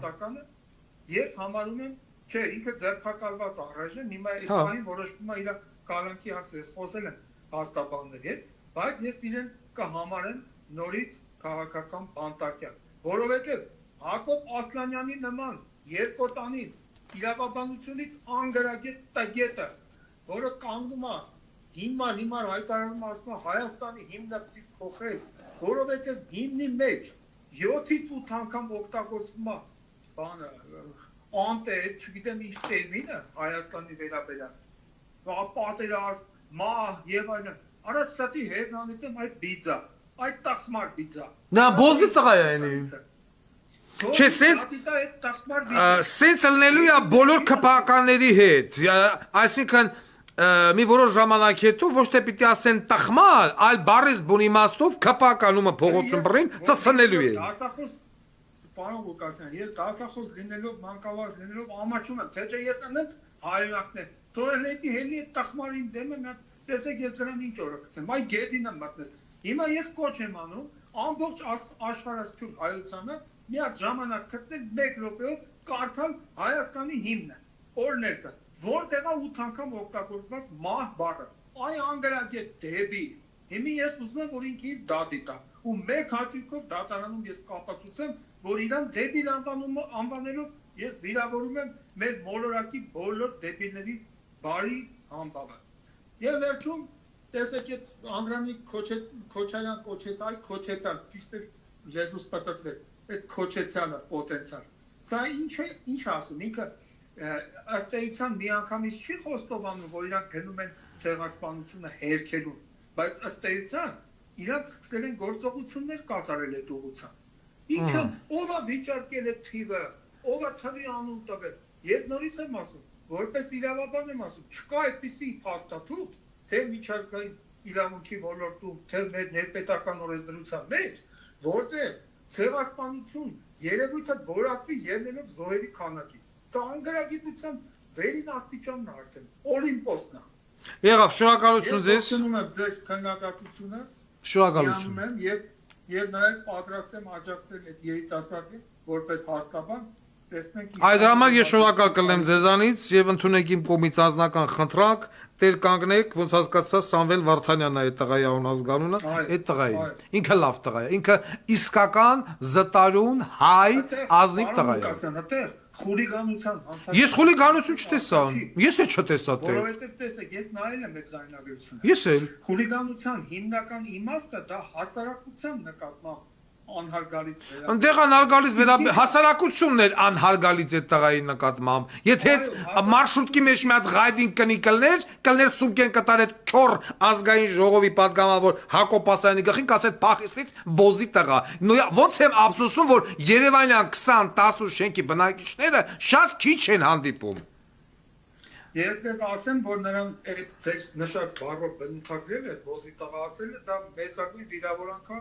Ես համարում եմ, չէ, ինքը ձերբակալված առայժմ, հիմա այս բանի որոշվում է իր կալանքի հարցը, ես խոսել եմ հաստաբանների հետ, բայց ես իրեն կհամարեմ նորից քաղաքական բանտարկյալ, որովհետև Հակոբ Ասլանյանի նման երկոտանին իրավաբանությունից անգրագետ տգետը, որը կանգնում է հիմար հայտարարում ասում է Հայաստանի հիմնը պիտի փոխել, որովհետև հիմնի մեջ 7-ից 8 անգամ օգտագործվում է բանը անտեր, չգիտեմ ինչ տերմինը Հայաստանի վերաբերյալ, պատերազմ, մահ եւ այլն։ Առաջ ստի հերնանից եմ այդ բիձա, այդ տախմար բիձա։ Նա բոզի տղա է այնի։ Չէ, սենց ելնելու է բոլոր քպականների հետ, այսինքն մի որոշ ժամանակ հետո ոչ թե պիտի ասեն տխմար, այլ բարես բուն իմաստով քպականումը փողոցում բռին ծծնելու է։ Դասախոս պարոն Ղուկասյան, ես դասախոս լինելով, մանկավարժ լինելով ամաչում եմ, թե չէ ես անդ հայրենիքն եմ։ Թորելետի հելի այդ տխմարին դեմը նա տեսեք ես դրան ինչ օրը գցեմ, այ գետին եմ մտնես։ Հիմա ես կոչ եմ անում ամբողջ աշխարհասփյուր հայությանը մի հատ ժամանակ գտնել 1 րոպեով կարդալ Հայաստանի հիմնը, օրներ կա, որտեղ է 8 անգամ օգտագործված մահ բառը։ Այ անգրագետ դեպի։ Հիմա ես ուզում եմ որ ինքից դատի տա։ Ու մեծ հաճույքով դատարանում ես կապացուցեմ, որ իրան դեպիլ անվանելով ես վիրավորում եմ մեր մոլորակի բոլոր դեպիլների բարի համբավը։ Եվ վերջում տեսեք այդ Անդրանիկ Քոչարյան կոչեց, այ քոչեցալ, ճիշտ է լեզուս պատտվեց, այդ քոչեցյալը պոտենցիալ։ Սա ինչ ասում, ինքը ըստ էության մի անգամից չի խոստովանում, որ իրանք գնում են ցեղասպանությունը հերքելու, բայց ըստ էության իրանք սկսել են գործողություններ կատարել այդ ուղղությամբ։ Ինչը ով է վիճարկել այդ թիվը, ով է թվի անուն տվել։ Ես նորից եմ ասում, որպես իրավաբան եմ ասում, չկա այդպիսի փաստաթուղթ, թե միջազգային իրավունքի ոլորտում, թե մեր ներպետական օրենսդրության մեջ, որտեղ ցեղասպանություն երևույթը որակվի ելնելով զոհերի քանակից։ Սա անգրագիտության վերին աստիճանն է արդեն, օլիմպոսն է։ Եղավ, շնորհակալություն ձեզ։ Ողջունում եմ ձեր քննադատությունը։ Շնորհակալություն։ Եվ նաև պատրաստ եմ աջակցել այդ երիտասարդին որպես հաստաբան, տեսնենք։ Այդ համար ես շնորհակալ կլինեմ ձեզանից եւ ընդունեք իմ կողմից անձնական խնդրակ, տեր կանգնեք, ոնց հասկացա Սամվել Վարդանյանն է այդ տղայի անազգանունը, այդ տղայի։ Ինքը լավ տղա է, ինքը իսկական զտարուն հայ ազնիվ տղա է։ խուլիգանության Ես խուլիգանություն չտեսա։ Ես էլ չտեսա թե։ Որովհետև տեսեք, ես նայել եմ այդ զայնագրությունը։ Ես էլ։ Խուլիգանության հիմնական իմաստը դա հասարակության նկատմամբ անհարգալից Այնտեղ անհարգալից հասարակությունն էր անհարգալից այդ տղայի նկատմամբ։ Եթե այդ մարշրուտքի մեջ մի հատ ղայդին կնի կլներ սուկեն կտար այդ չոր ազգային ժողովի падգամավոր Հակոբ Ասայանի գլխին կասեց փախիստից բոզի տղա։ Ոնց եմ ափսոսում, որ Երևանյան 20-10 շենքի բնակիչները շատ քիչ են հանդիպում։ Ես դες ասեմ, որ նրան այդ ձեր նշած բառով բնութագրել է բոզի տղա ասելը, դա մեծագույն վիրավորանքա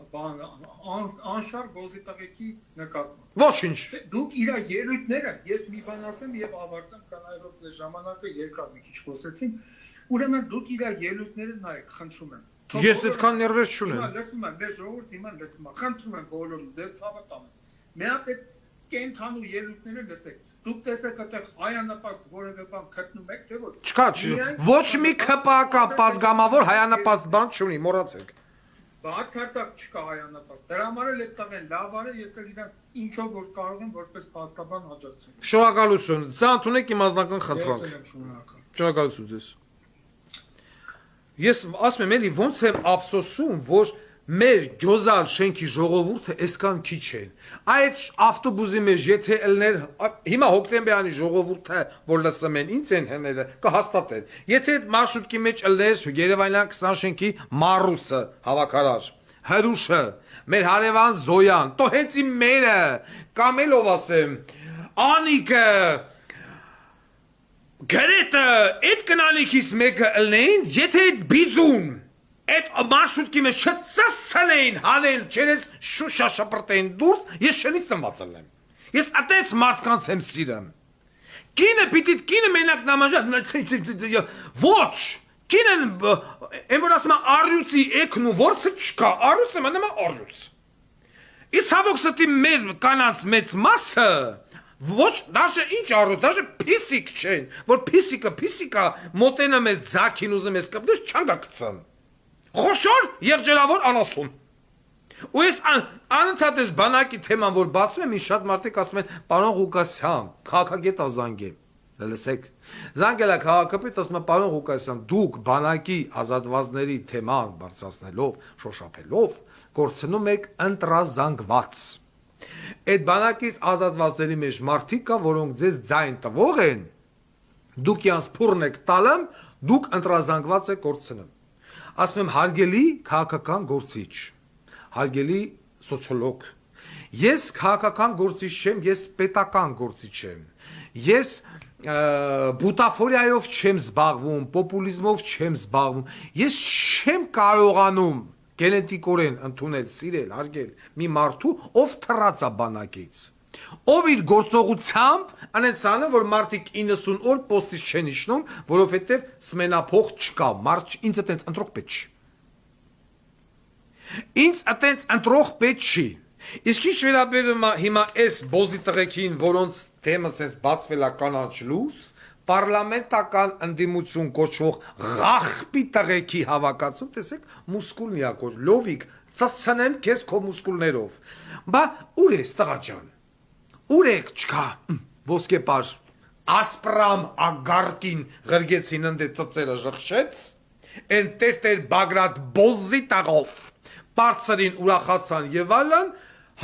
անշար բոզի տղեկի նկատմամբ։ Ոչինչ։ Դուք իր ելույթները, ես մի բան ասեմ եւ ավարտեմ, կանայով ձեր ժամանակը երկար մի քիչ խոսեցին, ուրեմն դուք իր ելույթները նայեք, խնդրում եմ։ Ես այդքան ներվեր չունեմ։ Հիմա լսում եմ, մեր ժողովուրդ հիմա լսում է, խնդրում եմ բոլորին, ձեր ցավը տանեմ։ Մի հատ այդ կենթանու ելույթները լսեք։ Դուք տեսեք այդտեղ հայանապաստ որևէ բան գտնում եք, թե ոչ։ Չկա, ոչ մի ԿՊԱ падգամավոր հայանապաստ բան չունի, մոռացեք։ Բացարձակ չկա հայանապաստ։ Դրա համար էլ այդ տղեն լավ արել, ես էլ իրան ինչով որ կարող եմ որպես փաստաբան աջակցեմ։ Շնորհակալություն։ Ցանց ունեք իմ անձնական խնդրանք։ Ես եմ շնորհակալ։ Շնորհակալություն ձեզ։ Ես ասում եմ էլի ոնց եմ ափսոսում, որ մեր գյոզալ շենքի ժողովուրդը այսքան քիչ են։ Այդ ավտոբուսի մեջ եթե ելներ հիմա հոկտեմբերյանի ժողովուրդը որ լսում են ինձ են հները կհաստատեն։ Եթե այդ մարշրուտքի մեջ ելներ Երևանյան 20 շենքի Մարուսը հավաքարար, Հրուշը, մեր հարևան Զոյան, то հենց իմ մերը, կամ էլ ով ասեմ, Անիկը Գրետը այդ կնալիքից մեկը ելնեին, եթե այդ բիզուն այդ մարշրուտքի մեջ չծասցնեին հանեն չերես շուշա շապրտեն դուրս, ես շնից ծնված եմ։ Ես այդպես մարդկանց եմ սիրում։ Կինը պիտի կինը մենակ նամաժա ոչ կինն այն որ ասում է առյուծի էքն ու որցը չկա, առյուծը մնում է առյուծ։ Իսկ հավոք ստի մեր կանանց մեծ մասը ոչ դաշը ինչ առյուծ, դաշը փիսիկ չեն, որ փիսիկա մոտենը մեզ ձակին ուզում ես կպտես չանգակցան։ Խոշոր եղջերավոր անասուն։ Ու ես անընդհատ ես բանակի թեման, որ բացում եմ, շատ մարդիկ ասում են, պարոն Ղուկասյան, քաղաքագետ ազանգ է, լսեք, զանգել է քաղաքապետ, ասում է, պարոն Ղուկասյան, դուք բանակի ազատվածների թեման բարձրացնելով, շոշափելով, գործնում եք ընտրազանգված։ Այդ բանակից ազատվածների մեջ մարդիկ կա, որոնք ձեզ ձայն տվող են, դուք յանց փուրն եք տալում, դուք ընտրազանգված եք գործնում։ Ասում եմ հարգելի քաղաքական գործիչ, հարգելի սոցիոլոգ, ես քաղաքական գործիչ չեմ, ես պետական գործիչ եմ, ես բուտաֆորիայով չեմ զբաղվում, պոպուլիզմով չեմ զբաղվում, ես չեմ կարողանում գենետիկորեն ընդունել, սիրել, հարգել մի մարդու, ով թռած է բանակից, ով իր գործողությամբ անեցանը, որ մարդիկ 90 օր պոստից չեն իջնում, որովհետև սմենափող չկա, մարդ ինձ այտենց ընտրող պետք չի։ Ինձ այտենց ընտրող պետք չի։ Իսկ ինչ վերաբերում է հիմա այս բոզի տղեկին, որոնց թեմս էս բացվել է կանաչ լույս, պարլամենտական ընդդիմություն կոչվող ղախպի տղեկի հավաքածում, տեսեք, մուսկուլն է կոչ, լովիկ, ծածանեմ քեզ քո մուսկուլներով։ Բա ուր ես տղա ջան։ Ուր եք չկա։ Ոսկեպար ասպրամ ագարտին ղրգեցին ընդ ծծերը ժխշեց, են տեր Բագրատ բոզի տաղով, բարձրին ուրախացան եւ այլն,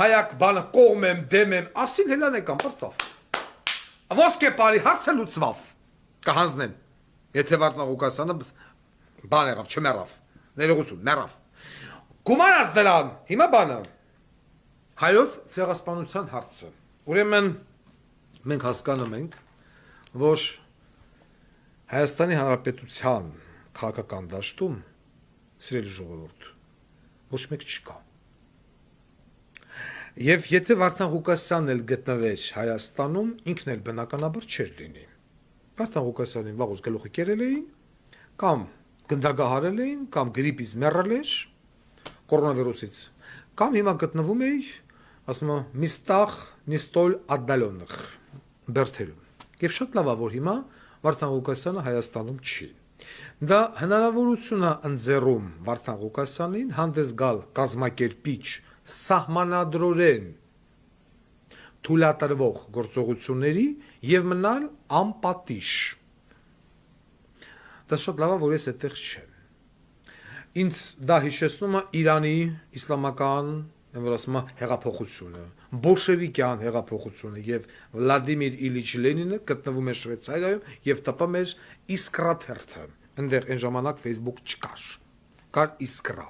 հայակ բանը կողմ եմ, դեմ եմ, ասին հելան եկան, բրծավ։ Ոսկեպարի հարցը լուծվավ, կհանձնեմ, եթե Վարդան Ղուկասյանը բան եղավ, չմեռավ, ներողություն, մեռավ։ Գումարած դրան, հիմա բանը, հայոց ցեղասպանության հարցը, ուրեմն մենք հասկանում ենք, որ Հայաստանի Հանրապետության քաղաքական դաշտում սիրելի ժողովուրդ ոչ մեկ չկա։ Եվ եթե Վարդան Ղուկասյանն էլ գտնվեր Հայաստանում, ինքն էլ բնականաբար չէր լինի։ Վարդան Ղուկասյանին վաղուց գլուխը կերել էին, կամ գնդագահարել էին, կամ գրիպից մեռել էր, կորոնավիրուսից, կամ հիմա գտնվում էի, ասում եմ, Միստախ Նիստոլ Ադդալոննախ Բերթերում։ Եվ շատ լավ է, որ հիմա Վարդան Ղուկասյանը Հայաստանում չի։ Դա հնարավորություն է ընձեռում Վարդան Ղուկասյանին հանդես գալ կազմակերպիչ սահմանադրորեն թույլատրվող գործողությունների եւ մնալ անպատիժ։ Դա շատ լավ է, որ ես այդտեղ չեմ։ Ինձ դա հիշեցնում է Իրանի իսլամական, որ ասում է հեղափոխությունը, բոլշևիկյան հեղափոխությունը եւ Վլադիմիր Իլիչ Լենինը գտնվում է Շվեյցարիայում եւ տպում էր Իսկրա թերթը։ Այնտեղ այն ժամանակ Facebook չկար։ Կար Իսկրա։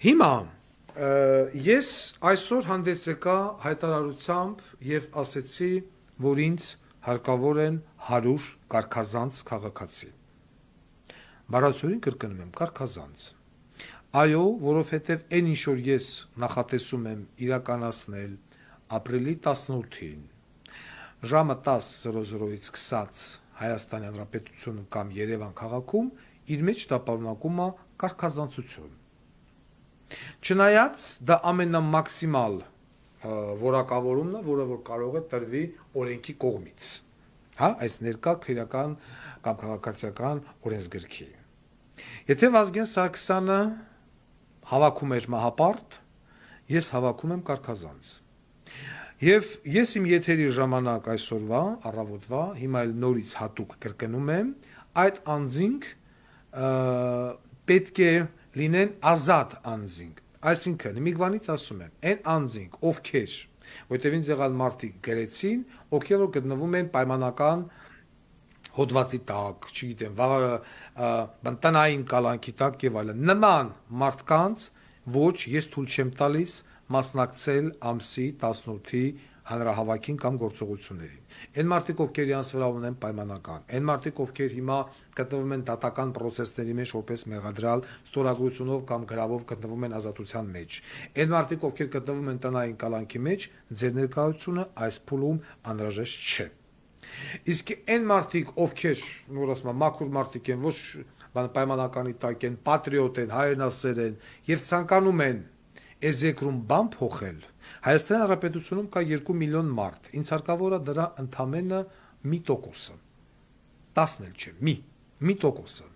Հիմա ես այսօր հանդես եկա հայտարարությամբ եւ ասեցի, որ ինձ հարկավոր են 100 կարգազանց քաղաքացի։ Բառացիորեն կրկնում եմ, կարգազանց։ Այո, որովհետև այն ինչ որ ես նախատեսում եմ իրականացնել ապրիլի 18-ին ժամը 10:00-ից սկսած Հայաստանի Հանրապետությունում կամ Երևան քաղաքում իր մեջ դա պարունակում է կարգազանցություն։ Չնայած դա ամենամաքսիմալ որակավորումն է, որը որ կարող է տրվի օրենքի կողմից։ Հա, այս ներկա քրեական կամ քաղաքացիական օրենսգրքի։ Եթե Վազգեն Սարգսյանը հավաքում էր մահապարտ, ես հավաքում եմ կարգազանց։ Եվ ես իմ եթերի ժամանակ այսօրվա, առավոտվա, հիմա էլ նորից հատուկ կրկնում եմ, այդ անձինք պետք է լինեն ազատ անձինք։ Այսինքն, միգվանից ասում եմ, այն անձինք, ովքեր, որտեղ ինձ եղալ մարդիկ գրեցին, ովքեր որ գտնվում են պայմանական հոդվածի տակ, չգիտեմ, բնտնային կալանքի տակ եւ այլն։ Նման մարդկանց ոչ ես թույլ չեմ տալիս մասնակցել ամսի 18-ի հանրահավաքին կամ գործողություններին։ Այն մարդիկ, ովքեր իրանց վրա ունեն պայմանական, այն մարդիկ, ովքեր հիմա գտնվում են դատական process-ների մեջ որպես մեղադրյալ, ստորագրությունով կամ գրավով գտնվում են ազատության մեջ։ Այն մարդիկ, ովքեր գտնվում են տնային կալանքի մեջ, ձեր ներկայությունը այս փուլում անհրաժեշտ չէ։ Իսկ այն մարդիկ, ովքեր, նոր ասում եմ, մաքուր մարդիկ են, ոչ պայմանականի տակ են, պատրիոտ են, հայրենասեր են եւ ցանկանում են այս երկրում բան փոխել, Հայաստանի Հանրապետությունում կա 2 միլիոն մարդ, ինձ հարկավոր է դրա ընդամենը 1%-ը, 10-ն էլ չէ, 1%-ը։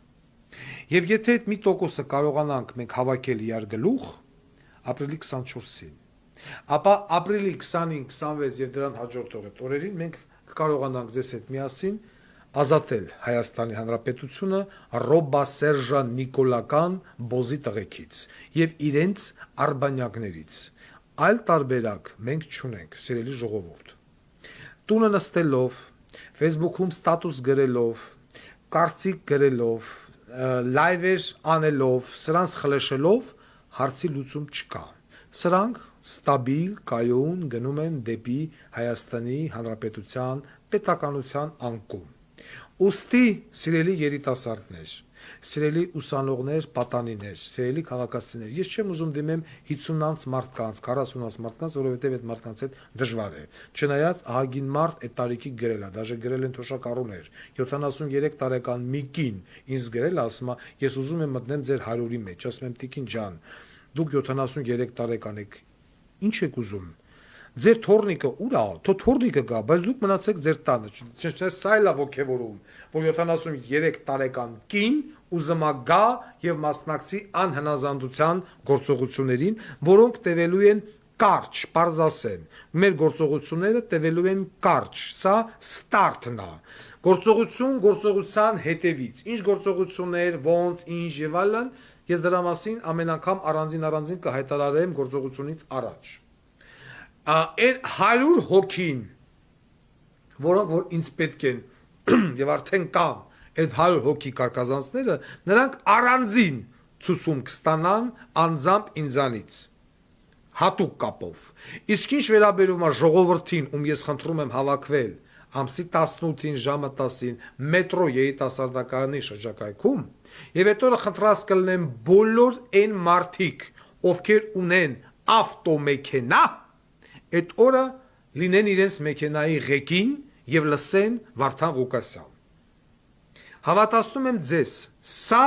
Եվ եթե այդ 1%-ը կարողանանք մենք հավաքել իրար գլուխ, ապրիլի 24-ին, ապա ապրիլի 20-ին, 26 եւ դրան հաջորդող այդ օրերին մենք կարողանանք ձեզ հետ միասին ազատել Հայաստանի Հանրապետությունը ռոբասերժան նիկոլական բոզի տղեկից եւ իրենց արբանյակներից։ Այլ տարբերակ մենք չունենք, սիրելի ժողովուրդ։ Տունը նստելով, Facebook-ում ստատուս գրելով, կարծիք գրելով, լայվեր անելով, սրանց խլեշելով հարցի լուծում չկա։ Սրանք ստաբիլ կայուն գնում են դեպի Հայաստանի Հանրապետության պետականության անկում։ Ոստի սիրելի երիտասարդներ, սիրելի ուսանողներ, պատանիներ, սիրելի քաղաքացիներ, ես չեմ ուզում դիմեմ 50-անց մարդկանց, 40-անց մարդկանց, որովհետև այդ մարդկանց հետ դժվար է։ Չնայած ահագին մարդ այդ տարիքի գրել է, դաժե գրել են թոշակառուներ, 73 տարեկան մի կին ինձ գրել է, ասում է, ես ուզում եմ մտնեմ ձեր 100-ի մեջ, ասում եմ տիկին ջան, դուք 73 տարեկան եք, ինչ եք ուզում։ Ձեր թորնիկը ուր է, թո թորնիկը գա, բայց դուք մնացեք ձեր տանը, սա էլ է ոգևորում, որ 73 տարեկան կին ուզում է գա եւ մասնակցի անհնազանդության գործողություններին, որոնք տևելու են կարճ, պարզասեն։ Մեր գործողությունները տևելու են կարճ, սա ստարտն է։ Գործողության հետևից, ինչ գործողություններ, ոնց, ինչ եւ այլն, ես դրա մասին ամեն անգամ առանձին կհայտարարեմ գործողությունից առաջ։ Այն 100 հոգին, որոնք որ ինձ պետք են եւ արդեն կան այդ 100 հոգի կարկազանցները, նրանք առանձին ցուցում կստանան անձամբ ինձանից հատուկ կապով։ Իսկ ինչ վերաբերում է ժողովրդին, ում ես խնդրում եմ հավաքվել ամսի 18-ին ժամը 10-ին մետրո երիտասարդականի շրջակայքում, եւ այդ օրը խնդրած կլինեմ բոլոր այն մարդիկ, ովքեր ունեն ավտոմեքենա, այդ օրը լինեն իրենց մեքենայի ղեկին եւ լսեն Վարդան Ղուկասյան։ Հավատացնում եմ ձեզ, սա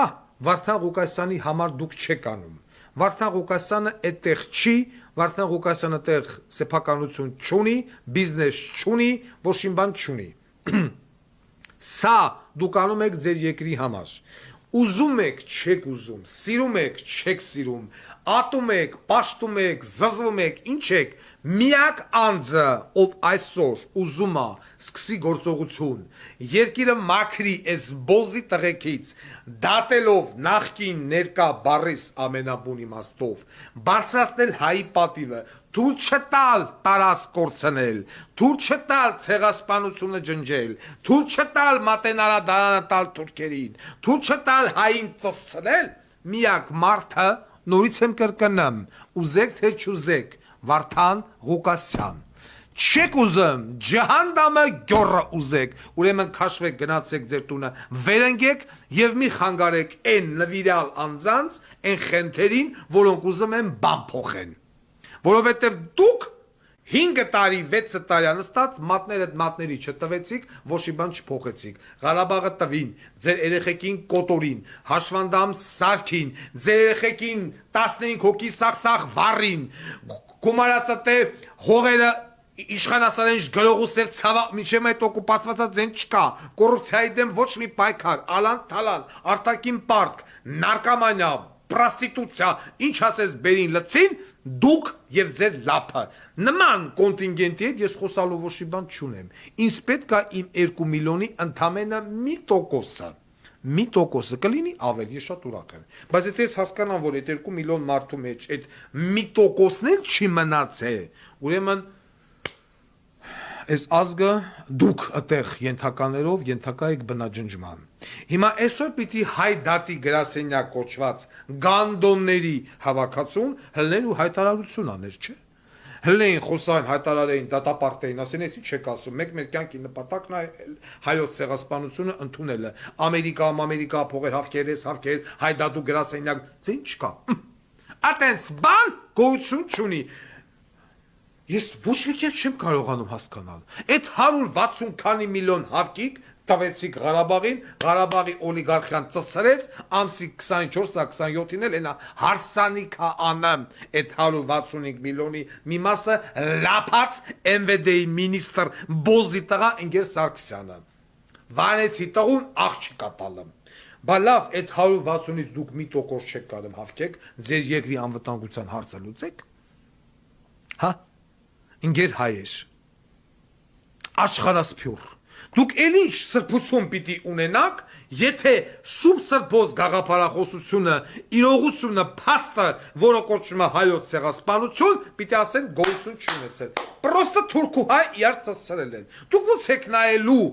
Վարդան Ղուկասյանի համար դուք չեք անում։ Վարդան Ղուկասյանը այդտեղ չի, Վարդան Ղուկասյանը այդտեղ սեփականություն չունի, բիզնես չունի, ոչ մի բան չունի։ Սա դուք անում եք ձեր երկրի համար։ Ուզում եք, չեք ուզում, սիրում եք, չեք սիրում, ատում եք, պաշտում եք, զզվում եք, ինչ եք, միակ անձը, ով այսօր ուզում է սկսի գործողություն, երկիրը մաքրի այս բոզի տղեկից, դատելով նախկին ներկա բառիս ամենաբուն իմաստով, բարձրացնել հայի պատիվը, թույլ չտալ տարած կորցնել, թույլ չտալ ցեղասպանությունը ջնջել, թույլ չտալ մատենարադարանը տալ թուրքերին, թույլ չտալ հային ծսցնել, միակ մարդը նորից եմ կրկնեմ, ուզեք թե չուզեք, Վարդան Ղուկասյան, չեք ուզում, ջհանդամը գյորը ուզեք, ուրեմն քաշվեք, գնացեք ձեր տունը, վերընկեք և մի խանգարեք են նվիրալ անձանց, են խենթերին, որոնք ուզում են բան փոխեն, որովհետև դուք 5 տարի, 6 տարի անստած մատների չտվեցիք, ոչի բան չփոխեցիք, Ղարաբաղը տվին, ձեր երեխեքին կոտորին, հաշվանդամ սարքին, ձեր երեխեքին 15 հոգի սաղսաղ վառին, գումարածատե հողերը իշխանասարեն գրողու սև ցավա միջև այդ օկուպացվածած ձեն չկա, կոռուպցիայի դեմ ոչ մի պայքար, ալան թալան, արտաքին պարտք, նարկոմանիա, պրոստիտուցիա, ինչ ասես բերին լցին, դուք եւ ձեր լափը նման կոնտինգենտի հետ ես խոսալու ոչի բան չունեմ, ինձ պետք է իմ 2 միլիոնի ընդամենը մի տոկոսը կլինի ավել, ես շատ ուրախ եմ, բայց եթե ես հասկանամ, որ այդ 2 միլիոն մարդու մեջ այդ մի տոկոսն էլ չի մնացե, ուրեմն այս ազգը դուք այդտեղ ենթականերով ենթակա եք բնաջնջման։ Հիմա այսօր պիտի հայ դատի գրասենյակ կոչված գանդոնների հավաքածուն հլներ ու հայտարարություն աներ, չէ։ Հլնեին խոսային, հայտարարեին, դատապարտեին, ասեն ես ինչ եք ասում, մեկ մեր կյանքի նպատակն է հայոց ցեղասպանությունը ընդունելը, Ամերիկա փողեր, հավքեր, հայ դատու գրասենյակ, ձեն չկա։ Ատենց բան գոյություն չունի։ Ես ոչ մի կերպ չեմ կարողանում հասկանալ։ Այդ 160 քանի միլիոն հավքիկ տվեցիք Ղարաբաղին, Ղարաբաղի օլիգարխիան ծծրեց, ամսի 24-27-ին էլ այնա հարսանիքա անեմ այդ 165 միլիոնի մի մասը լապած MVD-ի մինիստր Բոզի տղա Ընկեր Սարգսյանը։ Վանեցի տղուն աղջիկ ատալım։ Բա լավ, այդ 160-ից դուք մի տոկոս չեք կարում հավքեք, ձեր երկրի անվտանգության հարցը լուծեք։ Հա։ Ընկեր հայեր, աշխարհասփյուռ, դուք էլ ինչ սրբություն պիտի ունենաք, եթե սուբ սրբոց գաղափարախոսությունը, իրողությունը, փաստը, որը կոչվում է հայոց ցեղասպանություն, պիտի ասեն գոյություն չունեցել։ Պրոստը թուրքու հայ իրար ծծրել են։ Դուք ո՞նց եք նայելու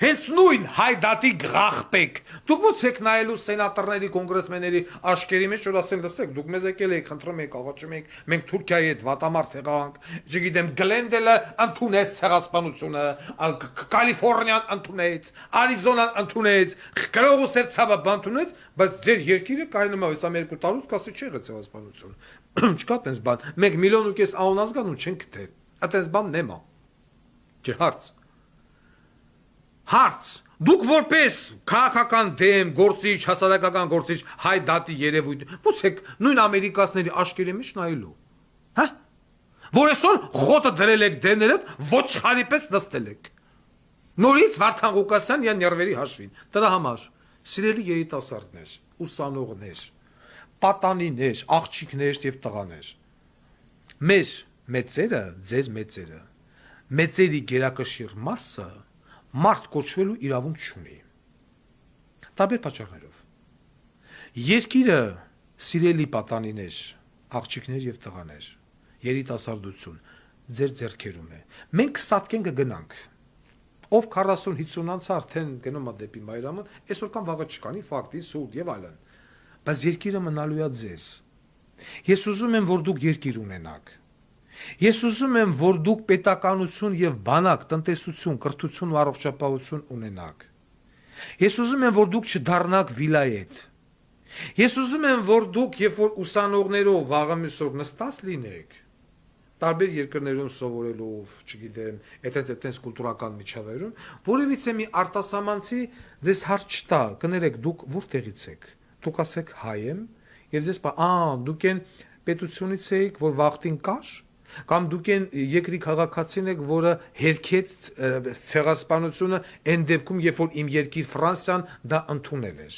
հենց նույն հայ դատի գաղպեք։ Դուք ո՞նց եք նայելու սենատորների, կոնգրեսմենների աշկերի մեջ, որ ասեն, լսեք, դուք մեզ եկել եք, խնդրում եք, աղաչում եք, մենք Թուրքիայի հետ վատամարդ եղանք, չգիտեմ, Գլենդելը ընդունեց ցեղասպանությունը, Կալիֆոռնիան ընդունեց, Արիզոնան ընդունեց, գրողը սեր ցավը բան ընդունեց, բայց ձեր երկիրը կայնում է այս ամերիկու տարուց կասի չի եղել ցեղասպանություն։ Չկա տես բան, 1,5 միլիոն անուն ազգանուն չեն գտել։ Այդպես բան նեմա։ Չէ հարց։ Հարց, դուք որպես քաղաքական դեմ, գործիչ, հասարակական գործիչ հայ դատի երևույթ, ո՞նց եք նույն ամերիկացիների աշկերի մեջ նայելու։ Հա? Որ այսօր խոտը դրել եք դեներդ, ոչխարի պես նստել եք։ Նորից Վարդան Ղուկասյան յան ներվերի հաշվին։ Դրա համար սիրելի երիտասարդներ, ուսանողներ, պատանիներ, աղջիկներ եւ տղաներ։ Մեր մեծերը, ձեր մեծերը, մեծերի գերակշիռ մասը մարդ կոչվելու իրավունք չունի։ Տարբեր պատճառներով։ Երկիրը սիրելի պատանիներ, աղջիկներ եւ տղաներ, երիտասարդություն ձեր ձեռքերում է։ Մենք սատկեն կգնանք։ Ով 40-50 անց արդեն գնում է դեպի Մայրամոն, այսօր կամ վաղը չկանի ֆակտի սուտ եւ այլն։ Բայց երկիրը մնալու է ձեզ։ Ես ուզում եմ, որ դուք երկիր ունենաք։ Ես ուզում եմ, որ դուք պետականություն եւ բանակ, տնտեսություն, կրթություն ու առողջապահություն ունենաք։ Ես ուզում եմ, որ դուք չդառնաք վիլայետ։ Ես ուզում եմ, որ դուք, երբ որ ուսանողներով վաղը մյուսօր նստած լինեք, տարբեր երկրներում սովորելով, չգիտեմ, այդպես կուլտուրական միջավայրում, որևիցե մի արտասահմանցի ձեզ հարց չտա, կներեք, դուք որտեղից եք։ Դուք ասեք հայ եմ, եւ ձեզ դուք են պետությունից եք, որ վախտին կար, կամ դուք են երկրի քաղաքացին եք, որը հերքեց ցեղասպանությունը այն դեպքում, երբ որ իմ երկիր Ֆրանսիան դա ընդունել էր։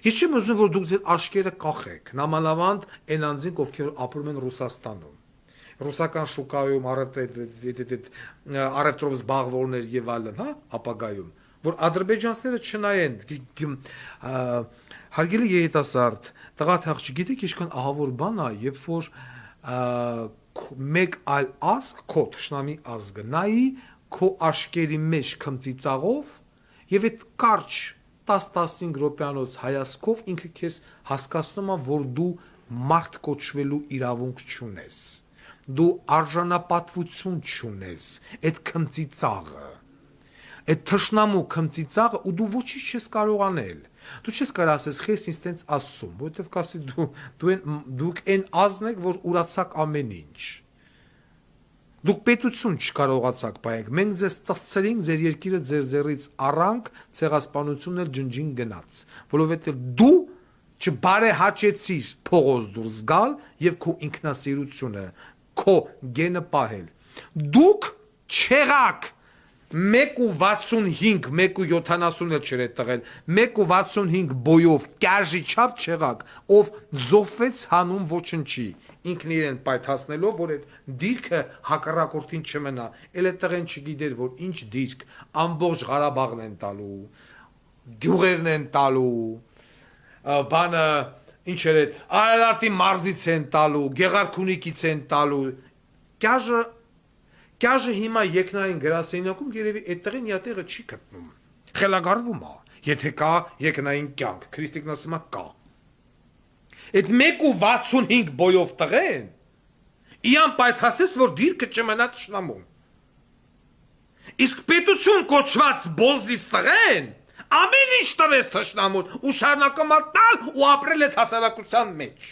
Ես չեմ ուզում որ դուք ձեր աշկերը կախեք, նամանավանդ այն անձինք, ովքեր ապրում են Ռուսաստանում։ Ռուսական շուկայում առևտրով զբաղվողներ եւ այլն, հա, ապագայում, որ ադրբեջանցիները չնայեն հարգելի երիտասարդ, տղա չգիտեք ինչքան ահավոր բան է, երբ որ մեկ այլ ազգ, քո թշնամի ազգը նայի քո աշկերի մեջ քմծիծաղով եւ այդ կարճ 10-15 րոպեանոց հայացքով ինքը քեզ հասկացնում է, որ դու մարդ կոչվելու իրավունք չունես։ Դու արժանապատվություն չունես, այդ քմծիծաղը, այդ թշնամու քմծիծաղը ու դու ոչինչ չես կարող անել։ Դու չես կարող ասես խես ինձ տենց ասում, որովհետև կասի դուք այն ազնն եք, որ ուրացաք ամեն ինչ։ Դուք պետություն չկարողացաք պայեք, մենք ձեզ ծծցրինք, ձեր երկիրը ձեր ձեռից առանք, ցեղասպանությունն էլ ջնջին գնաց, որովհետև դու չբարեհաճեցիր փողոց դուրս գալ եւ քո ինքնասիրությունը, քո գենը պահել։ Դուք չեղաք 1.65, 1.70 էլ չեր տղել, 1.65 բոյով կաժի չափ չեղաք, ով զոհվեց հանուն ոչնչի, ինքն իրեն պայթացնելով, որ այդ դիրքը հակառակորդին չմնա, էլ այդ տղեն չգիտեր, որ ինչ դիրք, ամբողջ Ղարաբաղն են տալու, գյուղերն են տալու, բանը, ինչ էր այդ, Արարատի մարզից են տալու, Գեղարքունիքից են տալու, Կյաժը հիմա երկնային գրասենյակում երևի այդ տղեն յատեղը չի գտնում, խելագարվում է, եթե կա երկնային կյանք, Քրիստիկն ասում է կա։ Այդ 1.65 բոյով տղեն, իան պայթասես, որ դիրքը չմնա թշնամուն։ Իսկ պետություն կոչված բոզիս տղեն, ամեն ինչ տվեց թշնամուն, ու շարունակում է տալ ու ապրել այս հասարակության մեջ։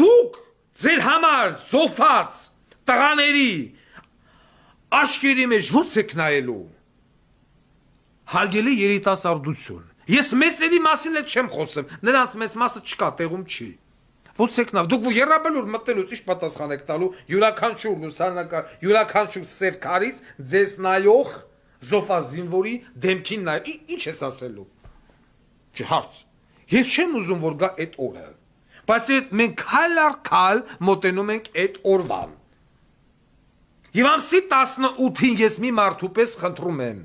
Դուք ձեր համար զոհված տղաների աշկերի մեջ ո՞նց եք նայելու։ Հարգելի երիտասարդություն, ես մեծերի մասին էլ չեմ խոսում, նրանց մեծ մասը չկա, տեղում չի։ Ո՞նց եք նավ, դուք երրաբելուր մտնելուց ինչ պատասխան եք տալու, յուրաքանչյուր լուսանկար, յուրաքանչյուր սև քարից ձեզ նայող զոհված զինվորի դեմքին նայ, ինչ ես ասելու։ Չհարց։ Ես չեմ ուզում որ գա այդ օրը, բայց մենք քայլ առ քայլ մոտենում ենք այդ օրվան։ Եվ ամսի 18-ին ես մի մարդու պես խնդրում եմ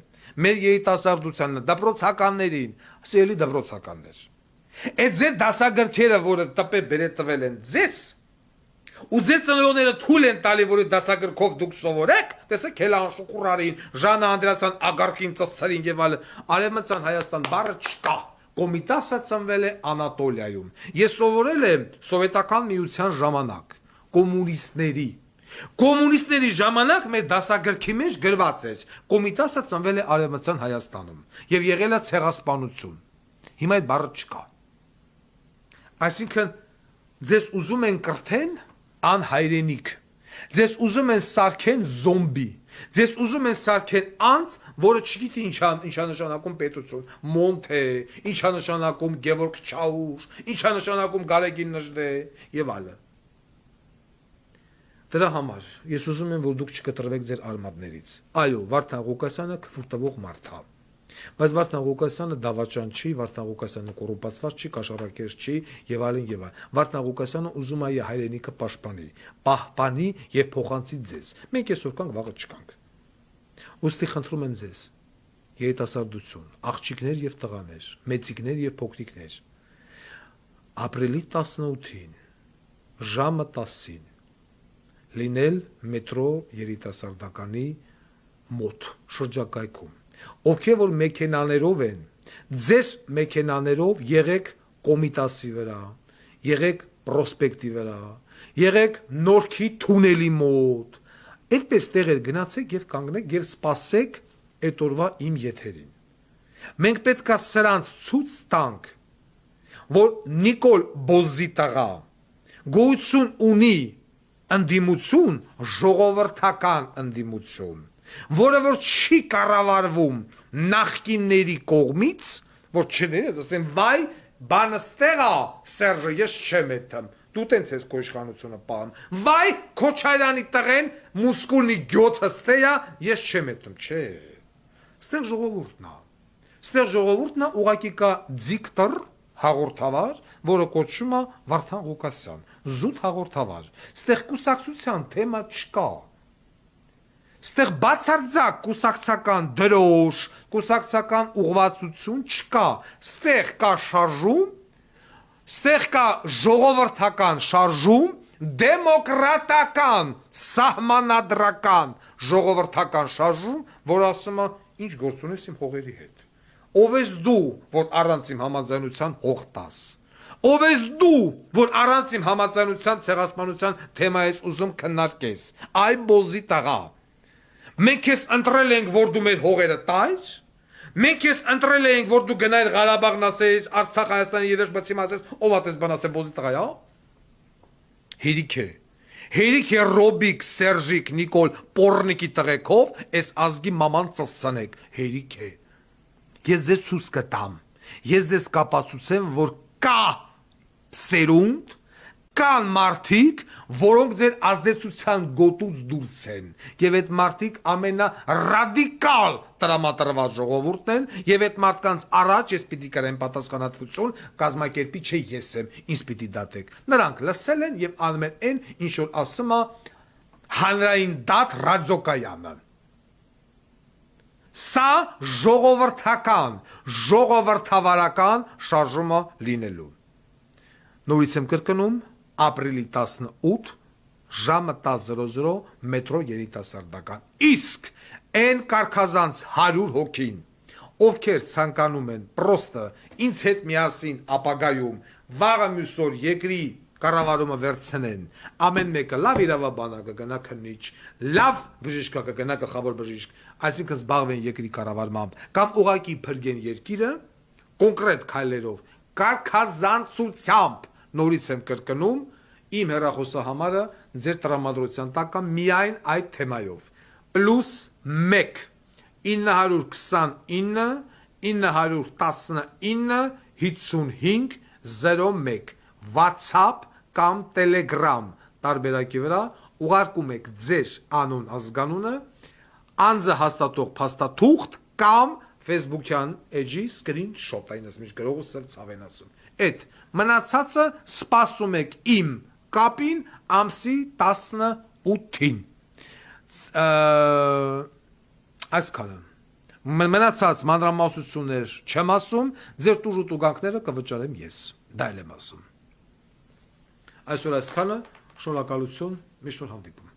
մեր երիտասարդությանը, դպրոցականներին, ասելի դպրոցականներ։ Այդ ձեր դասագրքերը, որը տպե բերե տվել են ձեզ, ու ձեր ծնողները թույլ են տալի, որ դասագրքով դուք սովորեք, տեսեք Հելան Շուկուրարին, Ժանա Անդրեասյան ագարքին ծծցրին եւ այլն, Արևմտյան Հայաստան բառը չկա։ Կոմիտասը ծնվել է Անատոլիայում։ Ես սովորել եմ սովետական միության ժամանակ, կոմունիստների ժամանակ մեր դասագրքի մեջ գրված էր Կոմիտասը ծնվել է Արևմտյան Հայաստանում եւ եղել է ցեղասպանություն։ Հիմա այդ բառը չկա։ Այսինքն ձեզ ուզում են կրթեն անհայրենիք, ձեզ ուզում են սարքեն զոմբի, ձեզ ուզում են սարքեն անձ, որը չգիտի ինչա նշանակում պետություն, Մոնթե, ինչա նշանակում Գևորգ Չաուշ, ինչա նշանակում Գալեգին Նժդե եւ այլն։ Դրա համար ես ուզում եմ, որ դուք չկտրվեք ձեր արմատներից։ Այո, Վարդան Ղուկասյանը քֆուր տվող մարդ է։ Բայց Վարդան Ղուկասյանը դավաճան չի, Վարդան Ղուկասյանը կոռուպացված չի, կաշառակեր չի եւ այլն եւ այլն։ Վարդան Ղուկասյանը ուզում է իր հայրենիքը պահպանի եւ փոխանցի ձեզ։ Մենք այսօր կանք, վաղը չկանք։ Ոստի խնդրում եմ ձեզ, երիտասարդություն, աղջիկներ եւ տղաներ, մեծիկներ եւ փոքրիկներ, ապրիլի 18-ին ժամը 10-ին լինել մետրո երիտասարդականի մոտ շրջակայքում, ովքեր որ մեքենաներով են, ձեր մեքենաներով եղեք Կոմիտասի վրա, եղեք Պրոսպեկտի վրա, եղեք Նորքի թունելի մոտ, այդպես տեղեր գնացեք եւ կանգնեք եւ սպասեք այդ օրվա իմ եթերին։ Մենք պետքա սրանց ցույց տանք, որ Նիկոլ Բոզի տղա գոյություն ունի ընդդիմություն, ժողովրդական ընդդիմություն, որը որ չի կառավարվում նախկինների կողմից, որ չներես, ասեն, վայ, բանը ստեղա, Սերժը, ես չեմ էթեմ, դու տենց ես քո իշխանությունը պահում, վայ, Քոչարյանի տղեն, մուսկուլնի գյոթը ստեյա, ես չեմ էթում, չէ, ստեղ ժողովուրդն է, Ստեղ ժողովուրդն ուղակի կա դիկտոր հաղորդավար, որը կոչվում է Վարդան Ղուկասյան, զուտ հաղորդավար։ Ստեղ կուսակցության թեմա չկա։ Ստեղ բացարձակ կուսակցական դրոշ, կուսակցական ուղղվածություն չկա։ Ստեղ կա շարժում, ստեղ կա ժողովրդական շարժում, դեմոկրատական, սահմանադրական ժողովրդական շարժում, որ ասում է, ինչ գործ ունես իմ հողերի հետ։ Ով ես դու, որ առանց իմ համաձայնության հող տաս։ Ով ես դու, որ առանց իմ համաձայնության ցեղասպանության թեմա ես ուզում քննարկես։ Այ բոզի տղա։ Մենք ես ընտրել ենք, որ դու մեր հողերը տայր։ Մենք ես ընտրել ենք, որ դու գնայր Ղարաբաղն ասես, Արցախ, Հայաստանի եւ վերջացիմ ասես, ով ատես բան ասե բոզի տղա, հա։ Հերիք է։ Հերիք է Ռոբիկ, Սերժիկ, Նիկոլ, Պորնիկի տղեկով, այս ազգի մաման ծսցնեք, հերիք է։ Ես ձեզ ցույց կտամ։ Ես ձեզ կապացուցեմ, որ կա սերունդ, կան մարդիկ, որոնք ձեր ազդեցության գոտուց դուրս են, եւ այդ մարդիկ ամենառադիկալ տրամադրված ժողովուրդն են, եւ այդ մարդկանց առաջ ես պիտի կրեմ պատասխանատվություն, կազմակերպի չէ ես եմ, ինձ պիտի դատեք։ Նրանք լսել են եւ անում են այն, ինչ որ ասում է հանրային դատ ռադիոկայանը։ Սա ժողովրդական, ժողովրդավարական շարժումը լինելու։ Նորից եմ կրկնում, ապրիլի 18 ժամը 10:00 մետրո երիտասարդական։ Իսկ այն կարգազանց 100 հոգին, ովքեր ցանկանում են պրոստը ինձ հետ միասին ապագայում վաղը մյուս օր երկրի կառավարումը վերցնեն, ամեն մեկը լավ իրավաբան կգնա քննիչ, լավ բժիշկ կգնա գլխավոր բժիշկ, այսինքն զբաղվեն երկրի կառավարմամբ, կամ ուղակի փրկեն երկիրը կոնկրետ քայլերով, կարգազանցությամբ, նորից եմ կրկնում, իմ հեռախոսահամարը ձեր տրամադրության տակ է միայն այդ թեմայով, +1 929 919 55 01 WhatsApp կամ Telegram տարբերակի վրա ուղարկում եք ձեր անուն ազգանունը, անձը հաստատող փաստաթուղթ կամ Facebook-յան էջի screenshot, այն ասում ինչ գրողը սրծավ են ասում։ Այդ մնացածը սպասում եք իմ կապին ամսի 18-ին։ Այսքանը։ Մնացած մանրամասնություններ չեմ ասում, ձեր տուժու տուգանքները կվճարեմ ես։ Դա էլ եմ ասում։ Այսօր այսքանը, շնորհակալություն, միշտ որ հանդիպում։